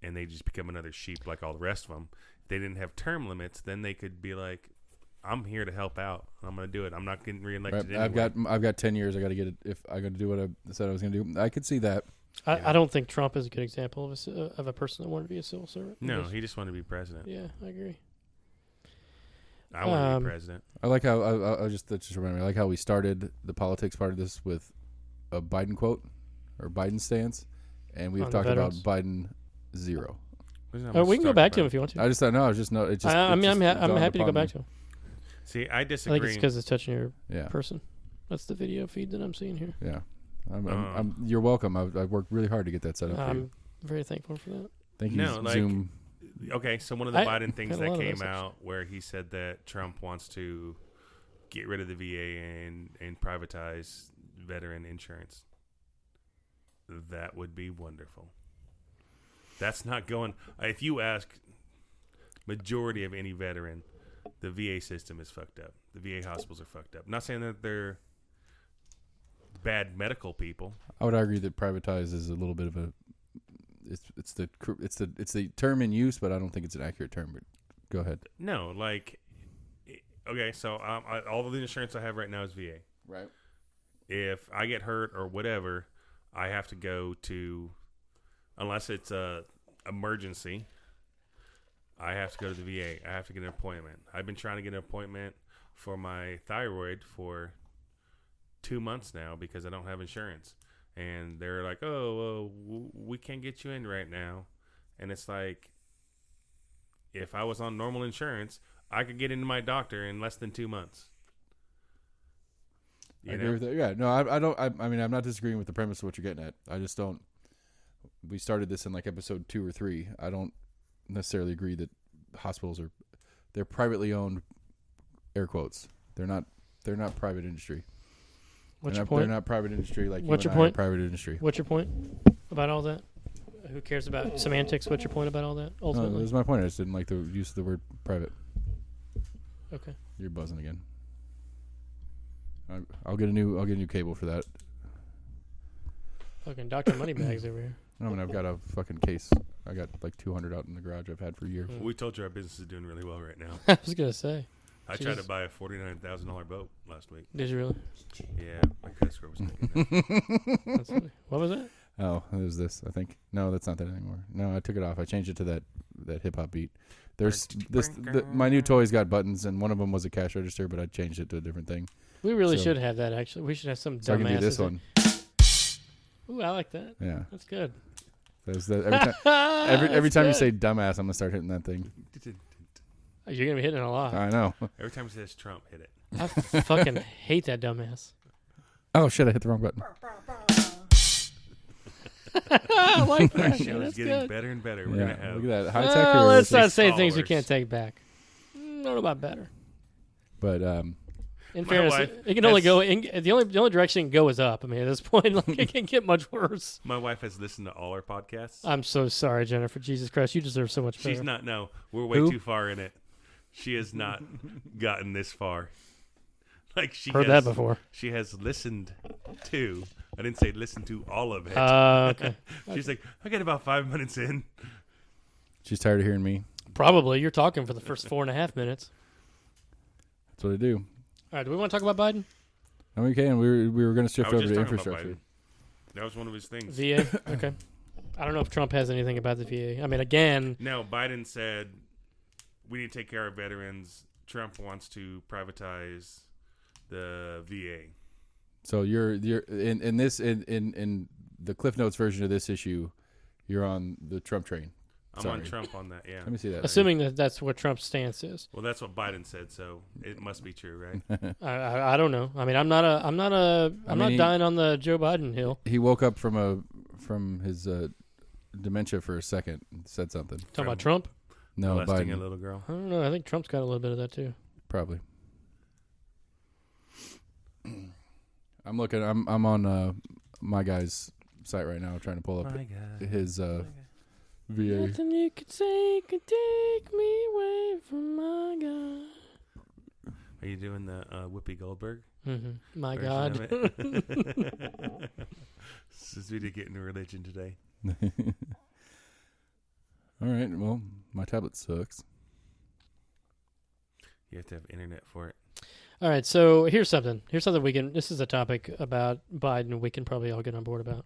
[SPEAKER 3] and they just become another sheep like all the rest of them. If they didn't have term limits, then they could be like, I'm here to help out. I'm going to do it. I'm not getting reelected anyway.
[SPEAKER 1] I've got 10 years. I got to get it if I got to do what I said I was going to do. I could see that.
[SPEAKER 2] I don't think Trump is a good example of a person that wanted to be a civil servant.
[SPEAKER 3] No, he just wanted to be president.
[SPEAKER 2] Yeah, I agree.
[SPEAKER 3] I want to be president.
[SPEAKER 1] I like how I just remember me. I like how we started the politics part of this with a Biden quote or Biden stance, and we've talked about Biden zero.
[SPEAKER 2] We can go back to him if you want to.
[SPEAKER 1] I just thought no. I was just no. It just.
[SPEAKER 2] I'm happy to go back to him.
[SPEAKER 3] See, I disagree.
[SPEAKER 2] I think it's because it's touching your person. That's the video feed that I'm seeing here.
[SPEAKER 1] Yeah. You're welcome. I've worked really hard to get that set up.
[SPEAKER 2] I'm very thankful for that.
[SPEAKER 1] Thank you, Zoom.
[SPEAKER 3] Okay, so one of the Biden things that came out where he said that Trump wants to get rid of the VA and privatize veteran insurance. That would be wonderful. That's not going. If you ask majority of any veteran, the VA system is fucked up. The VA hospitals are fucked up. I'm not saying that they're bad medical people.
[SPEAKER 1] I would argue that privatize is a little bit of a it's the term in use, but I don't think it's an accurate term. But go ahead.
[SPEAKER 3] No, okay, so all of the insurance I have right now is VA.
[SPEAKER 1] Right.
[SPEAKER 3] If I get hurt or whatever, I have to go to, unless it's a emergency, I have to go to the VA. I have to get an appointment. I've been trying to get an appointment for my thyroid for 2 months now because I don't have insurance. And they're like, oh, well, we can't get you in right now. And it's like, if I was on normal insurance, I could get into my doctor in less than 2 months.
[SPEAKER 1] I agree with that. Yeah, no, I don't. I mean, I'm not disagreeing with the premise of what you're getting at. I just don't. We started this in like episode 2 or 3. I don't necessarily agree that hospitals they're privately owned, air quotes. They're not private industry.
[SPEAKER 2] What's your point?
[SPEAKER 1] They're not private industry like
[SPEAKER 2] What's
[SPEAKER 1] you
[SPEAKER 2] your
[SPEAKER 1] and I
[SPEAKER 2] point?
[SPEAKER 1] are private industry.
[SPEAKER 2] What's your point about all that? Who cares about semantics? What's your point about all that? Ultimately,
[SPEAKER 1] No, that was my point. I just didn't like the use of the word private.
[SPEAKER 2] Okay.
[SPEAKER 1] You're buzzing again. I'll get a new cable for that.
[SPEAKER 2] Fucking Dr. Moneybags over here.
[SPEAKER 1] I mean, I've got a fucking case. I got like 200 out in the garage I've had for years.
[SPEAKER 3] We told you our business is doing really well right now.
[SPEAKER 2] I was gonna say.
[SPEAKER 3] I tried to buy a $49,000 boat last week.
[SPEAKER 2] Did you really?
[SPEAKER 3] Yeah, my credit score was taken.
[SPEAKER 2] That's funny. What was that?
[SPEAKER 1] Oh, it was this, I think. No, that's not that anymore. No, I took it off. I changed it to that hip hop beat. There's my new toys got buttons, and one of them was a cash register, but I changed it to a different thing.
[SPEAKER 2] We really should have that. Actually, we should have some.
[SPEAKER 1] So I can do this one.
[SPEAKER 2] Ooh, I like that.
[SPEAKER 1] Yeah,
[SPEAKER 2] that's good.
[SPEAKER 1] Every time you say dumbass, I'm gonna start hitting that thing.
[SPEAKER 2] You're gonna be hitting it a lot.
[SPEAKER 1] I know.
[SPEAKER 3] Every time he says Trump, hit it.
[SPEAKER 2] I fucking hate that dumbass.
[SPEAKER 1] Oh shit! I hit the wrong button.
[SPEAKER 2] I like that.
[SPEAKER 3] Our show is getting better and better. We're gonna have.
[SPEAKER 1] Look at that high tech.
[SPEAKER 2] Let's not say things we can't take back. Don't know about better.
[SPEAKER 1] But
[SPEAKER 2] in fairness, it can only go. The only direction it can go is up. I mean, at this point, like, it can't get much worse.
[SPEAKER 3] My wife has listened to all our podcasts.
[SPEAKER 2] I'm so sorry, Jennifer. Jesus Christ, you deserve so much better.
[SPEAKER 3] She's not. No, we're way too far in it. She has not gotten this far. Like she
[SPEAKER 2] heard that before.
[SPEAKER 3] She has listened to. I didn't say listen to all of it.
[SPEAKER 2] Okay.
[SPEAKER 3] She's like, I got about 5 minutes in.
[SPEAKER 1] She's tired of hearing me.
[SPEAKER 2] Probably. You're talking for the first 4.5 minutes.
[SPEAKER 1] That's what I do.
[SPEAKER 2] All right. Do we want to talk about Biden?
[SPEAKER 1] I mean, okay, and we were going to shift over to infrastructure.
[SPEAKER 3] That was one of his things.
[SPEAKER 2] VA. Okay. I don't know if Trump has anything about the VA. I mean, again.
[SPEAKER 3] No, Biden said we need to take care of veterans. Trump wants to privatize the VA.
[SPEAKER 1] So you're in the Cliff Notes version of this issue, you're on the Trump train.
[SPEAKER 3] I'm on Trump on that. Yeah.
[SPEAKER 1] Let me see that.
[SPEAKER 2] Assuming that that's what Trump's stance is.
[SPEAKER 3] Well, that's what Biden said, so it must be true, right?
[SPEAKER 2] I don't know. I mean, I'm not dying on the Joe Biden hill.
[SPEAKER 1] He woke up from his dementia for a second and said something.
[SPEAKER 2] Talking about Trump?
[SPEAKER 1] No,
[SPEAKER 3] molesting
[SPEAKER 1] Biden.
[SPEAKER 3] a little girl.
[SPEAKER 2] I don't know. I think Trump's got a little bit of that too.
[SPEAKER 1] Probably. I'm looking. I'm on my guy's site right now, trying to pull up his VA.
[SPEAKER 2] Nothing you could say could take me away from my God.
[SPEAKER 3] Are you doing the Whoopi Goldberg?
[SPEAKER 2] Mm-hmm. My
[SPEAKER 3] version
[SPEAKER 2] God.
[SPEAKER 3] of it? Since we did get into religion today.
[SPEAKER 1] All right. Well, my tablet sucks.
[SPEAKER 3] You have to have internet for it.
[SPEAKER 2] All right, so here's something. We can. This is a topic about Biden we can probably all get on board about,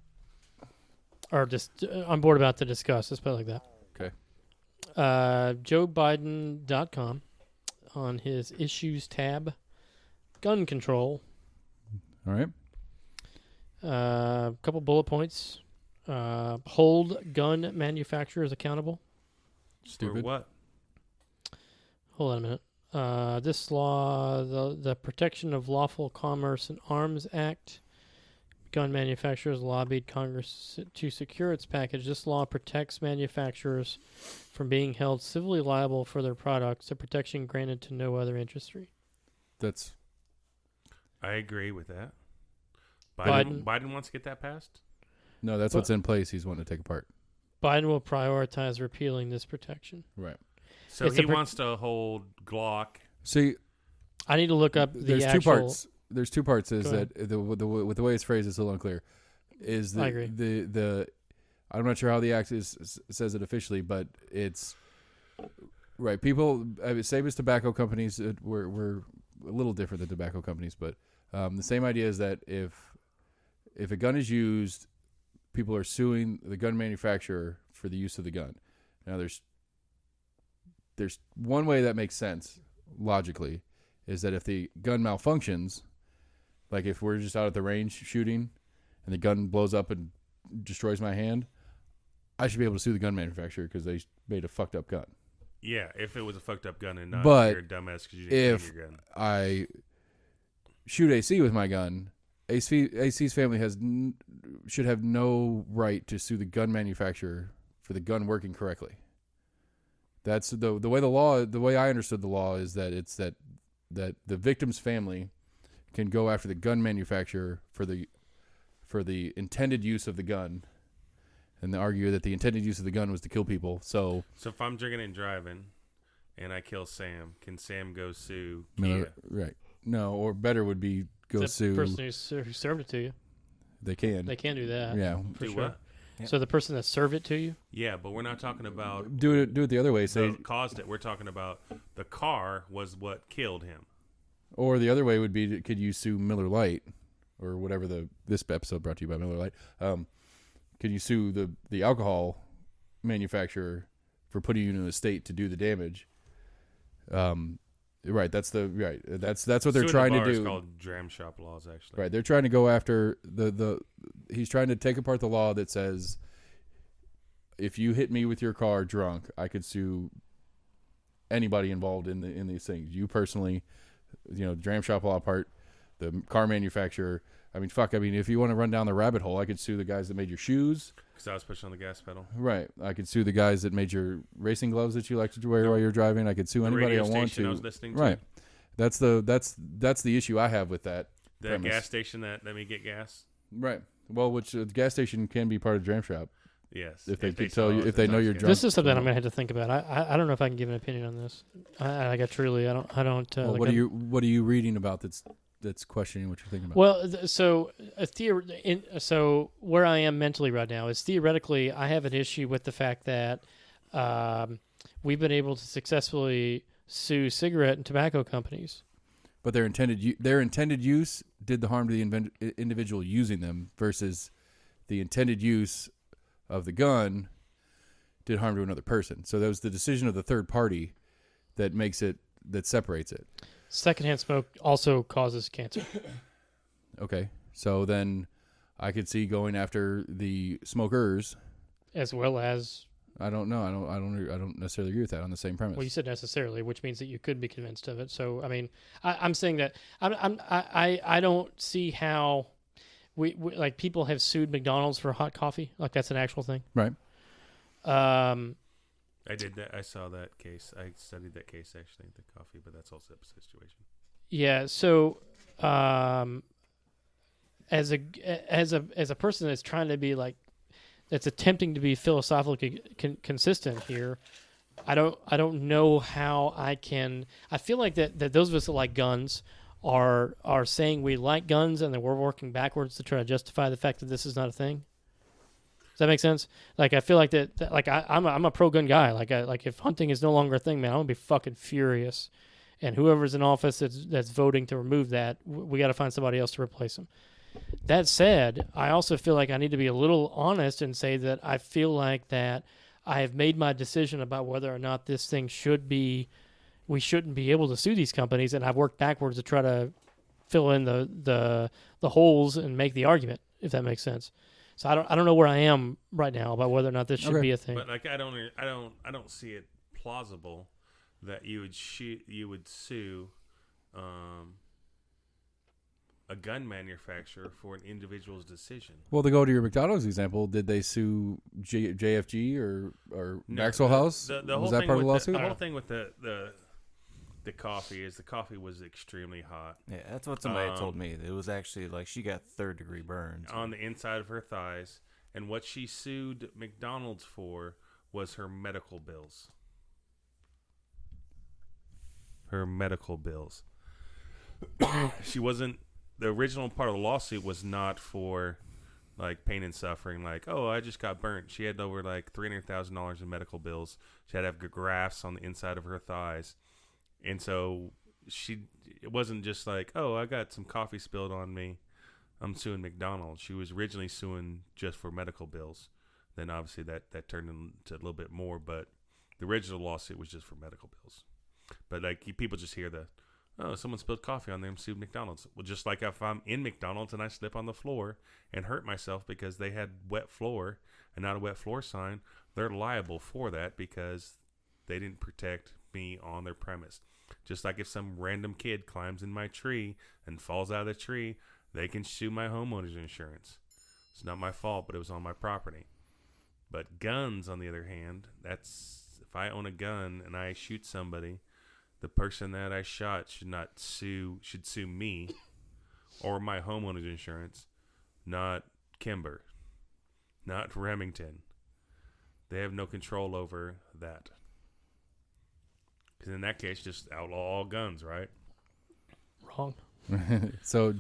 [SPEAKER 2] or just on board about to discuss. Let's put it like that.
[SPEAKER 1] Okay.
[SPEAKER 2] JoeBiden.com on his issues tab, gun control.
[SPEAKER 1] All right.
[SPEAKER 2] Couple bullet points. Hold gun manufacturers accountable.
[SPEAKER 1] Stupid.
[SPEAKER 3] Or what?
[SPEAKER 2] Hold on a minute. This law, the Protection of Lawful Commerce and Arms Act, gun manufacturers lobbied Congress to secure its package. This law protects manufacturers from being held civilly liable for their products, a protection granted to no other industry.
[SPEAKER 1] That's
[SPEAKER 3] I agree with that.
[SPEAKER 2] Biden-
[SPEAKER 3] Biden wants to get that passed?
[SPEAKER 1] no. That's what's in place. He's wanting to take apart.
[SPEAKER 2] Biden will prioritize repealing this protection.
[SPEAKER 1] Right.
[SPEAKER 3] So
[SPEAKER 2] It's
[SPEAKER 3] he
[SPEAKER 2] a
[SPEAKER 3] wants to hold Glock.
[SPEAKER 1] See,
[SPEAKER 2] I need to look up the
[SPEAKER 1] there's
[SPEAKER 2] actual...
[SPEAKER 1] two parts. There's two parts. Is
[SPEAKER 2] Go
[SPEAKER 1] that with the way it's phrased is a little unclear. Is
[SPEAKER 2] I agree.
[SPEAKER 1] the I'm not sure how the act says it officially, but it's right. People, same as tobacco companies, we're a little different than tobacco companies, but the same idea is that if a gun is used, people are suing the gun manufacturer for the use of the gun. Now there's one way that makes sense logically, is that if the gun malfunctions, like if we're just out at the range shooting and the gun blows up and destroys my hand, I should be able to sue the gun manufacturer because they made a fucked up gun.
[SPEAKER 3] Yeah, if it was a fucked up gun and not
[SPEAKER 1] But
[SPEAKER 3] you're a dumbass because you didn't
[SPEAKER 1] if
[SPEAKER 3] clean your gun.
[SPEAKER 1] I shoot AC with my gun, AC's family should have no right to sue the gun manufacturer for the gun working correctly. That's the way the way I understood the law is that it's that the victim's family can go after the gun manufacturer for the intended use of the gun, and they argue that the intended use of the gun was to kill people. So
[SPEAKER 3] if I'm drinking and driving and I kill Sam, can Sam go sue
[SPEAKER 1] no,
[SPEAKER 3] Kia?
[SPEAKER 1] right? No, or better would be go
[SPEAKER 2] the
[SPEAKER 1] sue.
[SPEAKER 2] person who served it to you.
[SPEAKER 1] They can.
[SPEAKER 2] They can do that.
[SPEAKER 1] Yeah.
[SPEAKER 2] For
[SPEAKER 3] Do
[SPEAKER 2] sure.
[SPEAKER 3] what?
[SPEAKER 4] Yep.
[SPEAKER 2] So the person that served it to you?
[SPEAKER 3] Yeah, but we're not talking about
[SPEAKER 1] Do it the other way. Say,
[SPEAKER 3] caused it. We're talking about the car was what killed him.
[SPEAKER 1] or the other way would be, could you sue Miller Lite, or whatever this episode brought to you by Miller Lite? Could you sue the alcohol manufacturer for putting you in a state to do the damage? Right. That's what they're
[SPEAKER 3] Suing
[SPEAKER 1] trying
[SPEAKER 3] the
[SPEAKER 1] to
[SPEAKER 3] bar
[SPEAKER 1] do.
[SPEAKER 3] is called dram shop laws, actually.
[SPEAKER 1] Right. They're trying to go after he's trying to take apart the law that says if you hit me with your car drunk, I could sue anybody involved in these things. You personally, the dram shop law part, the car manufacturer. I mean, if you want to run down the rabbit hole, I could sue the guys that made your shoes.
[SPEAKER 3] Because I was pushing on the gas pedal.
[SPEAKER 1] Right. I could sue the guys that made your racing gloves that you like to wear while you're driving. I could sue
[SPEAKER 3] The
[SPEAKER 1] anybody I
[SPEAKER 3] radio
[SPEAKER 1] want
[SPEAKER 3] station
[SPEAKER 1] to.
[SPEAKER 3] I was listening to.
[SPEAKER 1] Right. That's the issue I have with that.
[SPEAKER 3] The
[SPEAKER 1] premise.
[SPEAKER 3] gas station that let me get gas.
[SPEAKER 1] Right. Well, which the gas station can be part of dram shop
[SPEAKER 3] Yes.
[SPEAKER 1] if they
[SPEAKER 3] If
[SPEAKER 1] could
[SPEAKER 3] saw
[SPEAKER 1] tell you
[SPEAKER 3] it,
[SPEAKER 1] if they know
[SPEAKER 3] it's
[SPEAKER 1] you're
[SPEAKER 3] gas.
[SPEAKER 1] drunk.
[SPEAKER 2] This is something I'm gonna have to think about. I don't know if I can give an opinion on this. I don't.
[SPEAKER 1] Well, what are you reading about that's questioning what you're thinking about?
[SPEAKER 2] Well, so where I am mentally right now is theoretically I have an issue with the fact that we've been able to successfully sue cigarette and tobacco companies.
[SPEAKER 1] But their intended use did the harm to the individual using them versus the intended use of the gun did harm to another person. So that was the decision of the third party that separates it.
[SPEAKER 2] Secondhand smoke also causes cancer.
[SPEAKER 1] Okay. So then I could see going after the smokers.
[SPEAKER 2] As well as,
[SPEAKER 1] I don't know. I don't necessarily agree with that on the same premise.
[SPEAKER 2] well, you said necessarily, which means that you could be convinced of it. So, I mean, I'm saying that I don't see how we like people have sued McDonald's for hot coffee. Like that's an actual thing.
[SPEAKER 1] Right.
[SPEAKER 3] I did that. I saw that case. I studied that case actually at the coffee, but that's also a situation.
[SPEAKER 2] Yeah. So, as a person that's trying to be like, that's attempting to be philosophically consistent here, I don't know how I can. I feel like that those of us that like guns are saying we like guns, and then we're working backwards to try to justify the fact that this is not a thing. Does that make sense? Like, I feel like that like I'm a pro gun guy. Like if hunting is no longer a thing, man, I'm gonna be fucking furious. And whoever's in office that's voting to remove that, we got to find somebody else to replace them. That said, I also feel like I need to be a little honest and say that I feel like that I have made my decision about whether or not this thing we shouldn't be able to sue these companies, and I've worked backwards to try to fill in the holes and make the argument, if that makes sense. So I don't know where I am right now about whether or not this should be a thing.
[SPEAKER 3] But like I don't see it plausible that you would sue a gun manufacturer for an individual's decision.
[SPEAKER 1] Well, to go to your McDonald's example, did they sue JFG or
[SPEAKER 3] No,
[SPEAKER 1] Maxwell House?
[SPEAKER 3] The
[SPEAKER 1] Was
[SPEAKER 3] whole
[SPEAKER 1] that
[SPEAKER 3] thing
[SPEAKER 1] part of the
[SPEAKER 3] with
[SPEAKER 1] lawsuit?
[SPEAKER 3] The whole thing with the coffee is the coffee was extremely hot
[SPEAKER 4] Yeah, that's what somebody told me. It was actually like she got 3rd-degree burns
[SPEAKER 3] on the inside of her thighs, and what she sued McDonald's for was her medical bills. Her medical bills. She wasn't. The original part of the lawsuit was not for like pain and suffering. Like, oh, I just got burnt. She had over like $300,000 in medical bills. She had to have grafts on the inside of her thighs, and so it wasn't just like, oh, I got some coffee spilled on me, I'm suing McDonald's. She was originally suing just for medical bills. Then obviously that turned into a little bit more, but the original lawsuit was just for medical bills. But like people just hear someone spilled coffee on them, sued McDonald's. Well, just like if I'm in McDonald's and I slip on the floor and hurt myself because they had wet floor and not a wet floor sign, they're liable for that because they didn't protect me on their premise. Just like if some random kid climbs in my tree and falls out of the tree, they can sue my homeowner's insurance. It's not my fault, but it was on my property. But guns, on the other hand, if I own a gun and I shoot somebody, the person that I shot should sue me or my homeowner's insurance, not Kimber, not Remington. They have no control over that. Because in that case, just outlaw all guns, right?
[SPEAKER 2] Wrong.
[SPEAKER 1] So,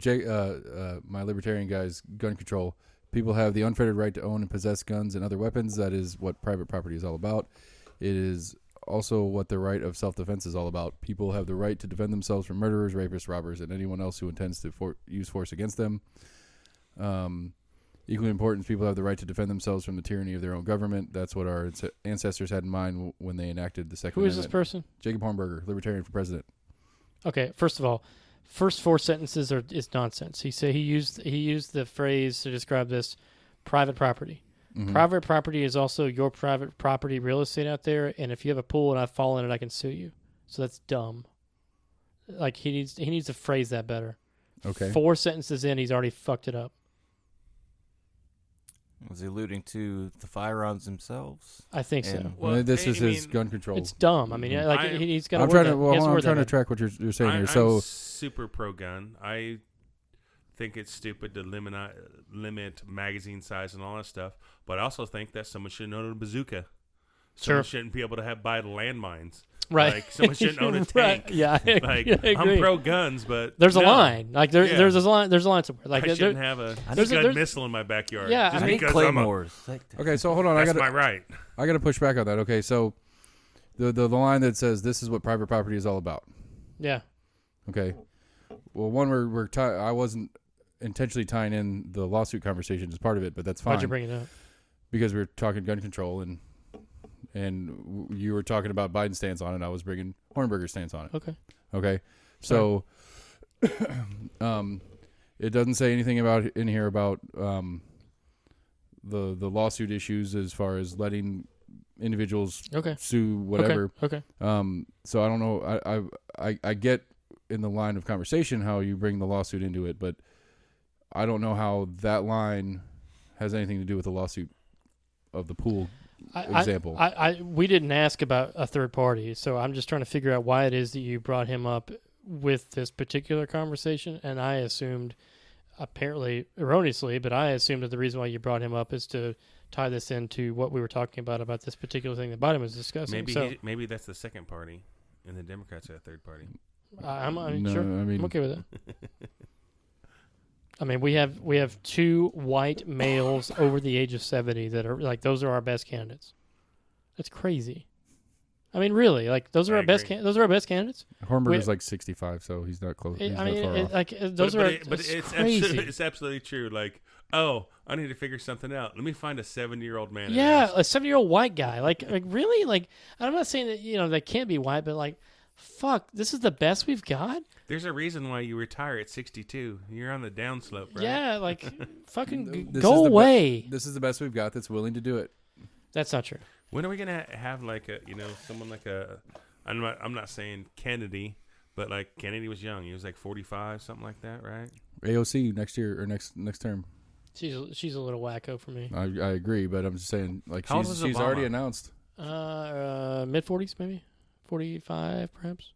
[SPEAKER 1] my libertarian guy's gun control. People have the unfettered right to own and possess guns and other weapons. That is what private property is all about. It is also what the right of self-defense is all about. People have the right to defend themselves from murderers, rapists, robbers, and anyone else who intends to use force against them. Equally important, people have the right to defend themselves from the tyranny of their own government. That's what our ancestors had in mind when they enacted the Second Amendment.
[SPEAKER 2] Who is this person?
[SPEAKER 1] Jacob Hornberger, libertarian for president.
[SPEAKER 2] Okay, first of all, first 4 sentences is nonsense. He used the phrase to describe this private property. Mm-hmm. Private property is also your private property real estate out there, and if you have a pool and I fall in it, I can sue you. So that's dumb. Like he needs to phrase that better.
[SPEAKER 1] Okay.
[SPEAKER 2] 4 sentences in, he's already fucked it up.
[SPEAKER 4] Was he alluding to the firearms themselves?
[SPEAKER 2] I think so.
[SPEAKER 1] Well, this is his gun control.
[SPEAKER 2] It's dumb. I mean, he's got.
[SPEAKER 1] I'm trying to track what you're saying here. So
[SPEAKER 3] I'm super pro gun. I think it's stupid to limit magazine size and all that stuff. But I also think that someone should own a bazooka. Someone shouldn't be able to buy landmines.
[SPEAKER 2] Right.
[SPEAKER 3] Like someone shouldn't own a tank.
[SPEAKER 2] Right. Yeah.
[SPEAKER 3] Like
[SPEAKER 2] I agree.
[SPEAKER 3] I'm pro guns, but
[SPEAKER 2] there's a line. Like there's a line. There's a line somewhere. Like
[SPEAKER 3] I shouldn't have a gun missile in my backyard.
[SPEAKER 2] Yeah.
[SPEAKER 3] Just
[SPEAKER 2] I mean,
[SPEAKER 3] because
[SPEAKER 4] claymores.
[SPEAKER 1] Okay, so hold on.
[SPEAKER 3] That's my right.
[SPEAKER 1] I got to push back on that. Okay, so the line that says this is what private property is all about.
[SPEAKER 2] Yeah.
[SPEAKER 1] Okay. Well, one I wasn't intentionally tying in the lawsuit conversation as part of it, but that's fine.
[SPEAKER 2] Why'd you bring it up?
[SPEAKER 1] Because we were talking gun control and you were talking about Biden's stance on it, and I was bringing Hornberger's stance on it. Okay. So, it doesn't say anything in here about the lawsuit issues as far as letting individuals sue whatever.
[SPEAKER 2] Okay.
[SPEAKER 1] So I don't know. I get in the line of conversation how you bring the lawsuit into it, but I don't know how that line has anything to do with the lawsuit of the pool example.
[SPEAKER 2] We didn't ask about a third party, so I'm just trying to figure out why it is that you brought him up with this particular conversation, and I assumed, apparently erroneously, but I assumed that the reason why you brought him up is to tie this into what we were talking about this particular thing that Biden was discussing.
[SPEAKER 3] Maybe that's the second party, and the Democrats are the third party.
[SPEAKER 2] I'm
[SPEAKER 1] No,
[SPEAKER 2] sure.
[SPEAKER 1] I mean,
[SPEAKER 2] I'm okay with it. I mean, we have 2 white males over the age of 70 that are like those are our best candidates. That's crazy. I mean, really, like those are our best. Those are our best candidates.
[SPEAKER 1] Hornberger's like 65, so he's not close. He's not far off.
[SPEAKER 2] Those are.
[SPEAKER 3] But it's
[SPEAKER 2] crazy.
[SPEAKER 3] it's absolutely true. Like, oh, I need to figure something out. Let me find a 70-year-old man.
[SPEAKER 2] Yeah, a 70-year-old white guy. Like really, like I'm not saying that they can't be white, but like, fuck, this is the best we've got.
[SPEAKER 3] There's a reason why you retire at 62. You're on the downslope, right?
[SPEAKER 2] Yeah, like fucking
[SPEAKER 1] This
[SPEAKER 2] go
[SPEAKER 1] is the
[SPEAKER 2] away.
[SPEAKER 1] This is the best we've got that's willing to do it.
[SPEAKER 2] That's not true.
[SPEAKER 3] When are we gonna have like a someone like a I'm not saying Kennedy, but like Kennedy was young. He was like 45, something like that, right?
[SPEAKER 1] AOC next year or next term.
[SPEAKER 2] She's a little wacko for me.
[SPEAKER 1] I agree, but I'm just saying like
[SPEAKER 3] How old was
[SPEAKER 1] she's
[SPEAKER 3] Obama?
[SPEAKER 1] already announced.
[SPEAKER 2] Mid 40s maybe, 45 perhaps.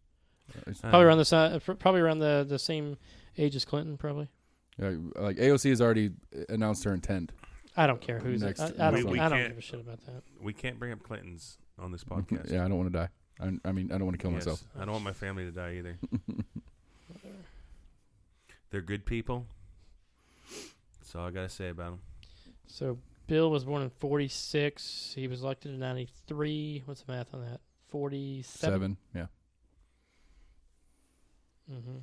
[SPEAKER 1] It's-
[SPEAKER 2] Probably around the side. Probably around the same age as Clinton. Probably.
[SPEAKER 1] like AOC has already announced her intent.
[SPEAKER 2] I don't care who's.
[SPEAKER 1] Next-
[SPEAKER 2] I
[SPEAKER 3] We
[SPEAKER 2] don't
[SPEAKER 3] can't-
[SPEAKER 2] give a shit about that.
[SPEAKER 3] We can't bring up Clintons on this podcast.
[SPEAKER 1] Yeah, I don't want to die. I mean, I don't want to kill
[SPEAKER 3] Yes,
[SPEAKER 1] myself.
[SPEAKER 3] I don't want my family to die either. They're good people. That's all I gotta say about them.
[SPEAKER 2] So Bill was born in 46. He was elected in 93. What's the math on that? 47.
[SPEAKER 1] 7, yeah.
[SPEAKER 2] Mm-hmm.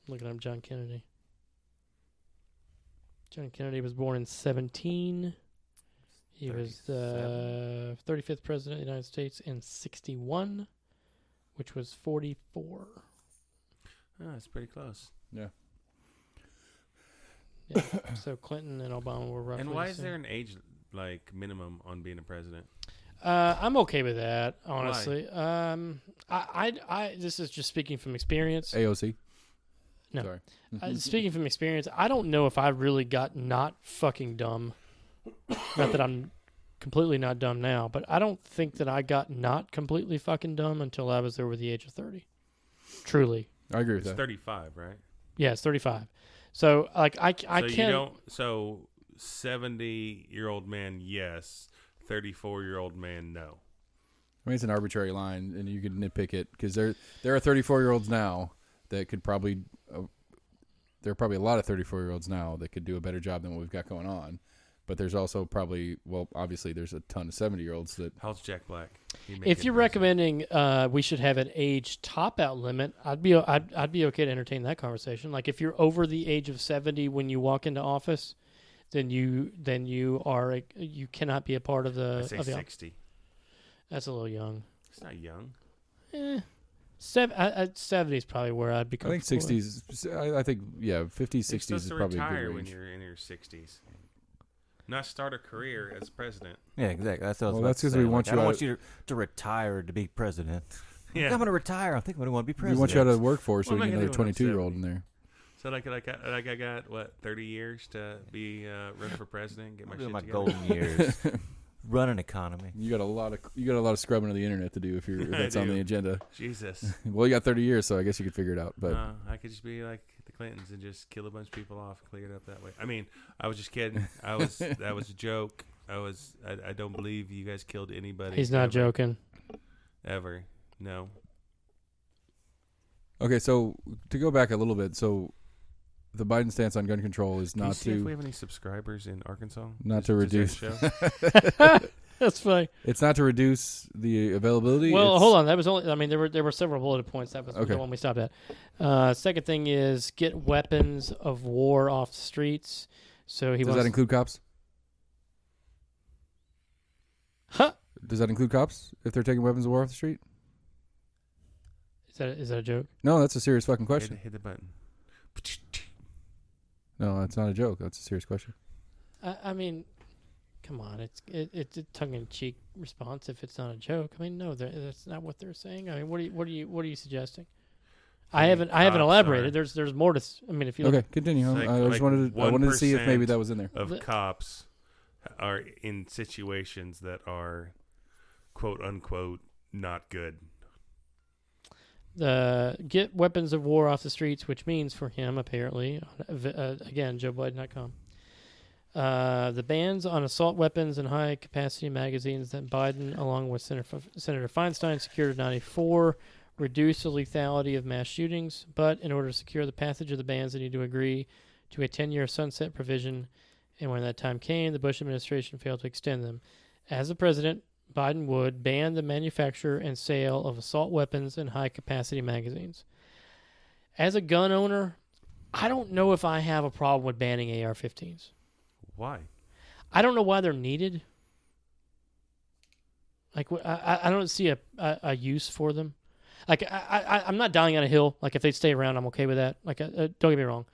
[SPEAKER 2] Looking up John Kennedy. John Kennedy was born in 17. He was the 35th president of the United States in 61, which was 44.
[SPEAKER 3] Oh, that's pretty close.
[SPEAKER 1] Yeah.
[SPEAKER 2] Yeah. So Clinton and Obama were roughly.
[SPEAKER 3] And why
[SPEAKER 2] the
[SPEAKER 3] is
[SPEAKER 2] same.
[SPEAKER 3] there an age like minimum on being a president?
[SPEAKER 2] I'm okay with that, honestly. I this is just speaking from experience.
[SPEAKER 1] AOC.
[SPEAKER 2] No.
[SPEAKER 1] Sorry.
[SPEAKER 2] Speaking from experience, I don't know if I really got not fucking dumb. Not that I'm completely not dumb now, but I don't think that I got not completely fucking dumb until I was over the age of 30. Truly.
[SPEAKER 1] I agree with
[SPEAKER 3] It's
[SPEAKER 1] that.
[SPEAKER 3] 35, right?
[SPEAKER 2] Yeah, it's 35. So like I
[SPEAKER 3] So you
[SPEAKER 2] can't.
[SPEAKER 3] don't. So 70-year-old man, yes. 34-year-old man, no.
[SPEAKER 1] I mean, it's an arbitrary line, and you can nitpick it because there are 34-year-olds now that could probably. There are probably a lot of 34-year-olds now that could do a better job than what we've got going on. But there's also probably, well, obviously there's a ton of 70-year-olds that.
[SPEAKER 3] How's Jack Black?
[SPEAKER 2] If you're recommending we should have an age top out limit, I'd be okay to entertain that conversation. Like if you're over the age of 70 when you walk into office, then you cannot be a part of the.
[SPEAKER 3] I say
[SPEAKER 2] of the
[SPEAKER 3] 60.
[SPEAKER 2] That's a little young.
[SPEAKER 3] It's not young.
[SPEAKER 2] 70 is probably where I'd be
[SPEAKER 1] I think
[SPEAKER 2] comfortable.
[SPEAKER 1] 60s. I think 50s,
[SPEAKER 3] You're
[SPEAKER 1] 60s is
[SPEAKER 3] supposed to
[SPEAKER 1] probably a
[SPEAKER 3] retire
[SPEAKER 1] good
[SPEAKER 3] when
[SPEAKER 1] range.
[SPEAKER 3] you're in your 60s. Not start a career as president.
[SPEAKER 4] Yeah, exactly. That's what I was
[SPEAKER 1] Well,
[SPEAKER 4] about
[SPEAKER 1] that's
[SPEAKER 4] to
[SPEAKER 1] 'cause
[SPEAKER 4] say.
[SPEAKER 1] we
[SPEAKER 4] Like,
[SPEAKER 1] want
[SPEAKER 4] I
[SPEAKER 1] you
[SPEAKER 4] don't
[SPEAKER 1] out-
[SPEAKER 4] want you to retire to be president.
[SPEAKER 3] Yeah.
[SPEAKER 4] I'm going to retire. I think I'm going to want to be
[SPEAKER 1] We
[SPEAKER 4] president.
[SPEAKER 1] want you out of the workforce so
[SPEAKER 3] What
[SPEAKER 1] we
[SPEAKER 3] am I
[SPEAKER 1] get
[SPEAKER 3] gonna
[SPEAKER 1] another
[SPEAKER 3] do when I'm
[SPEAKER 1] 22-year-old in
[SPEAKER 3] 70?
[SPEAKER 1] there.
[SPEAKER 3] So I got what 30 years to be run for president, get my
[SPEAKER 4] I'm
[SPEAKER 3] shit
[SPEAKER 4] doing my
[SPEAKER 3] together.
[SPEAKER 4] golden years. Run an economy.
[SPEAKER 1] You got a lot of scrubbing of the internet to do if
[SPEAKER 3] I
[SPEAKER 1] that's on
[SPEAKER 3] do.
[SPEAKER 1] the agenda.
[SPEAKER 3] Jesus.
[SPEAKER 1] Well, you got 30 years, so I guess you could figure it out. But
[SPEAKER 3] I could just be like the Clintons and just kill a bunch of people off, clear it up that way. I mean, I was just kidding. That was a joke. I don't believe you guys killed anybody.
[SPEAKER 2] He's not
[SPEAKER 3] ever,
[SPEAKER 2] joking.
[SPEAKER 3] Ever. No.
[SPEAKER 1] okay, so to go back a little bit, so the Biden stance on gun control is
[SPEAKER 3] Can you
[SPEAKER 1] not
[SPEAKER 3] see if we
[SPEAKER 1] to
[SPEAKER 3] have any subscribers in Arkansas?
[SPEAKER 1] not to
[SPEAKER 3] Does
[SPEAKER 1] reduce.
[SPEAKER 3] that show?
[SPEAKER 2] That's funny.
[SPEAKER 1] It's not to reduce the availability.
[SPEAKER 2] Well,
[SPEAKER 1] it's,
[SPEAKER 2] hold on. That was only. I mean, there were several bullet points. That was
[SPEAKER 1] Okay.
[SPEAKER 2] the one we stopped at. Second thing is get weapons of war off the streets. So he
[SPEAKER 1] Does
[SPEAKER 2] wants.
[SPEAKER 1] that include cops?
[SPEAKER 2] Huh?
[SPEAKER 1] Does that include cops if they're taking weapons of war off the street?
[SPEAKER 2] Is that a joke?
[SPEAKER 1] No, that's a serious fucking question.
[SPEAKER 3] Hit the button.
[SPEAKER 1] No, that's not a joke. That's a serious question.
[SPEAKER 2] I mean, come on. It's a tongue-in-cheek response if it's not a joke. I mean, no, that's not what they're saying. I mean, what are you suggesting? I haven't
[SPEAKER 3] cops
[SPEAKER 2] elaborated.
[SPEAKER 3] are-
[SPEAKER 2] There's more to. I mean, if you
[SPEAKER 1] Okay,
[SPEAKER 2] look,
[SPEAKER 1] continue.
[SPEAKER 3] Like-
[SPEAKER 1] I just
[SPEAKER 3] like
[SPEAKER 1] wanted to see if maybe
[SPEAKER 3] 1%
[SPEAKER 1] that was in there.
[SPEAKER 3] Of cops are in situations that are quote unquote not good.
[SPEAKER 2] get weapons of war off the streets, which means for him, apparently, again, JoeBiden.com. The bans on assault weapons and high-capacity magazines that Biden, along with Senator Feinstein, secured in 1994, reduce the lethality of mass shootings. But in order to secure the passage of the bans, they need to agree to a 10-year sunset provision. And when that time came, the Bush administration failed to extend them. As the president, Biden would ban the manufacture and sale of assault weapons and high-capacity magazines. As a gun owner, I don't know if I have a problem with banning AR-15s.
[SPEAKER 3] Why?
[SPEAKER 2] I don't know why they're needed. Like, I don't see a use for them. Like, I'm not dying on a hill. Like, if they stay around, I'm okay with that. Like, don't get me wrong.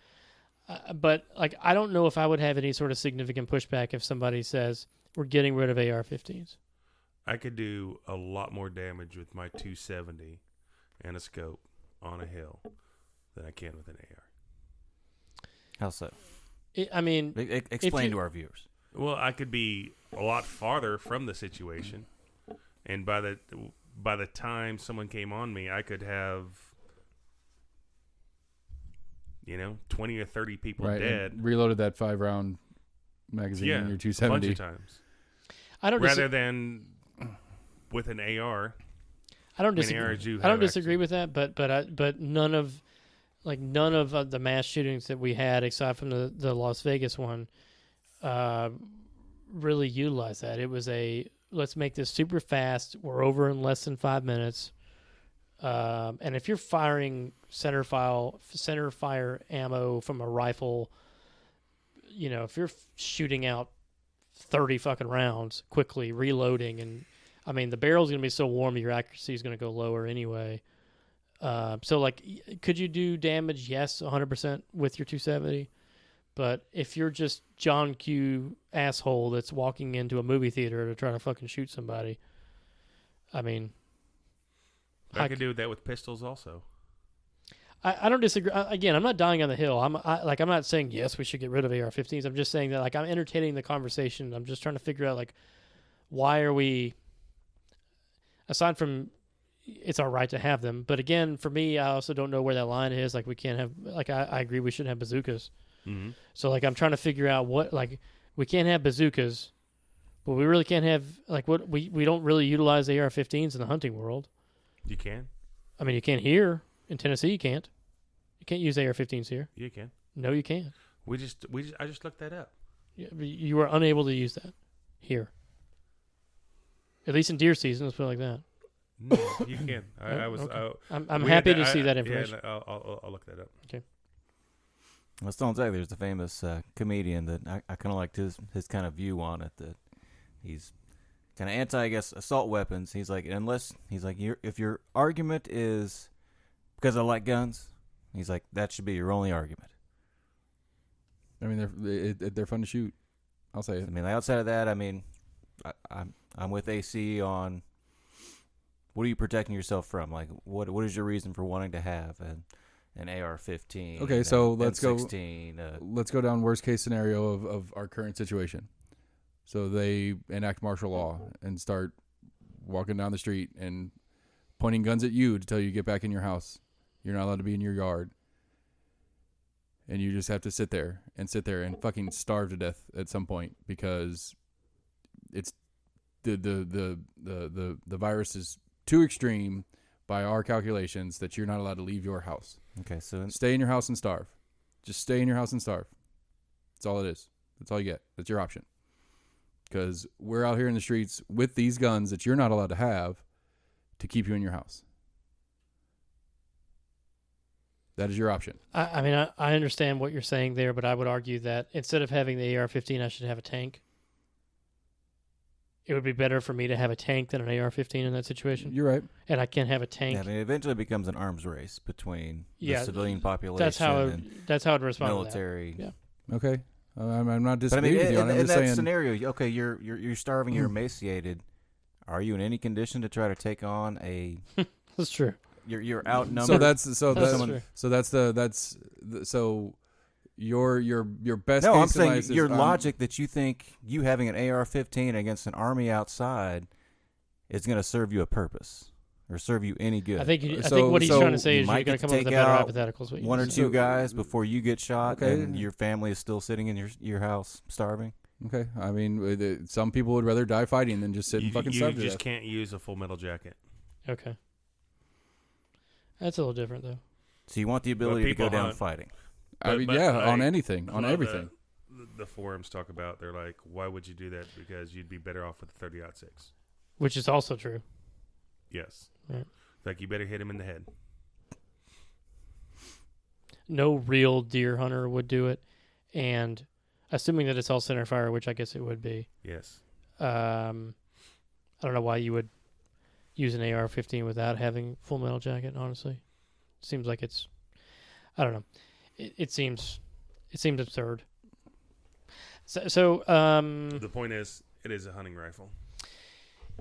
[SPEAKER 2] But, like, I don't know if I would have any sort of significant pushback if somebody says, we're getting rid of AR-15s.
[SPEAKER 3] I could do a lot more damage with my 270 and a scope on a hill than I can with an AR.
[SPEAKER 4] How so?
[SPEAKER 2] Explain
[SPEAKER 4] to our viewers.
[SPEAKER 3] Well, I could be a lot farther from the situation, and by the time someone came on me, I could have 20 or 30 people dead.
[SPEAKER 1] And reloaded that 5-round magazine in your 270
[SPEAKER 3] a bunch of times. Rather than with an AR.
[SPEAKER 2] I don't disagree. I don't disagree with that, but none of the mass shootings that we had, aside from the Las Vegas one, really utilized that. It was let's make this super fast. We're over in less than 5 minutes. And if you're firing center fire ammo from a rifle, if you're shooting out 30 fucking rounds quickly, reloading, and the barrel's going to be so warm your accuracy is going to go lower anyway. So, like, could you do damage? Yes, 100% with your 270. But if you're just John Q. asshole that's walking into a movie theater to try to fucking shoot somebody, I
[SPEAKER 3] could do that with pistols also.
[SPEAKER 2] I don't disagree. Again, I'm not dying on the hill. I'm not saying yes, we should get rid of AR-15s. I'm just saying that, like, I'm entertaining the conversation. I'm just trying to figure out, like, why are we, aside from it's our right to have them, but again, for me, I also don't know where that line is. Like, we can't have, like, I agree we shouldn't have bazookas.
[SPEAKER 3] Mm-hmm.
[SPEAKER 2] So, like, I'm trying to figure out what, like, we can't have bazookas, but we really can't have, like, what we don't really utilize AR-15s in the hunting world.
[SPEAKER 3] You can.
[SPEAKER 2] You can't here. In Tennessee, you can't. You can't use AR-15s here.
[SPEAKER 3] You can.
[SPEAKER 2] No, you can't.
[SPEAKER 3] I just looked that up.
[SPEAKER 2] You were unable to use that here. At least in deer season, let's put it like that.
[SPEAKER 3] No, you can.
[SPEAKER 2] I'm happy to see that information.
[SPEAKER 3] Yeah, I'll look that up.
[SPEAKER 2] Okay.
[SPEAKER 4] Well, Stone Zach, there's a famous comedian that I kind of liked his kind of view on it. That he's kind of anti, I guess, assault weapons. He's like, if your argument is because I like guns, he's like, that should be your only argument.
[SPEAKER 1] They're fun to shoot. I'll say it.
[SPEAKER 4] Outside of that, I'm with AC on what are you protecting yourself from? Like, what is your reason for wanting to have an AR-15?
[SPEAKER 1] Okay, so let's
[SPEAKER 4] M16,
[SPEAKER 1] let's go down worst case scenario of our current situation. So they enact martial law and start walking down the street and pointing guns at you to tell you to get back in your house. You're not allowed to be in your yard. And you just have to sit there and fucking starve to death at some point because it's the virus is too extreme by our calculations that you're not allowed to leave your house.
[SPEAKER 4] Okay, so
[SPEAKER 1] stay in your house and starve. Just stay in your house and starve. That's all it is. That's all you get. That's your option. Because we're out here in the streets with these guns that you're not allowed to have to keep you in your house. That is your option.
[SPEAKER 2] I understand what you're saying there, but I would argue that instead of having the AR-15, I should have a tank. It would be better for me to have a tank than an AR-15 in that situation.
[SPEAKER 1] You're right.
[SPEAKER 2] And I can't have a tank.
[SPEAKER 4] Yeah, eventually it becomes an arms race between the civilian population
[SPEAKER 2] that's how I'd respond
[SPEAKER 4] military.
[SPEAKER 2] To that. Yeah.
[SPEAKER 1] Okay. I'm not disagreeing with you.
[SPEAKER 4] In that scenario, okay, you're starving, you're emaciated. Are you in any condition to try to take on a?
[SPEAKER 2] That's true.
[SPEAKER 4] You're outnumbered.
[SPEAKER 1] So your best.
[SPEAKER 4] No,
[SPEAKER 1] case
[SPEAKER 4] I'm saying
[SPEAKER 1] is,
[SPEAKER 4] your logic that you think you having an AR-15 against an army outside is going to serve you a purpose. or serve you any good.
[SPEAKER 2] I think
[SPEAKER 1] So-
[SPEAKER 2] what he's
[SPEAKER 1] so
[SPEAKER 2] trying to say
[SPEAKER 4] you
[SPEAKER 2] is
[SPEAKER 4] might
[SPEAKER 2] you're going to
[SPEAKER 4] get
[SPEAKER 2] come
[SPEAKER 4] to
[SPEAKER 2] up with a
[SPEAKER 4] take
[SPEAKER 2] better
[SPEAKER 4] out
[SPEAKER 2] hypothetical. Is what
[SPEAKER 4] one or
[SPEAKER 2] you're saying.
[SPEAKER 4] two guys before you get shot,
[SPEAKER 1] Okay.
[SPEAKER 4] and your family is still sitting in your house starving.
[SPEAKER 1] Okay, I mean, some people would rather die fighting than just sit and fucking
[SPEAKER 3] you
[SPEAKER 1] starve to
[SPEAKER 3] just
[SPEAKER 1] death.
[SPEAKER 3] can't use a Full Metal Jacket.
[SPEAKER 2] Okay. That's a little different, though.
[SPEAKER 4] So you want the ability to go
[SPEAKER 3] people
[SPEAKER 4] down
[SPEAKER 3] hunt.
[SPEAKER 4] fighting.
[SPEAKER 1] I mean,
[SPEAKER 3] But,
[SPEAKER 1] yeah,
[SPEAKER 3] like,
[SPEAKER 1] on anything, on
[SPEAKER 3] a lot of
[SPEAKER 1] everything.
[SPEAKER 3] The forums talk about, they're like, why would you do that? Because you'd be better off with the 30-06.
[SPEAKER 2] Which is also true.
[SPEAKER 3] Yes.
[SPEAKER 2] Right.
[SPEAKER 3] Like, you better hit him in the head.
[SPEAKER 2] No real deer hunter would do it, and assuming that it's all center fire, which I guess it would be.
[SPEAKER 3] Yes.
[SPEAKER 2] I don't know why you would use an AR-15 without having Full Metal Jacket. Honestly, seems like it's. I don't know. It seems absurd. So
[SPEAKER 3] The point is, it is a hunting rifle.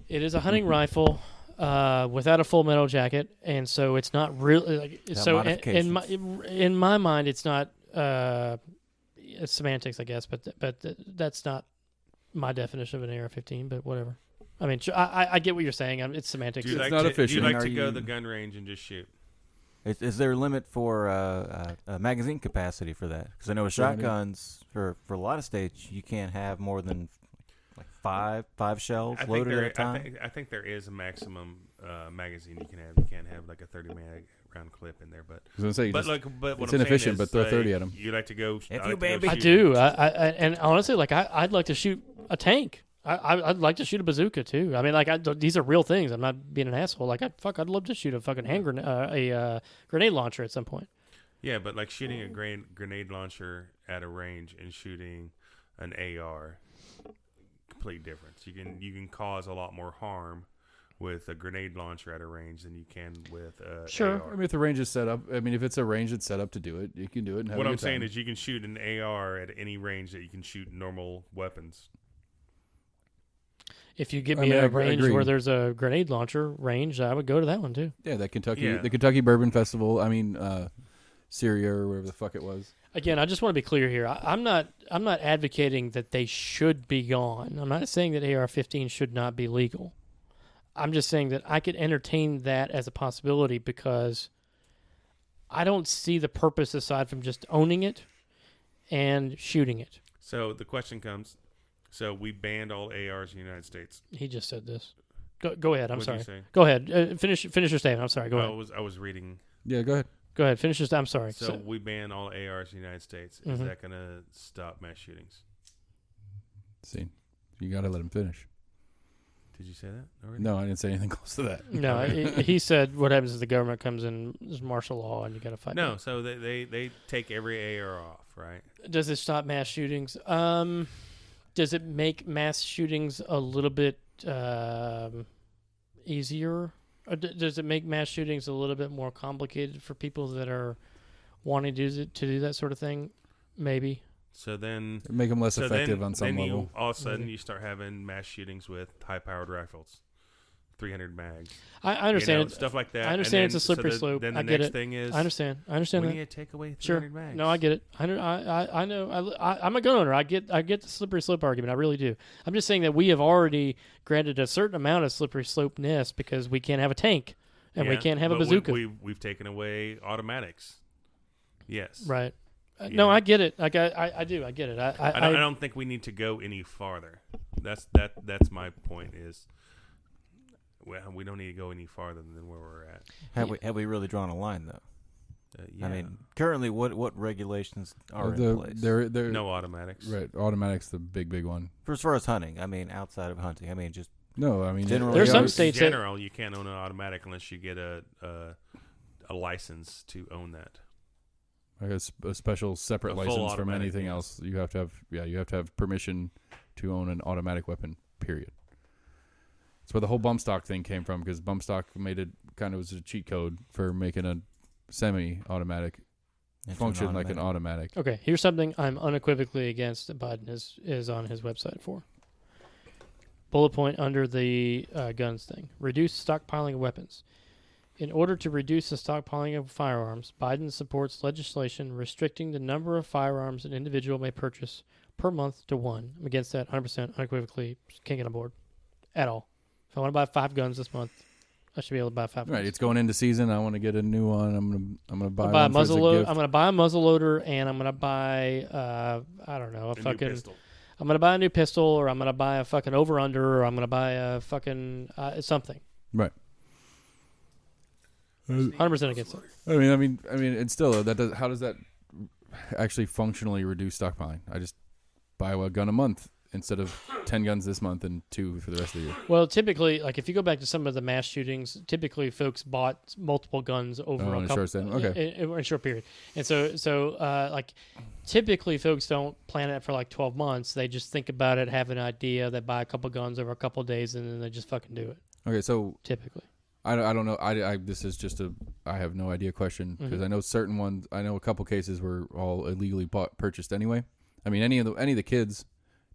[SPEAKER 2] it is a hunting rifle without a Full Metal Jacket, and so it's not really like
[SPEAKER 4] Got
[SPEAKER 2] so.
[SPEAKER 4] modifications.
[SPEAKER 2] In my mind, it's not it's semantics, I guess, but that's not my definition of an AR-15. But whatever. I mean, I get what you're saying. It's semantics.
[SPEAKER 3] Do you like
[SPEAKER 1] not
[SPEAKER 3] to,
[SPEAKER 1] efficient.
[SPEAKER 3] Do you like
[SPEAKER 4] Are
[SPEAKER 3] to go
[SPEAKER 4] you-
[SPEAKER 3] to the gun range and just shoot?
[SPEAKER 4] Is there a limit for magazine capacity for that? Because I know with shotguns, for a lot of states, you can't have more than like five shells loaded at a time.
[SPEAKER 3] I think there is a maximum magazine you can have. You can't have like a 30 round clip in there, but
[SPEAKER 1] I was gonna say,
[SPEAKER 3] but
[SPEAKER 1] just-
[SPEAKER 3] what
[SPEAKER 1] it's
[SPEAKER 3] I'm
[SPEAKER 1] inefficient,
[SPEAKER 3] saying is,
[SPEAKER 1] but throw 30 at 'em.
[SPEAKER 3] You like to go?
[SPEAKER 4] If
[SPEAKER 3] I
[SPEAKER 4] you
[SPEAKER 3] like to go
[SPEAKER 4] baby-
[SPEAKER 2] I
[SPEAKER 3] shoot.
[SPEAKER 2] do. And honestly, like I'd like to shoot a tank. I'd like to shoot a bazooka too. I mean, like these are real things. I'm not being an asshole. Like I'd love to shoot a fucking hand grenade, grenade launcher at some point.
[SPEAKER 3] Yeah, but like shooting a grenade launcher at a range and shooting an AR, complete difference. You can cause a lot more harm with a grenade launcher at a range than you can with
[SPEAKER 2] Sure.
[SPEAKER 3] AR.
[SPEAKER 1] I mean, if the range is set up, I mean, if it's a range that's set up to do it, you can do it. And have
[SPEAKER 3] What
[SPEAKER 1] a
[SPEAKER 3] I'm
[SPEAKER 1] good
[SPEAKER 3] saying
[SPEAKER 1] time.
[SPEAKER 3] is you can shoot an AR at any range that you can shoot normal weapons.
[SPEAKER 2] If you give
[SPEAKER 1] I
[SPEAKER 2] me
[SPEAKER 1] mean,
[SPEAKER 2] a
[SPEAKER 1] I
[SPEAKER 2] range
[SPEAKER 1] agree.
[SPEAKER 2] where there's a grenade launcher range, I would go to that one too.
[SPEAKER 1] Yeah, that Kentucky,
[SPEAKER 3] Yeah.
[SPEAKER 1] the Kentucky Bourbon Festival. I mean, Syria or whatever the fuck it was.
[SPEAKER 2] Again, I just want to be clear here. I'm not advocating that they should be gone. I'm not saying that AR-15 should not be legal. I'm just saying that I could entertain that as a possibility because I don't see the purpose aside from just owning it and shooting it.
[SPEAKER 3] So the question comes: so we banned all ARs in the United States.
[SPEAKER 2] He just said this. Go ahead. I'm
[SPEAKER 3] What'd
[SPEAKER 2] sorry.
[SPEAKER 3] you say?
[SPEAKER 2] Go ahead. Finish your statement. I'm sorry. Go ahead.
[SPEAKER 3] I was reading.
[SPEAKER 1] Yeah, go ahead.
[SPEAKER 2] Go ahead. Finish your statement. I'm sorry.
[SPEAKER 3] So we ban all ARs in the United States. Is
[SPEAKER 2] Mhm.
[SPEAKER 3] that going to stop mass shootings?
[SPEAKER 1] See, you got to let him finish.
[SPEAKER 3] Did you say that already?
[SPEAKER 1] No, I didn't say anything close to that.
[SPEAKER 2] No, he said what happens is the government comes in, there's martial law, and you got to fight.
[SPEAKER 3] No,
[SPEAKER 2] back.
[SPEAKER 3] so they take every AR off, right?
[SPEAKER 2] Does it stop mass shootings? Does it make mass shootings a little bit easier? Or does it make mass shootings a little bit more complicated for people that are wanting to do that sort of thing? Maybe.
[SPEAKER 3] So then,
[SPEAKER 1] Make him less
[SPEAKER 3] so
[SPEAKER 1] effective
[SPEAKER 3] then,
[SPEAKER 1] on some
[SPEAKER 3] then
[SPEAKER 1] level.
[SPEAKER 3] you all of a sudden
[SPEAKER 2] Maybe.
[SPEAKER 3] you start having mass shootings with high-powered rifles, 300 mags.
[SPEAKER 2] I understand.
[SPEAKER 3] You know, stuff like that.
[SPEAKER 2] I understand
[SPEAKER 3] And
[SPEAKER 2] it's a
[SPEAKER 3] then-
[SPEAKER 2] slippery
[SPEAKER 3] so
[SPEAKER 2] slope.
[SPEAKER 3] Then the
[SPEAKER 2] I get
[SPEAKER 3] next
[SPEAKER 2] it.
[SPEAKER 3] thing is,
[SPEAKER 2] I understand. I understand
[SPEAKER 3] we
[SPEAKER 2] that.
[SPEAKER 3] need to take away 300
[SPEAKER 2] Sure.
[SPEAKER 3] mags.
[SPEAKER 2] No, I get it. I know. I'm a gun owner. I get the slippery slope argument. I really do. I'm just saying that we have already granted a certain amount of slippery slopeness because we can't have a tank and we
[SPEAKER 3] Yeah,
[SPEAKER 2] can't have a
[SPEAKER 3] but
[SPEAKER 2] bazooka.
[SPEAKER 3] We've taken away automatics. Yes.
[SPEAKER 2] Right.
[SPEAKER 3] Yeah.
[SPEAKER 2] No, I get it. Like I do. I get it.
[SPEAKER 3] I don't think we need to go any farther. That's my point. Is well, we don't need to go any farther than where we're at.
[SPEAKER 4] Have we really drawn a line though?
[SPEAKER 3] Yeah.
[SPEAKER 4] I mean, currently, what regulations are in place?
[SPEAKER 1] They're
[SPEAKER 3] no automatics.
[SPEAKER 1] right. Automatics, the big one.
[SPEAKER 4] For as far as hunting, I mean, outside of hunting, I mean, just
[SPEAKER 1] No, I mean
[SPEAKER 4] Generally,
[SPEAKER 2] There's some
[SPEAKER 1] ARs
[SPEAKER 2] states
[SPEAKER 3] In
[SPEAKER 2] that-
[SPEAKER 3] general, you can't own an automatic unless you get a license to own that.
[SPEAKER 1] I guess a special separate
[SPEAKER 3] A full
[SPEAKER 1] license from
[SPEAKER 3] automatic,
[SPEAKER 1] anything
[SPEAKER 3] yes.
[SPEAKER 1] else. You have to have permission to own an automatic weapon. Period. That's where the whole bump stock thing came from, because bump stock made it kind of was a cheat code for making a semi-automatic
[SPEAKER 4] into
[SPEAKER 1] function like an automatic.
[SPEAKER 2] Okay, here's something I'm unequivocally against that Biden is on his website for. Bullet point under the guns thing. Reduce stockpiling of weapons. In order to reduce the stockpiling of firearms, Biden supports legislation restricting the number of firearms an individual may purchase per month to one. I'm against that 100% unequivocally. Can't get on board at all. If I want to buy 5 guns this month, I should be able to buy 5 guns.
[SPEAKER 1] Right, it's going into season. I want to get a new one. I'm gonna buy
[SPEAKER 2] I'll
[SPEAKER 1] one
[SPEAKER 2] buy a
[SPEAKER 1] for
[SPEAKER 2] muzzle
[SPEAKER 1] as a
[SPEAKER 2] loader.
[SPEAKER 1] gift.
[SPEAKER 2] I'm gonna buy a muzzle loader, and I'm gonna buy I don't know,
[SPEAKER 3] A new pistol.
[SPEAKER 2] I'm gonna buy a new pistol, or I'm gonna buy a fucking over under, or I'm gonna buy a fucking something.
[SPEAKER 1] Right.
[SPEAKER 2] 100% against it.
[SPEAKER 1] I mean, and still, how does that actually functionally reduce stockpiling? I just buy a gun a month instead of 10 guns this month and 2 for the rest of the year.
[SPEAKER 2] Well, typically, like if you go back to some of the mass shootings, typically folks bought multiple guns over
[SPEAKER 1] in
[SPEAKER 2] a
[SPEAKER 1] a
[SPEAKER 2] couple,
[SPEAKER 1] short time. Okay.
[SPEAKER 2] in a short period, and so like typically folks don't plan it for like 12 months. They just think about it, have an idea, they buy a couple guns over a couple of days, and then they just fucking do it.
[SPEAKER 1] Okay, so
[SPEAKER 2] Typically,
[SPEAKER 1] I don't know. This is just I have no idea question because I know certain ones. I know a couple cases were all illegally purchased anyway. I mean, any of the kids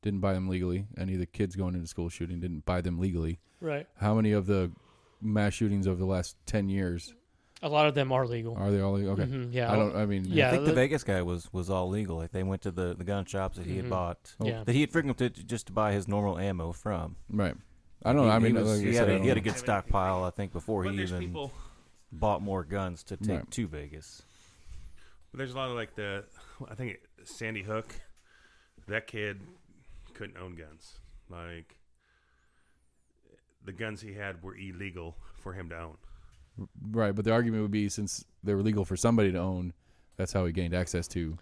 [SPEAKER 1] didn't buy them legally. Any of the kids going into school shooting didn't buy them legally.
[SPEAKER 2] right?
[SPEAKER 1] How many of the mass shootings over the last 10 years
[SPEAKER 2] A lot of them are legal.
[SPEAKER 1] are they all legal? Okay.
[SPEAKER 2] Yeah,
[SPEAKER 1] I mean,
[SPEAKER 2] Yeah.
[SPEAKER 4] I think the
[SPEAKER 2] the-
[SPEAKER 4] Vegas guy was all legal. Like they went to the gun shops that he had bought,
[SPEAKER 2] Yeah.
[SPEAKER 4] that he had frequented just to buy his normal ammo from.
[SPEAKER 1] right. I don't know. I mean, like I
[SPEAKER 4] he
[SPEAKER 1] said,
[SPEAKER 4] had
[SPEAKER 1] I
[SPEAKER 4] a
[SPEAKER 1] don't-
[SPEAKER 4] good stockpile, I think, before
[SPEAKER 3] But
[SPEAKER 4] he
[SPEAKER 3] there's
[SPEAKER 4] even
[SPEAKER 3] people.
[SPEAKER 4] bought more guns to take
[SPEAKER 1] Right.
[SPEAKER 4] to Vegas.
[SPEAKER 3] There's a lot of like I think Sandy Hook. That kid couldn't own guns. Like the guns he had were illegal for him to own.
[SPEAKER 1] Right, but the argument would be since they were legal for somebody to own, that's how he gained access to,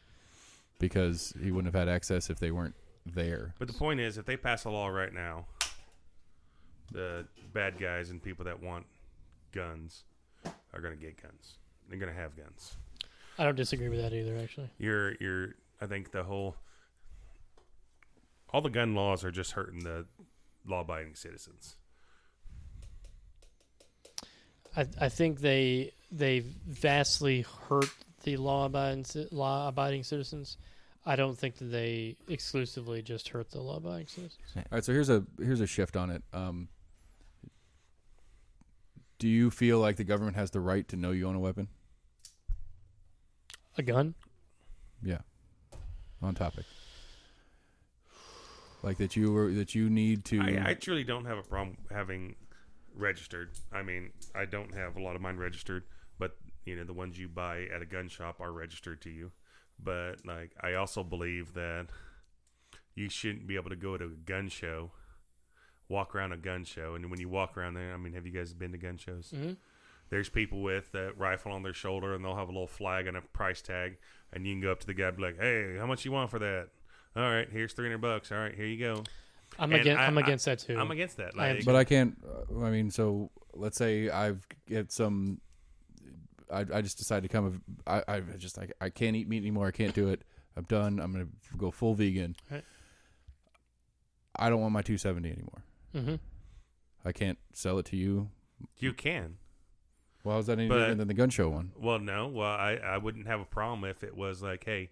[SPEAKER 1] because he wouldn't have had access if they weren't there.
[SPEAKER 3] But the point is, if they pass a law right now, the bad guys and people that want guns are going to get guns. They're going to have guns.
[SPEAKER 2] I don't disagree with that either. Actually,
[SPEAKER 3] I think all the gun laws are just hurting the law-abiding citizens.
[SPEAKER 2] I think they vastly hurt the law-abiding citizens. I don't think that they exclusively just hurt the law-abiding citizens.
[SPEAKER 1] All right, so here's a shift on it. Do you feel like the government has the right to know you own a weapon?
[SPEAKER 2] A gun?
[SPEAKER 1] Yeah. On topic. Like that you need to.
[SPEAKER 3] I truly don't have a problem having registered. I mean, I don't have a lot of mine registered, but the ones you buy at a gun shop are registered to you. But like, I also believe that you shouldn't be able to go to a gun show, walk around a gun show, and when you walk around there, I mean, have you guys been to gun shows?
[SPEAKER 2] Mm-hmm.
[SPEAKER 3] There's people with a rifle on their shoulder, and they'll have a little flag and a price tag, and you can go up to the guy and be like, "Hey, how much you want for that?" All right, here's $300. All right, here you go.
[SPEAKER 2] I'm
[SPEAKER 3] And
[SPEAKER 2] against that too.
[SPEAKER 3] I'm against that.
[SPEAKER 2] I am
[SPEAKER 3] Like,
[SPEAKER 1] But I can't. I mean, so let's say I've get some. I just decided to come. I can't eat meat anymore. I can't do it. I'm done. I'm gonna go full vegan.
[SPEAKER 2] Right.
[SPEAKER 1] I don't want my 270 anymore.
[SPEAKER 2] Mm-hmm.
[SPEAKER 1] I can't sell it to you.
[SPEAKER 3] you can.
[SPEAKER 1] Well, how's that any
[SPEAKER 3] But-
[SPEAKER 1] different than the gun show one?
[SPEAKER 3] Well, no. Well, I wouldn't have a problem if it was like, hey,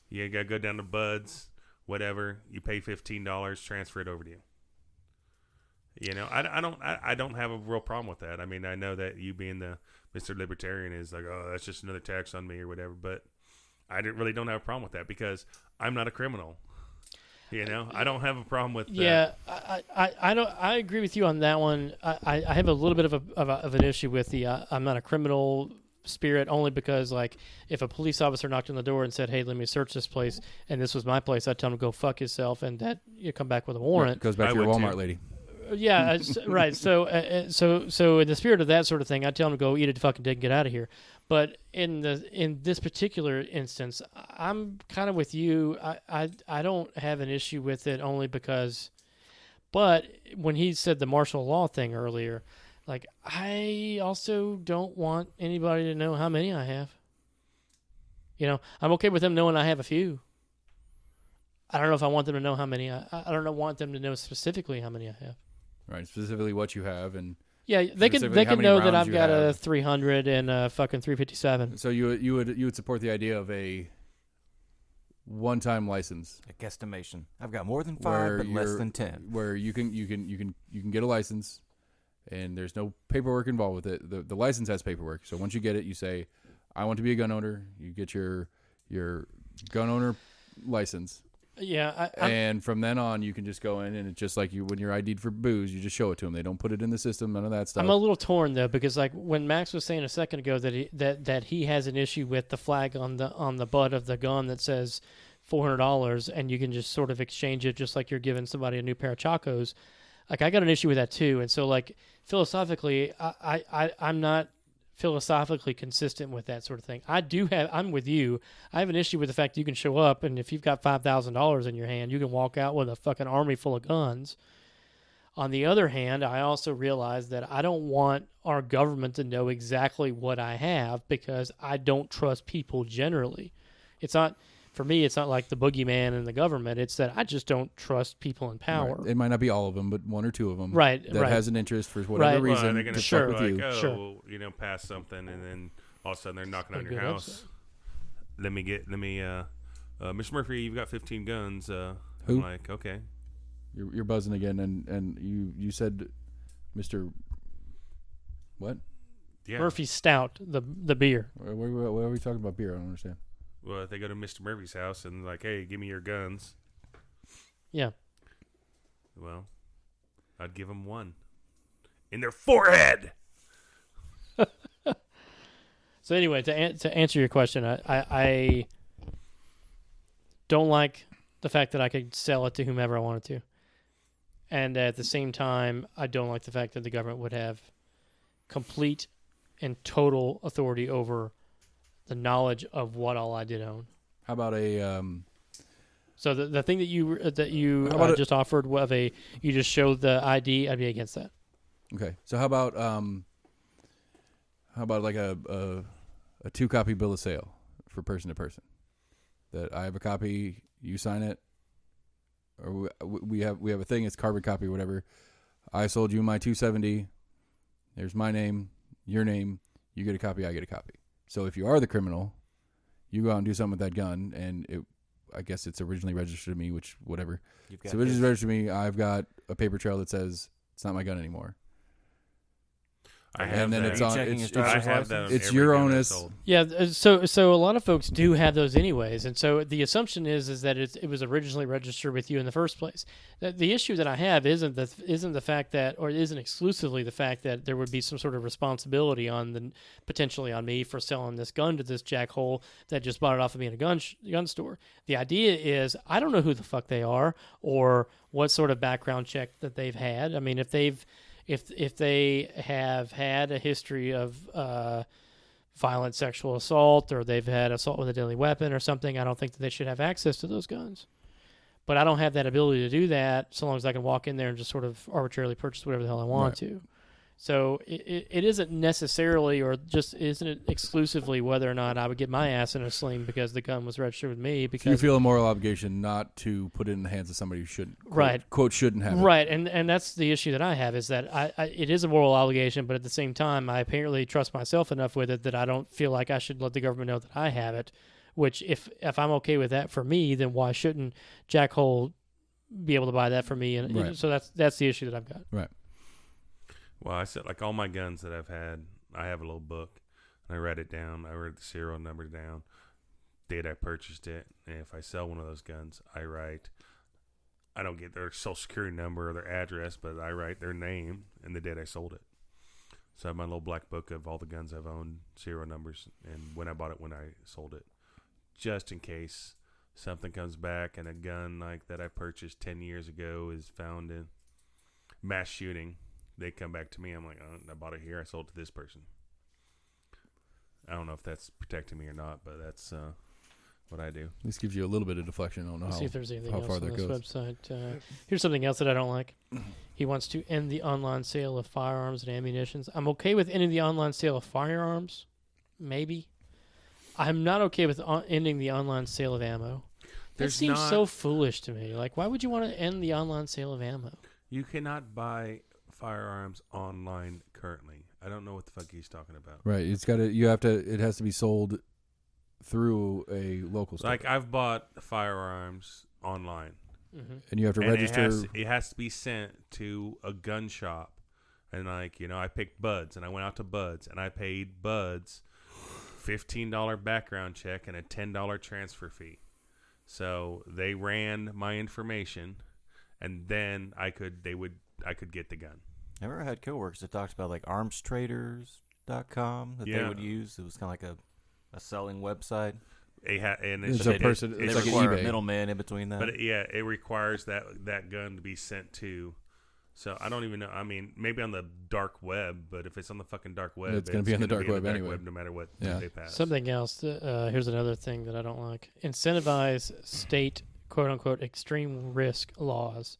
[SPEAKER 3] you got to go down to Bud's, whatever. You pay $15, transfer it over to you. I don't have a real problem with that. I mean, I know that you being the Mr. Libertarian is like, oh, that's just another tax on me or whatever. But I really don't have a problem with that because I'm not a criminal. I don't have a problem with that.
[SPEAKER 2] Yeah, I don't. I agree with you on that one. I have a little bit of an issue with the I'm not a criminal spirit, only because like if a police officer knocked on the door and said, "Hey, let me search this place," and this was my place, I'd tell him to go fuck yourself, and that you come back with a warrant.
[SPEAKER 1] Goes back
[SPEAKER 3] I
[SPEAKER 1] to your
[SPEAKER 3] would
[SPEAKER 1] Walmart
[SPEAKER 3] too.
[SPEAKER 1] lady.
[SPEAKER 2] Yeah, right. So in the spirit of that sort of thing, I tell him to go eat a fucking dick and get out of here. But in this particular instance, I'm kind of with you. I don't have an issue with it only because. But when he said the martial law thing earlier, like I also don't want anybody to know how many I have. I'm okay with them knowing I have a few. I don't know if I want them to know how many. I don't want them to know specifically how many I have.
[SPEAKER 1] Right, specifically what you have, and
[SPEAKER 2] Yeah, they can
[SPEAKER 1] specifically how
[SPEAKER 2] know
[SPEAKER 1] many
[SPEAKER 2] that
[SPEAKER 1] rounds
[SPEAKER 2] I've
[SPEAKER 1] you
[SPEAKER 2] got a
[SPEAKER 1] have.
[SPEAKER 2] 300 and a fucking 357.
[SPEAKER 1] so you would support the idea of a one-time license
[SPEAKER 4] A guesstimation. I've got more than
[SPEAKER 1] Where
[SPEAKER 4] 5, but less
[SPEAKER 1] you're-
[SPEAKER 4] than 10.
[SPEAKER 1] where you can get a license, and there's no paperwork involved with it. The license has paperwork, so once you get it, you say, "I want to be a gun owner." You get your gun owner license,
[SPEAKER 2] Yeah,
[SPEAKER 1] And from then on, you can just go in, and it's just like when you're ID'd for booze, you just show it to them. They don't put it in the system, none of that stuff.
[SPEAKER 2] I'm a little torn though, because like when Max was saying a second ago that he has an issue with the flag on the butt of the gun that says $400, and you can just sort of exchange it just like you're giving somebody a new pair of Chacos. Like I got an issue with that too, and so like philosophically, I'm not philosophically consistent with that sort of thing. I'm with you. I have an issue with the fact that you can show up, and if you've got $5,000 in your hand, you can walk out with a fucking army full of guns. On the other hand, I also realize that I don't want our government to know exactly what I have, because I don't trust people generally. For me, it's not like the boogeyman in the government. It's that I just don't trust people in power.
[SPEAKER 1] Right. It might not be all of them, but one or two of them.
[SPEAKER 2] Right.
[SPEAKER 1] That has an interest for whatever
[SPEAKER 3] Well,
[SPEAKER 1] reason
[SPEAKER 3] they're going to
[SPEAKER 1] to
[SPEAKER 3] start
[SPEAKER 1] fuck with
[SPEAKER 3] like,
[SPEAKER 1] you.
[SPEAKER 3] you know, pass something, and then all of a sudden they're knocking on
[SPEAKER 2] a
[SPEAKER 3] your
[SPEAKER 2] good
[SPEAKER 3] house. Mr. Murphy, you've got 15 guns.
[SPEAKER 1] Who?
[SPEAKER 3] I'm like, okay.
[SPEAKER 1] You're buzzing again, and you said, Mr. What?
[SPEAKER 3] Yeah.
[SPEAKER 2] Murphy Stout, the beer.
[SPEAKER 1] What are we talking about beer? I don't understand.
[SPEAKER 3] Well, if they go to Mr. Murphy's house and like, hey, give me your guns.
[SPEAKER 2] Yeah.
[SPEAKER 3] Well, I'd give them one in their forehead.
[SPEAKER 2] So anyway, to answer your question, I don't like the fact that I could sell it to whomever I wanted to, and at the same time, I don't like the fact that the government would have complete and total authority over the knowledge of what all I did own.
[SPEAKER 1] How about a
[SPEAKER 2] So the thing that you
[SPEAKER 1] How about
[SPEAKER 2] just offered of you just showed the ID, I'd be against that.
[SPEAKER 1] okay? So how about like a 2-copy bill of sale for person to person? That I have a copy, you sign it, or we have a thing. It's carbon copy, or whatever. I sold you my 270. There's my name, your name. You get a copy, I get a copy. So if you are the criminal, you go out and do something with that gun, and I guess it's originally registered to me, which whatever. So it is registered to me. I've got a paper trail that says it's not my gun anymore.
[SPEAKER 3] I have
[SPEAKER 1] and then
[SPEAKER 3] that.
[SPEAKER 1] it's on.
[SPEAKER 4] checking
[SPEAKER 1] It's,
[SPEAKER 4] your
[SPEAKER 3] I
[SPEAKER 4] driver's
[SPEAKER 3] have that.
[SPEAKER 4] license?
[SPEAKER 3] On
[SPEAKER 1] it's
[SPEAKER 3] every
[SPEAKER 1] your
[SPEAKER 3] gun I
[SPEAKER 1] onus.
[SPEAKER 3] sold.
[SPEAKER 2] Yeah, so a lot of folks do have those anyways, and so the assumption is that it was originally registered with you in the first place. The issue that I have isn't the fact that, or isn't exclusively the fact that there would be some sort of responsibility potentially on me for selling this gun to this jackhole that just bought it off of me in a gun store. The idea is I don't know who the fuck they are or what sort of background check that they've had. I mean, if they have had a history of violent sexual assault, or they've had assault with a deadly weapon or something, I don't think that they should have access to those guns. But I don't have that ability to do that so long as I can walk in there and just sort of arbitrarily purchase whatever the hell I want to. So it isn't necessarily, or just isn't it exclusively whether or not I would get my ass in a sling because the gun was registered with me. Because
[SPEAKER 1] So you feel a moral obligation not to put it in the hands of somebody who shouldn't. Quote shouldn't have it.
[SPEAKER 2] Right, and that's the issue that I have, is that it is a moral obligation, but at the same time, I apparently trust myself enough with it that I don't feel like I should let the government know that I have it. Which, if I'm okay with that for me, then why shouldn't Jack Hole be able to buy that for me? And
[SPEAKER 1] Right.
[SPEAKER 2] so that's the issue that I've got.
[SPEAKER 1] Right.
[SPEAKER 3] Well, I said, like all my guns that I've had, I have a little book, and I write it down. I write the serial number down, date I purchased it, and if I sell one of those guns, I don't get their social security number or their address, but I write their name and the date I sold it. So I have my little black book of all the guns I've owned, serial numbers, and when I bought it, when I sold it, just in case something comes back and a gun like that I purchased 10 years ago is found in mass shooting. They come back to me. I'm like, oh, I bought it here. I sold it to this person. I don't know if that's protecting me or not, but that's what I do.
[SPEAKER 1] This gives you a little bit of deflection. I don't know
[SPEAKER 2] Let's see if there's anything
[SPEAKER 1] how
[SPEAKER 2] else
[SPEAKER 1] far
[SPEAKER 2] on
[SPEAKER 1] that
[SPEAKER 2] this
[SPEAKER 1] goes.
[SPEAKER 2] website. Here's something else that I don't like. He wants to end the online sale of firearms and ammunitions. I'm okay with ending the online sale of firearms, maybe. I'm not okay with ending the online sale of ammo. That seems so foolish to me. Like, why would you want to end the online sale of ammo?
[SPEAKER 3] You cannot buy firearms online currently. I don't know what the fuck he's talking about.
[SPEAKER 1] Right. It has to be sold through a local store.
[SPEAKER 3] Like, I've bought firearms online.
[SPEAKER 2] Mm-hmm.
[SPEAKER 1] And you have to
[SPEAKER 3] And
[SPEAKER 1] register.
[SPEAKER 3] it has to be sent to a gun shop. And, like, you know, I picked Buds, and I went out to Buds, and I paid Buds $15 background check and a $10 transfer fee. So they ran my information, and then I could get the gun.
[SPEAKER 4] I remember I had coworkers that talked about like armstraders.com that they would use. It was kind of like a selling website.
[SPEAKER 3] And
[SPEAKER 1] It's a person.
[SPEAKER 4] They
[SPEAKER 1] It's like an
[SPEAKER 4] require a
[SPEAKER 1] eBay.
[SPEAKER 4] middleman in between that.
[SPEAKER 3] But it requires that gun to be sent to. So I don't even know. I mean, maybe on the dark web, but if it's on the fucking dark web,
[SPEAKER 1] It's gonna be on the dark web anyway.
[SPEAKER 3] no matter what
[SPEAKER 1] Yeah.
[SPEAKER 3] they pass.
[SPEAKER 2] Something else. Here's another thing that I don't like. Incentivize state quote-unquote extreme risk laws.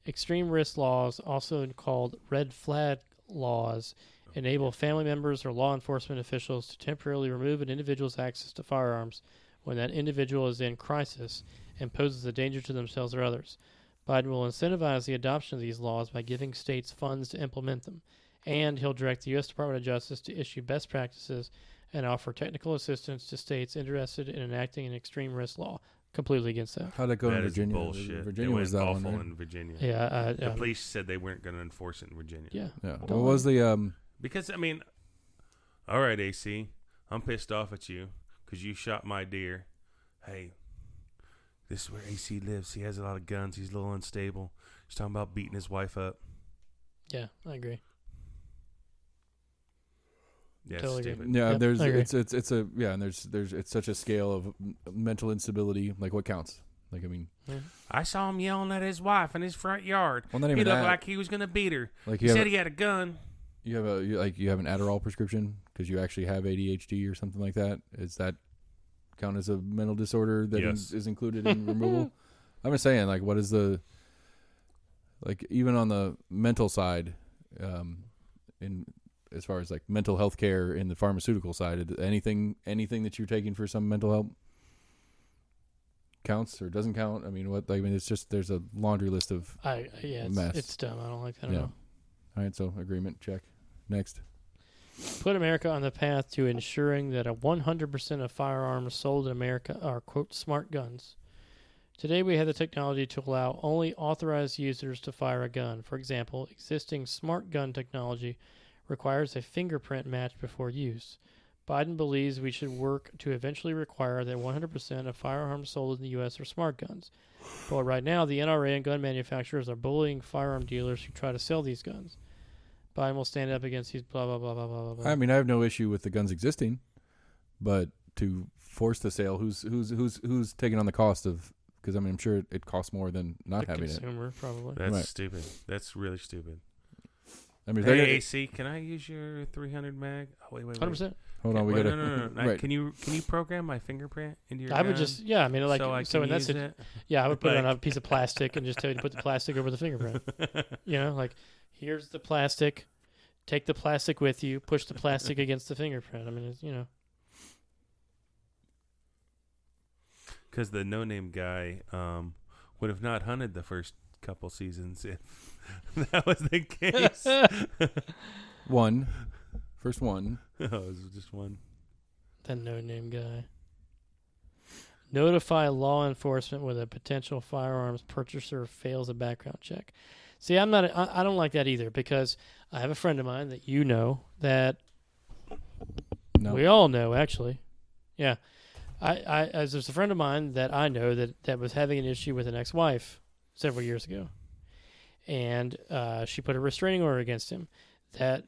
[SPEAKER 2] Extreme risk laws, also called red flag laws, enable family members or law enforcement officials to temporarily remove an individual's access to firearms when that individual is in crisis and poses a danger to themselves or others. Biden will incentivize the adoption of these laws by giving states funds to implement them, and he'll direct the U.S. Department of Justice to issue best practices and offer technical assistance to states interested in enacting an extreme risk law. Completely against that.
[SPEAKER 1] How'd that go in
[SPEAKER 3] That is
[SPEAKER 1] Virginia?
[SPEAKER 3] bullshit.
[SPEAKER 1] Virginia
[SPEAKER 3] it
[SPEAKER 1] was
[SPEAKER 3] went
[SPEAKER 1] that
[SPEAKER 3] awful
[SPEAKER 1] one, right?
[SPEAKER 3] in Virginia.
[SPEAKER 2] Yeah.
[SPEAKER 3] The police said they weren't going to enforce it in Virginia.
[SPEAKER 2] Yeah.
[SPEAKER 1] Yeah. What was the
[SPEAKER 3] Because, I mean, all right, AC, I'm pissed off at you because you shot my deer. Hey, this is where AC lives. He has a lot of guns. He's a little unstable. He's talking about beating his wife up.
[SPEAKER 2] Yeah, I agree.
[SPEAKER 3] Yeah,
[SPEAKER 2] Totally
[SPEAKER 3] it's
[SPEAKER 2] agree.
[SPEAKER 3] stupid.
[SPEAKER 1] Yeah,
[SPEAKER 2] Yep,
[SPEAKER 1] there's
[SPEAKER 2] I agree.
[SPEAKER 1] it's a yeah, and there's it's such a scale of mental instability. Like what counts? Like I mean,
[SPEAKER 3] I saw him yelling at his wife in his front yard.
[SPEAKER 1] well, not
[SPEAKER 3] He
[SPEAKER 1] even
[SPEAKER 3] looked
[SPEAKER 1] that.
[SPEAKER 3] like he was going to beat her.
[SPEAKER 1] Like
[SPEAKER 3] He said he had a gun.
[SPEAKER 1] you have an Adderall prescription because you actually have ADHD or something like that. Is that count as a mental disorder that
[SPEAKER 3] Yes.
[SPEAKER 1] is included in removal? I'm just saying, like, what is the like even on the mental side, in as far as like mental health care in the pharmaceutical side, anything that you're taking for some mental help counts or doesn't count? I mean, it's just there's a laundry list of mess.
[SPEAKER 2] It's dumb. I don't like that at
[SPEAKER 1] Yeah.
[SPEAKER 2] all.
[SPEAKER 1] All right, so agreement check. Next.
[SPEAKER 2] Put America on the path to ensuring that 100% of firearms sold in America are, quote, smart guns. Today we have the technology to allow only authorized users to fire a gun. For example, existing smart gun technology requires a fingerprint match before use. Biden believes we should work to eventually require that 100% of firearms sold in the U.S. are smart guns. But right now, the NRA and gun manufacturers are bullying firearm dealers who try to sell these guns. Biden will stand up against these blah, blah, blah, blah, blah, blah.
[SPEAKER 1] I mean, I have no issue with the guns existing, but to force the sale, who's taking on the cost of? Because I mean, I'm sure it costs more than not
[SPEAKER 2] The
[SPEAKER 1] having it.
[SPEAKER 2] consumer, probably.
[SPEAKER 3] That's
[SPEAKER 1] Right.
[SPEAKER 3] stupid. That's really stupid.
[SPEAKER 1] I mean,
[SPEAKER 3] Hey,
[SPEAKER 1] they're
[SPEAKER 3] AC, can I use your 300 mag? Oh, wait.
[SPEAKER 2] 100%.
[SPEAKER 1] hold on, we
[SPEAKER 3] Wait,
[SPEAKER 1] gotta.
[SPEAKER 3] no.
[SPEAKER 1] Right.
[SPEAKER 3] Can you program my fingerprint into your
[SPEAKER 2] I would
[SPEAKER 3] gun
[SPEAKER 2] just, yeah, I mean, like,
[SPEAKER 3] so I
[SPEAKER 2] so
[SPEAKER 3] can
[SPEAKER 2] in that
[SPEAKER 3] use
[SPEAKER 2] situation,
[SPEAKER 3] it?
[SPEAKER 2] yeah, I would put it on
[SPEAKER 3] Like-
[SPEAKER 2] a piece of plastic and just tell you to put the plastic over the fingerprint. You know, like, here's the plastic. Take the plastic with you. Push the plastic against the fingerprint. I mean, it's, you know.
[SPEAKER 3] Because the no-name guy would have not hunted the first couple seasons if that was the case.
[SPEAKER 1] First one.
[SPEAKER 3] Oh, it was just one.
[SPEAKER 2] That no-name guy. Notify law enforcement when a potential firearms purchaser fails a background check. See, I don't like that either because I have a friend of mine that you know that
[SPEAKER 1] No.
[SPEAKER 2] we all know actually. Yeah. As there's a friend of mine that I know that was having an issue with an ex-wife several years ago. And she put a restraining order against him that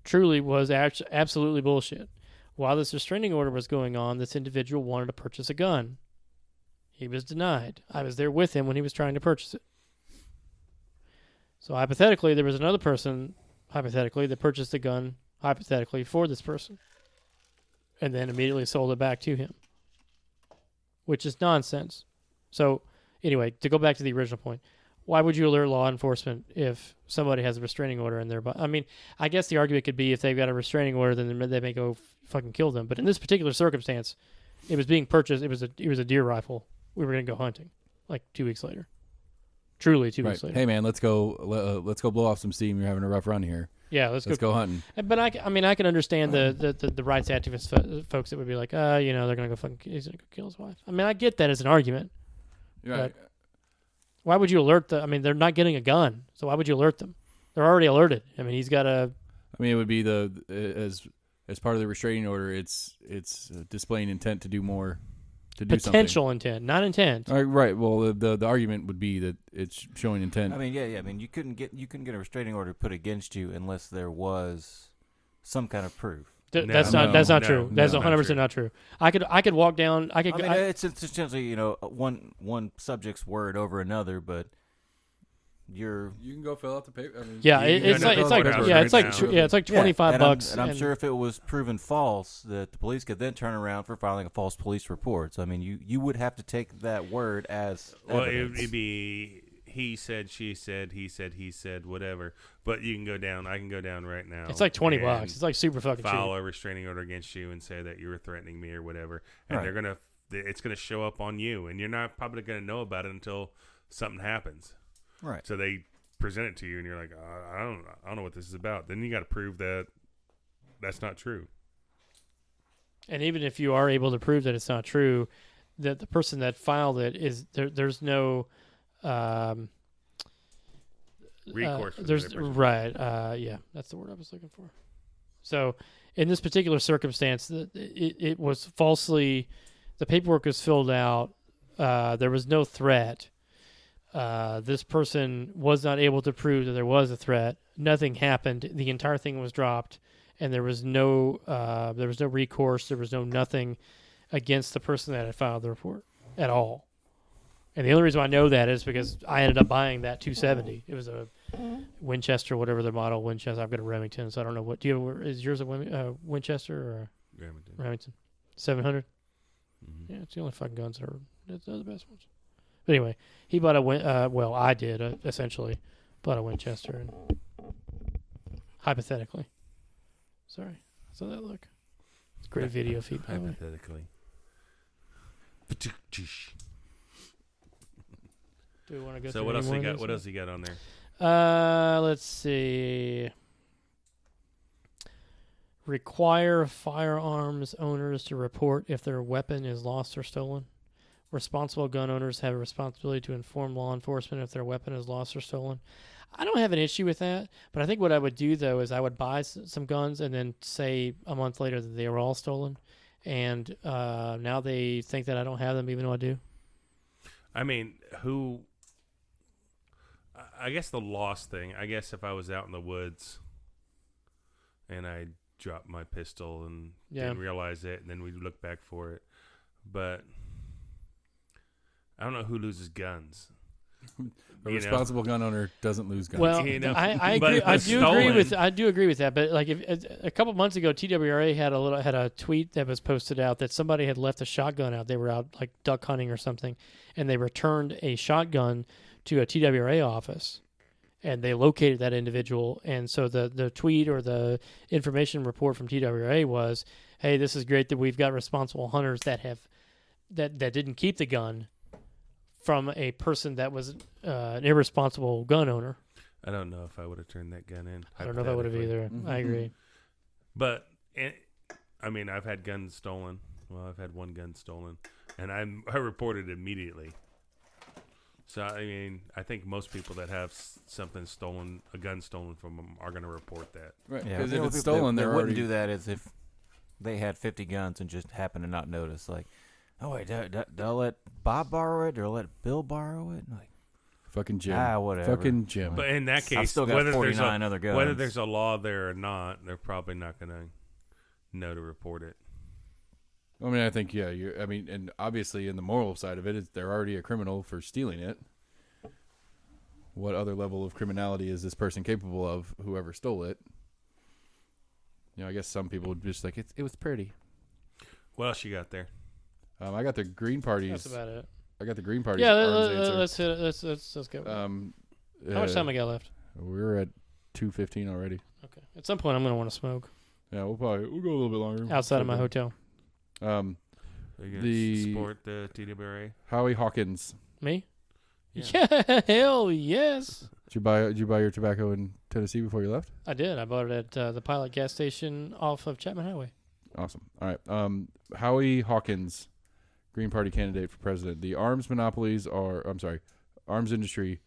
[SPEAKER 2] truly was absolutely bullshit. While this restraining order was going on, this individual wanted to purchase a gun. He was denied. I was there with him when he was trying to purchase it. So hypothetically, there was another person, that purchased a gun, hypothetically, for this person. And then immediately sold it back to him. Which is nonsense. So, anyway, to go back to the original point, why would you alert law enforcement if somebody has a restraining order in their body? I mean, I guess the argument could be if they've got a restraining order, then they may go fucking kill them. But in this particular circumstance, it was being purchased. It was a deer rifle. We were going to go hunting, like 2 weeks later. Truly, 2 weeks later.
[SPEAKER 1] Hey man, let's go blow off some steam. You're having a rough run here.
[SPEAKER 2] Yeah, let's
[SPEAKER 1] go hunting.
[SPEAKER 2] But I can understand the rights activist folks that would be like, they're gonna go he's gonna go kill his wife. I mean, I get that as an argument.
[SPEAKER 1] Right.
[SPEAKER 2] Why would you alert them? I mean, they're not getting a gun, so why would you alert them? They're already alerted. I mean, he's got a.
[SPEAKER 1] I mean, it would be as part of the restraining order. It's displaying intent to do more. to do
[SPEAKER 2] Potential intent, not intent.
[SPEAKER 1] something. Right. Well, the argument would be that it's showing intent.
[SPEAKER 4] I mean, yeah. I mean, you couldn't get a restraining order put against you unless there was some kind of proof.
[SPEAKER 2] That's not true. That's 100% not true. I could walk down. I mean,
[SPEAKER 4] it's essentially one subject's word over another, but
[SPEAKER 1] you can go fill out the paper. I mean,
[SPEAKER 2] it's like $25.
[SPEAKER 4] And I'm sure if it was proven false, that the police could then turn around for filing a false police report. So I mean, you would have to take that word as evidence.
[SPEAKER 3] It'd be he said, she said, he said, whatever. But you can go down. I can go down right now.
[SPEAKER 2] It's like $20. It's like super fucking cheap.
[SPEAKER 3] File a restraining order against you and say that you were threatening me or whatever, and it's gonna show up on you, and you're not probably gonna know about it until something happens.
[SPEAKER 4] Right.
[SPEAKER 3] So they present it to you, and you're like, I don't know what this is about. Then you got to prove that that's not true.
[SPEAKER 2] And even if you are able to prove that it's not true, that the person that filed it is there's no
[SPEAKER 3] recourse.
[SPEAKER 2] Yeah, that's the word I was looking for. So in this particular circumstance, it was falsely. The paperwork was filled out. There was no threat. This person was not able to prove that there was a threat. Nothing happened. The entire thing was dropped, and there was no recourse. There was nothing against the person that had filed the report at all. And the only reason I know that is because I ended up buying that 270. It was a Winchester, whatever the model Winchester. I've got a Remington, so I don't know what. Is yours a Winchester or a Remington? 700. Mm-hmm. Yeah, it's the only fucking guns that are the best ones. But anyway, he bought I did, essentially. Bought a Winchester. And hypothetically. Sorry. How's that look? It's great video feed.
[SPEAKER 3] Hypothetically.
[SPEAKER 2] Do we want to go
[SPEAKER 3] so
[SPEAKER 2] through
[SPEAKER 3] what else
[SPEAKER 2] any
[SPEAKER 3] you
[SPEAKER 2] more
[SPEAKER 3] got?
[SPEAKER 2] of
[SPEAKER 3] What
[SPEAKER 2] these?
[SPEAKER 3] else you got on there?
[SPEAKER 2] Let's see. Require firearms owners to report if their weapon is lost or stolen. Responsible gun owners have a responsibility to inform law enforcement if their weapon is lost or stolen. I don't have an issue with that, but I think what I would do, though, is I would buy some guns and then say a month later that they were all stolen, and now they think that I don't have them even though I do.
[SPEAKER 3] I mean, I guess the lost thing, I guess if I was out in the woods and I dropped my pistol and didn't realize it, and then we look back for it, but I don't know who loses guns.
[SPEAKER 1] A responsible gun owner doesn't lose guns.
[SPEAKER 2] Well, I agree. I do agree with that. But like, if a couple months ago, TWRA had a tweet that was posted out that somebody had left a shotgun out. They were out like duck hunting or something, and they returned a shotgun to a TWRA office, and they located that individual. And so the tweet or the information report from TWRA was, "Hey, this is great that we've got responsible hunters that didn't keep the gun from a person that was an irresponsible gun owner."
[SPEAKER 3] I don't know if I would have turned that gun in.
[SPEAKER 2] I don't know if I would have either.
[SPEAKER 1] Mm-hmm.
[SPEAKER 2] I agree.
[SPEAKER 3] But, I mean, I've had guns stolen. Well, I've had one gun stolen, and I reported immediately. So, I mean, I think most people that have something stolen, a gun stolen from them, are going to report that.
[SPEAKER 1] Right,
[SPEAKER 4] Yeah,
[SPEAKER 1] because if it's stolen,
[SPEAKER 4] they
[SPEAKER 1] they're
[SPEAKER 4] wouldn't
[SPEAKER 1] already
[SPEAKER 4] do that as if they had 50 guns and just happened to not notice. Like, oh wait, did I let Bob borrow it or let Bill borrow it? Like,
[SPEAKER 1] fucking Jim.
[SPEAKER 4] Whatever.
[SPEAKER 1] Fucking Jim.
[SPEAKER 3] But in that case,
[SPEAKER 4] I've still got
[SPEAKER 3] whether
[SPEAKER 4] 49 other guns.
[SPEAKER 3] Whether there's a law there or not, they're probably not going to know to report it.
[SPEAKER 1] I mean, I think, and obviously in the moral side of it, they're already a criminal for stealing it. What other level of criminality is this person capable of, whoever stole it? I guess some people would just like, it was pretty.
[SPEAKER 3] What else you got there?
[SPEAKER 1] I got the Green Party's.
[SPEAKER 2] That's about it.
[SPEAKER 1] I got the Green Party's.
[SPEAKER 2] Yeah,
[SPEAKER 1] arms answer.
[SPEAKER 2] let's hit it. Let's go. How much time I got left?
[SPEAKER 1] We're at 2:15 already.
[SPEAKER 2] Okay. At some point, I'm gonna want to smoke
[SPEAKER 1] Yeah, we'll go a little bit longer.
[SPEAKER 2] outside of my hotel.
[SPEAKER 3] Are you going to support the TWRA?
[SPEAKER 1] Howie Hawkins.
[SPEAKER 2] Me?
[SPEAKER 3] Yeah.
[SPEAKER 2] Yeah, hell yes.
[SPEAKER 1] Did you buy your tobacco in Tennessee before you left?
[SPEAKER 2] I did. I bought it at the Pilot gas station off of Chapman Highway.
[SPEAKER 1] Awesome. All right. Howie Hawkins, Green Party candidate for president. The arms industry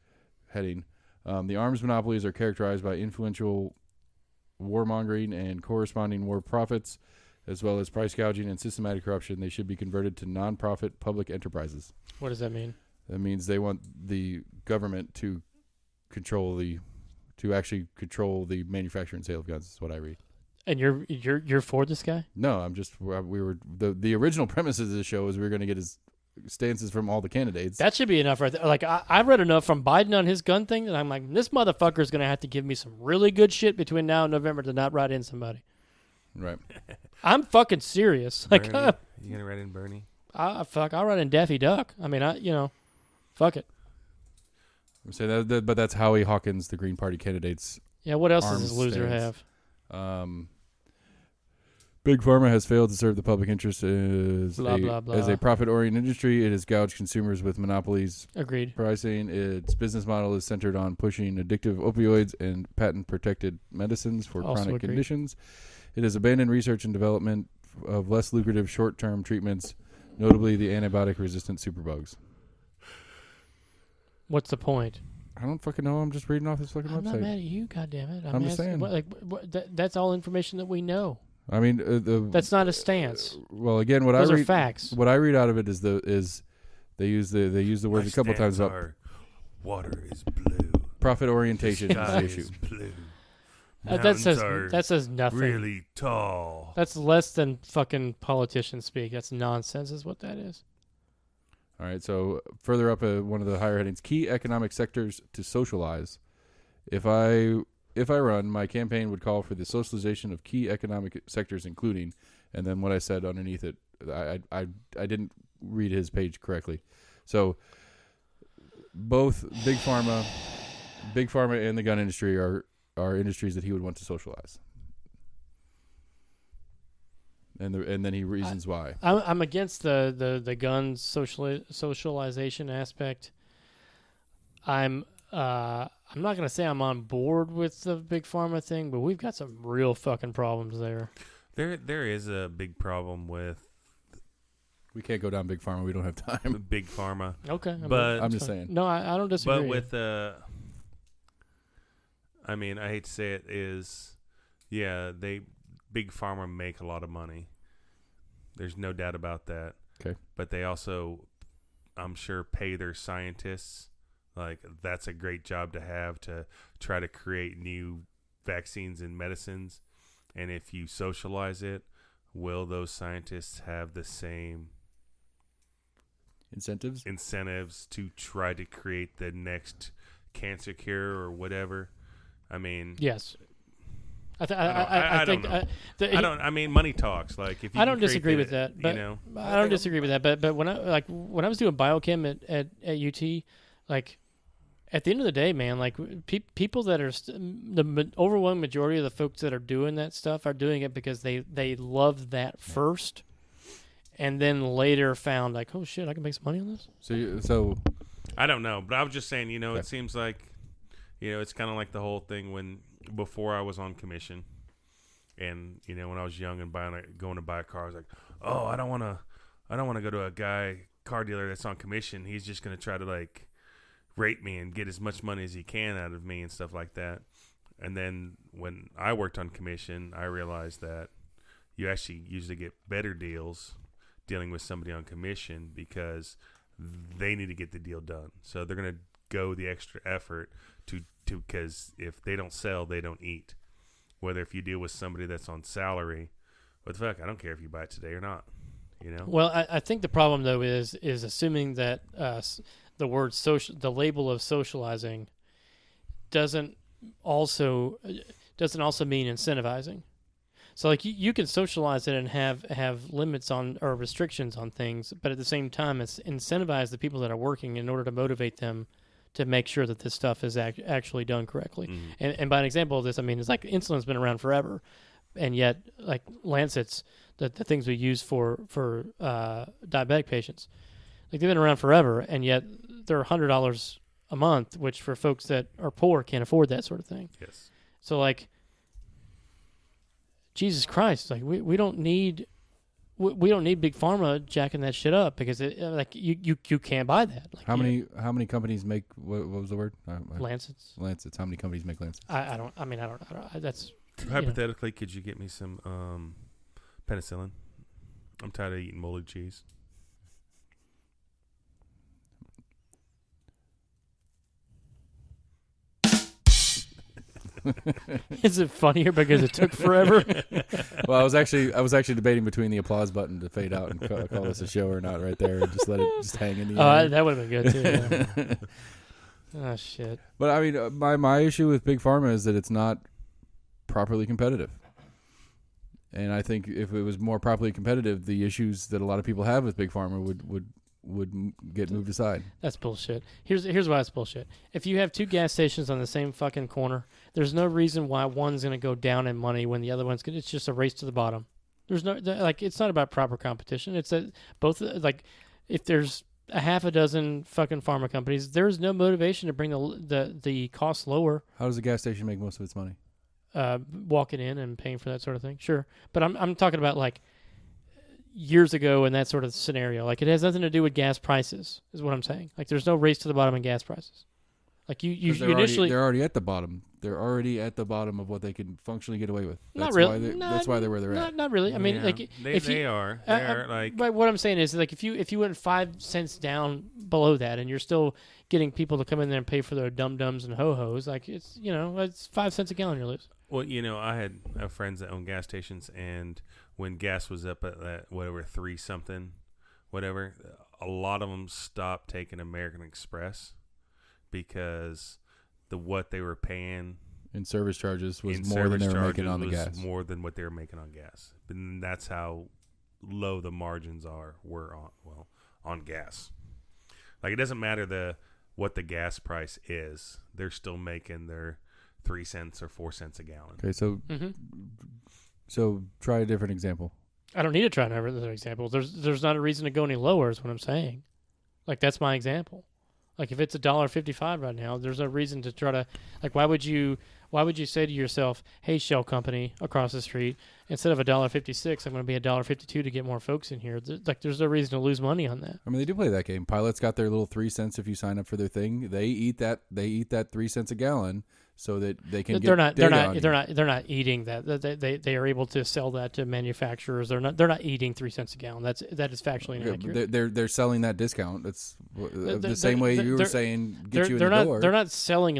[SPEAKER 1] heading. The arms monopolies are characterized by influential warmongering and corresponding war profits, as well as price gouging and systematic corruption, they should be converted to nonprofit public enterprises.
[SPEAKER 2] What does that mean?
[SPEAKER 1] That means they want the government to actually control the manufacture and sale of guns. Is what I read.
[SPEAKER 2] And you're for this guy?
[SPEAKER 1] No, I'm just the original premise of this show was we were going to get his stances from all the candidates.
[SPEAKER 2] That should be enough right there. Like, I read enough from Biden on his gun thing that I'm like, this motherfucker is going to have to give me some really good shit between now and November to not write in somebody.
[SPEAKER 1] Right.
[SPEAKER 2] I'm fucking serious. Like,
[SPEAKER 3] Bernie, you gonna write in Bernie?
[SPEAKER 2] I'll write in Daffy Duck. I mean, fuck it.
[SPEAKER 1] I'm saying that, but that's Howie Hawkins, the Green Party candidate's.
[SPEAKER 2] Yeah, what else does
[SPEAKER 1] arms
[SPEAKER 2] this loser
[SPEAKER 1] stance.
[SPEAKER 2] have?
[SPEAKER 1] Big Pharma has failed to serve the public interest as
[SPEAKER 2] Blah, blah.
[SPEAKER 1] a profit-oriented industry. It has gouged consumers with monopolies
[SPEAKER 2] Agreed.
[SPEAKER 1] pricing. Its business model is centered on pushing addictive opioids and patent-protected medicines for
[SPEAKER 2] Also
[SPEAKER 1] chronic
[SPEAKER 2] agreed.
[SPEAKER 1] conditions. It has abandoned research and development of less lucrative short-term treatments, notably the antibiotic-resistant superbugs.
[SPEAKER 2] What's the point?
[SPEAKER 1] I don't fucking know. I'm just reading off this fucking
[SPEAKER 2] I'm not
[SPEAKER 1] website.
[SPEAKER 2] mad at you, goddammit.
[SPEAKER 1] I'm just saying.
[SPEAKER 2] That's all information that we know.
[SPEAKER 1] I mean,
[SPEAKER 2] That's not a stance.
[SPEAKER 1] well, again, what
[SPEAKER 2] Those
[SPEAKER 1] I
[SPEAKER 2] are
[SPEAKER 1] read,
[SPEAKER 2] facts.
[SPEAKER 1] what I read out of it is they use the words a couple times about
[SPEAKER 3] water is blue.
[SPEAKER 1] profit orientation is
[SPEAKER 3] Sky
[SPEAKER 1] the issue.
[SPEAKER 3] is blue.
[SPEAKER 2] That
[SPEAKER 3] Mountains
[SPEAKER 2] says nothing.
[SPEAKER 3] really tall.
[SPEAKER 2] That's less than fucking politician speak. That's nonsense is what that is.
[SPEAKER 1] All right, so further up, one of the higher headings: key economic sectors to socialize. If I run, my campaign would call for the socialization of key economic sectors, including, and then what I said underneath it, I didn't read his page correctly. So both Big Pharma and the gun industry are industries that he would want to socialize. And then he reasons why.
[SPEAKER 2] I'm against the gun socialization aspect. I'm not gonna say I'm on board with the Big Pharma thing, but we've got some real fucking problems there.
[SPEAKER 3] There is a big problem with
[SPEAKER 1] We can't go down Big Pharma. We don't have time.
[SPEAKER 3] Big Pharma.
[SPEAKER 2] Okay,
[SPEAKER 3] But-
[SPEAKER 1] I'm just saying.
[SPEAKER 2] No, I don't disagree.
[SPEAKER 3] But with I mean, I hate to say it, Big Pharma make a lot of money. There's no doubt about that.
[SPEAKER 1] Okay.
[SPEAKER 3] But they also, I'm sure, pay their scientists. Like, that's a great job to have, to try to create new vaccines and medicines. And if you socialize it, will those scientists have the same incentives to try to create the next cancer cure or whatever? I mean,
[SPEAKER 2] yes.
[SPEAKER 3] I don't know. I mean, money talks. Like, if you
[SPEAKER 2] I don't
[SPEAKER 3] can create
[SPEAKER 2] disagree
[SPEAKER 3] the-
[SPEAKER 2] with that. But
[SPEAKER 3] you know,
[SPEAKER 2] I don't disagree with that. But when I was doing biochem at UT, like, at the end of the day, man, like, people that are the overwhelming majority of the folks that are doing that stuff are doing it because they loved that first, and then later found like, oh shit, I can make some money on this.
[SPEAKER 1] So
[SPEAKER 3] I don't know, but I was just saying,
[SPEAKER 1] Okay.
[SPEAKER 3] it seems like, it's kind of like the whole thing before I was on commission, and when I was young and going to buy a car, I was like, oh, I don't want to go to a car dealer that's on commission. He's just gonna try to like rate me and get as much money as he can out of me and stuff like that. And then when I worked on commission, I realized that you actually usually get better deals dealing with somebody on commission because they need to get the deal done. So they're going to go the extra effort to because if they don't sell, they don't eat. Whether if you deal with somebody that's on salary, what the fuck, I don't care if you buy it today or not.
[SPEAKER 2] Well, I think the problem though is assuming that the word the label of socializing doesn't also mean incentivizing. So like you can socialize it and have limits on or restrictions on things, but at the same time, it's incentivize the people that are working in order to motivate them to make sure that this stuff is actually done correctly.
[SPEAKER 3] Mm-hmm.
[SPEAKER 2] And by an example of this, I mean, it's like insulin's been around forever, and yet like Lancets, the things we use for diabetic patients, like they've been around forever, and yet they're $100 a month, which for folks that are poor can't afford that sort of thing.
[SPEAKER 3] Yes.
[SPEAKER 2] So like, Jesus Christ, like we don't need Big Pharma jacking that shit up because you can't buy that. Like,
[SPEAKER 1] how many companies make what was the word?
[SPEAKER 2] Lancets?
[SPEAKER 1] Lancets. How many companies make Lancets?
[SPEAKER 2] I don't. That's
[SPEAKER 3] Hypothetically, could you get me some Penicillin. I'm tired of eating molded cheese.
[SPEAKER 2] Is it funnier because it took forever?
[SPEAKER 1] Well, I was actually debating between the applause button to fade out and call this a show or not right there, and just let it just hang in the air.
[SPEAKER 2] That would have been good too. Yeah. Oh shit!
[SPEAKER 1] But I mean, my issue with Big Pharma is that it's not properly competitive. And I think if it was more properly competitive, the issues that a lot of people have with Big Pharma would get moved aside.
[SPEAKER 2] That's bullshit. Here's why it's bullshit. If you have two gas stations on the same fucking corner, there's no reason why one's going to go down in money when the other one's going to... It's just a race to the bottom. There's no... Like, it's not about proper competition. It's that both... Like, if there's a half a dozen fucking pharma companies, there's no motivation to bring the cost lower.
[SPEAKER 1] How does a gas station make most of its money?
[SPEAKER 2] Walking in and paying for that sort of thing. Sure. But I'm talking about, like, years ago in that sort of scenario. Like, it has nothing to do with gas prices, is what I'm saying. Like, there's no race to the bottom in gas prices. Like, you initially...
[SPEAKER 1] They're already at the bottom. They're already at the bottom of what they can functionally get away with.
[SPEAKER 2] Not really.
[SPEAKER 1] That's why they're where they're at.
[SPEAKER 2] Not really. I mean, like...
[SPEAKER 3] They are. They're like...
[SPEAKER 2] But what I'm saying is, like, if you went 5 cents down below that and you're still getting people to come in there and pay for their dum-dums and ho-hos, like, it's, it's 5 cents a gallon you're losing.
[SPEAKER 3] Well, I had friends that own gas stations, and when gas was up at that, whatever, 3-something, whatever, a lot of them stopped taking American Express because what they were paying
[SPEAKER 1] in service charges was more than they were making on the gas.
[SPEAKER 3] More than what they were making on gas. And that's how low the margins were on gas. Like, it doesn't matter what the gas price is. They're still making their 3 cents or 4 cents a gallon.
[SPEAKER 1] Okay, so try a different example.
[SPEAKER 2] I don't need to try another example. There's not a reason to go any lower is what I'm saying. Like, that's my example. Like, if it's $1.55 right now, there's no reason to try to, like, why would you say to yourself, hey, Shell Company across the street, instead of $1.56, I'm going to be $1.52 to get more folks in here. There's no reason to lose money on that.
[SPEAKER 1] I mean, they do play that game. Pilots got their little 3 cents if you sign up for their thing. They eat that 3 cents a gallon so that they can
[SPEAKER 2] they're not eating that. They are able to sell that to manufacturers. They're not eating 3 cents a gallon. That is factually inaccurate.
[SPEAKER 1] They're selling that discount. That's the same way you were saying get you in the door.
[SPEAKER 2] They're not selling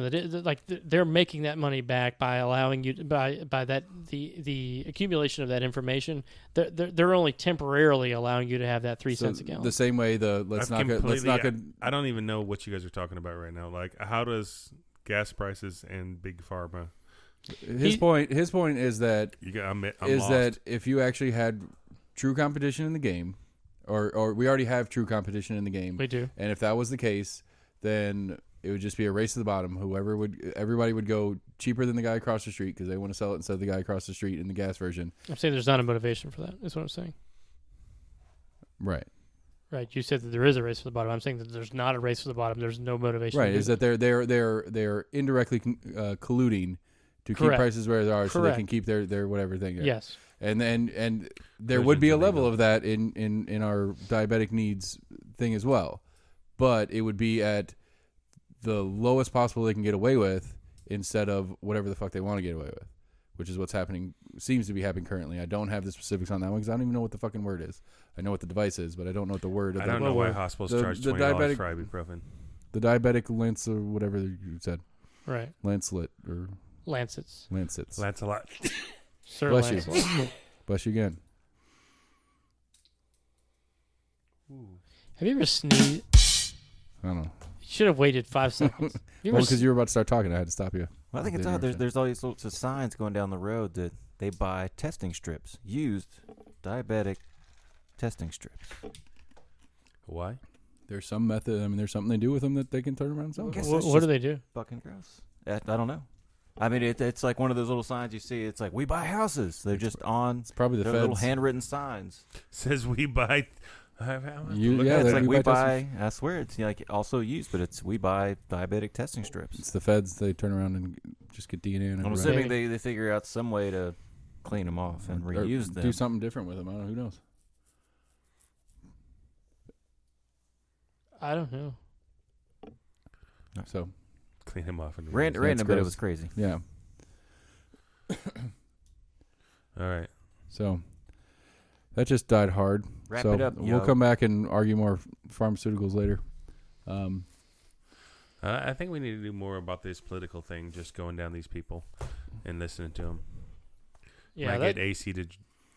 [SPEAKER 2] they're making that money back by allowing you by that the accumulation of that information. They're only temporarily allowing you to have that 3 cents a gallon.
[SPEAKER 1] The same way
[SPEAKER 3] I don't even know what you guys are talking about right now. Like, how does gas prices and Big Pharma?
[SPEAKER 1] His point is that that if you actually had true competition in the game, or we already have true competition in the game.
[SPEAKER 2] We do.
[SPEAKER 1] And if that was the case, then it would just be a race to the bottom. Everybody would go cheaper than the guy across the street because they want to sell it instead of the guy across the street in the gas version.
[SPEAKER 2] I'm saying there's not a motivation for that. Is what I'm saying.
[SPEAKER 1] Right.
[SPEAKER 2] Right. You said that there is a race for the bottom. I'm saying that there's not a race for the bottom. There's no motivation.
[SPEAKER 1] Right. Is that they're indirectly colluding to keep prices where they are, so they can keep their whatever thing.
[SPEAKER 2] Yes.
[SPEAKER 1] And there would be a level of that in our diabetic needs thing as well, but it would be at the lowest possible they can get away with instead of whatever the fuck they want to get away with, which is what's happening. Seems to be happening currently. I don't have the specifics on that one because I don't even know what the fucking word is. I know what the device is, but I don't know what the word.
[SPEAKER 3] I don't know why hospitals charge $20 for ibuprofen.
[SPEAKER 1] The diabetic lance or whatever you said.
[SPEAKER 2] Right.
[SPEAKER 1] Lancelet or
[SPEAKER 2] Lancets.
[SPEAKER 3] Lancelot.
[SPEAKER 2] Sir
[SPEAKER 1] Bless
[SPEAKER 2] Lancelot.
[SPEAKER 1] you. Bless you again.
[SPEAKER 2] Have you ever sneezed?
[SPEAKER 1] I don't know.
[SPEAKER 2] You should have waited 5 seconds.
[SPEAKER 1] Because you were about to start talking, I had to stop you.
[SPEAKER 4] Well, I think it's odd. There's all these sorts of signs going down the road that they buy testing strips, used diabetic testing strips.
[SPEAKER 3] Why?
[SPEAKER 1] There's some method. I mean, there's something they do with them that they can turn around and sell.
[SPEAKER 2] What do they do?
[SPEAKER 4] Fucking gross. I don't know. I mean, it's like one of those little signs you see. It's like, we buy houses. They're just on.
[SPEAKER 1] It's probably the feds.
[SPEAKER 4] Little handwritten signs.
[SPEAKER 3] Says we buy.
[SPEAKER 4] It's like we buy. I swear it's like also used, but it's we buy diabetic testing strips.
[SPEAKER 1] It's the feds. They turn around and just get DNA in.
[SPEAKER 4] I'm assuming they figure out some way to clean them off and reuse them.
[SPEAKER 1] Do something different with them. I don't know. Who knows?
[SPEAKER 2] I don't know.
[SPEAKER 1] So
[SPEAKER 3] clean him off and
[SPEAKER 4] random, but it was crazy.
[SPEAKER 1] Yeah.
[SPEAKER 3] All right.
[SPEAKER 1] So that just died hard.
[SPEAKER 4] Wrap
[SPEAKER 1] so
[SPEAKER 4] it up,
[SPEAKER 1] we'll
[SPEAKER 4] yo.
[SPEAKER 1] come back and argue more pharmaceuticals later.
[SPEAKER 3] I think we need to do more about this political thing, just going down these people and listening to them.
[SPEAKER 2] Yeah,
[SPEAKER 3] Might get AC to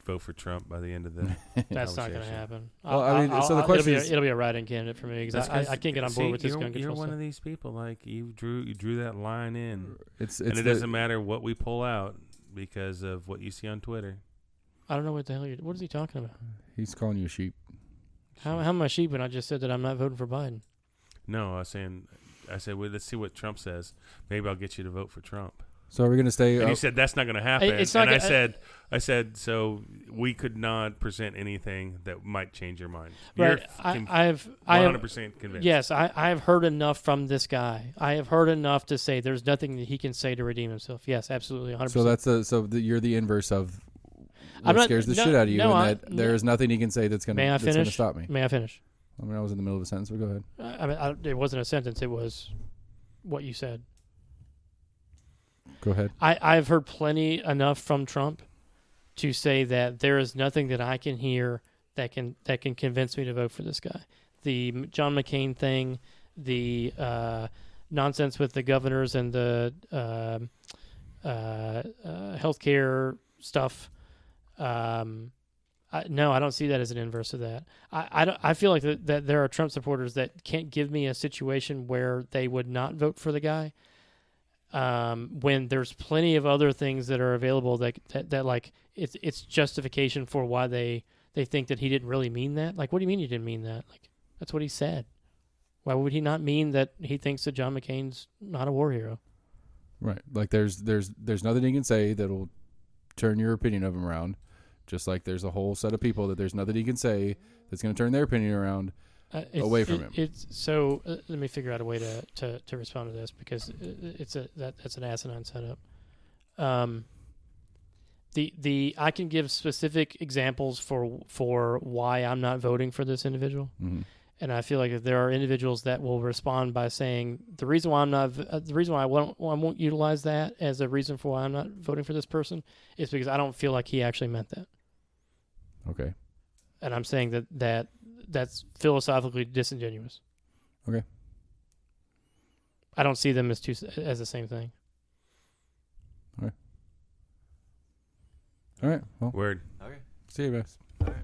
[SPEAKER 3] vote for Trump by the end of the
[SPEAKER 2] that's not going to
[SPEAKER 3] conversation.
[SPEAKER 2] happen.
[SPEAKER 1] Well, I mean, so the question is-
[SPEAKER 2] it'll be a write-in candidate for me because I can't get on board with this gun
[SPEAKER 3] You're
[SPEAKER 2] control
[SPEAKER 3] one
[SPEAKER 2] stuff.
[SPEAKER 3] of these people. Like you drew that line in,
[SPEAKER 1] It's
[SPEAKER 3] and it
[SPEAKER 1] the-
[SPEAKER 3] doesn't matter what we pull out because of what you see on Twitter.
[SPEAKER 2] I don't know what the hell what is he talking about?
[SPEAKER 1] He's calling you a sheep.
[SPEAKER 2] How am I sheep when I just said that I'm not voting for Biden?
[SPEAKER 3] No, I said, well, let's see what Trump says. Maybe I'll get you to vote for Trump.
[SPEAKER 1] So are we going to stay?
[SPEAKER 3] And you said that's not going to happen.
[SPEAKER 2] It's not
[SPEAKER 3] and
[SPEAKER 2] gonna-
[SPEAKER 3] I said, so we could not present anything that might change your mind.
[SPEAKER 2] Right.
[SPEAKER 3] You're
[SPEAKER 2] I have
[SPEAKER 3] 100% convinced.
[SPEAKER 2] Yes, I have heard enough from this guy. I have heard enough to say there's nothing that he can say to redeem himself. Yes, absolutely, 100%.
[SPEAKER 1] So you're the inverse of
[SPEAKER 2] I'm
[SPEAKER 1] what
[SPEAKER 2] not-
[SPEAKER 1] scares the
[SPEAKER 2] no,
[SPEAKER 1] shit out of you,
[SPEAKER 2] no,
[SPEAKER 1] and
[SPEAKER 2] I-
[SPEAKER 1] that there is nothing he can say that's going
[SPEAKER 2] May I
[SPEAKER 1] to
[SPEAKER 2] finish?
[SPEAKER 1] stop me.
[SPEAKER 2] May I finish?
[SPEAKER 1] I mean, I was in the middle of a sentence, but go ahead.
[SPEAKER 2] I mean, it wasn't a sentence. It was what you said.
[SPEAKER 1] Go ahead.
[SPEAKER 2] I've heard plenty enough from Trump to say that there is nothing that I can hear that can convince me to vote for this guy. The John McCain thing, the nonsense with the governors and the healthcare stuff. No, I don't see that as an inverse of that. I feel like that there are Trump supporters that can't give me a situation where they would not vote for the guy. When there's plenty of other things that are available that like it's justification for why they think that he didn't really mean that. Like, what do you mean you didn't mean that? Like, that's what he said. Why would he not mean that he thinks that John McCain's not a war hero?
[SPEAKER 1] Right. Like there's nothing he can say that'll turn your opinion of him around. Just like there's a whole set of people that there's nothing he can say that's going to turn their opinion around away from him.
[SPEAKER 2] Let me figure out a way to respond to this because that's an asinine setup. I can give specific examples for why I'm not voting for this individual.
[SPEAKER 1] Mm-hmm.
[SPEAKER 2] And I feel like if there are individuals that will respond by saying the reason why I won't utilize that as a reason for why I'm not voting for this person is because I don't feel like he actually meant that.
[SPEAKER 1] Okay.
[SPEAKER 2] And I'm saying that's philosophically disingenuous.
[SPEAKER 1] Okay.
[SPEAKER 2] I don't see them as the same thing.
[SPEAKER 1] All right. Well,
[SPEAKER 3] Word.
[SPEAKER 4] Okay.
[SPEAKER 1] see you guys.
[SPEAKER 4] All right.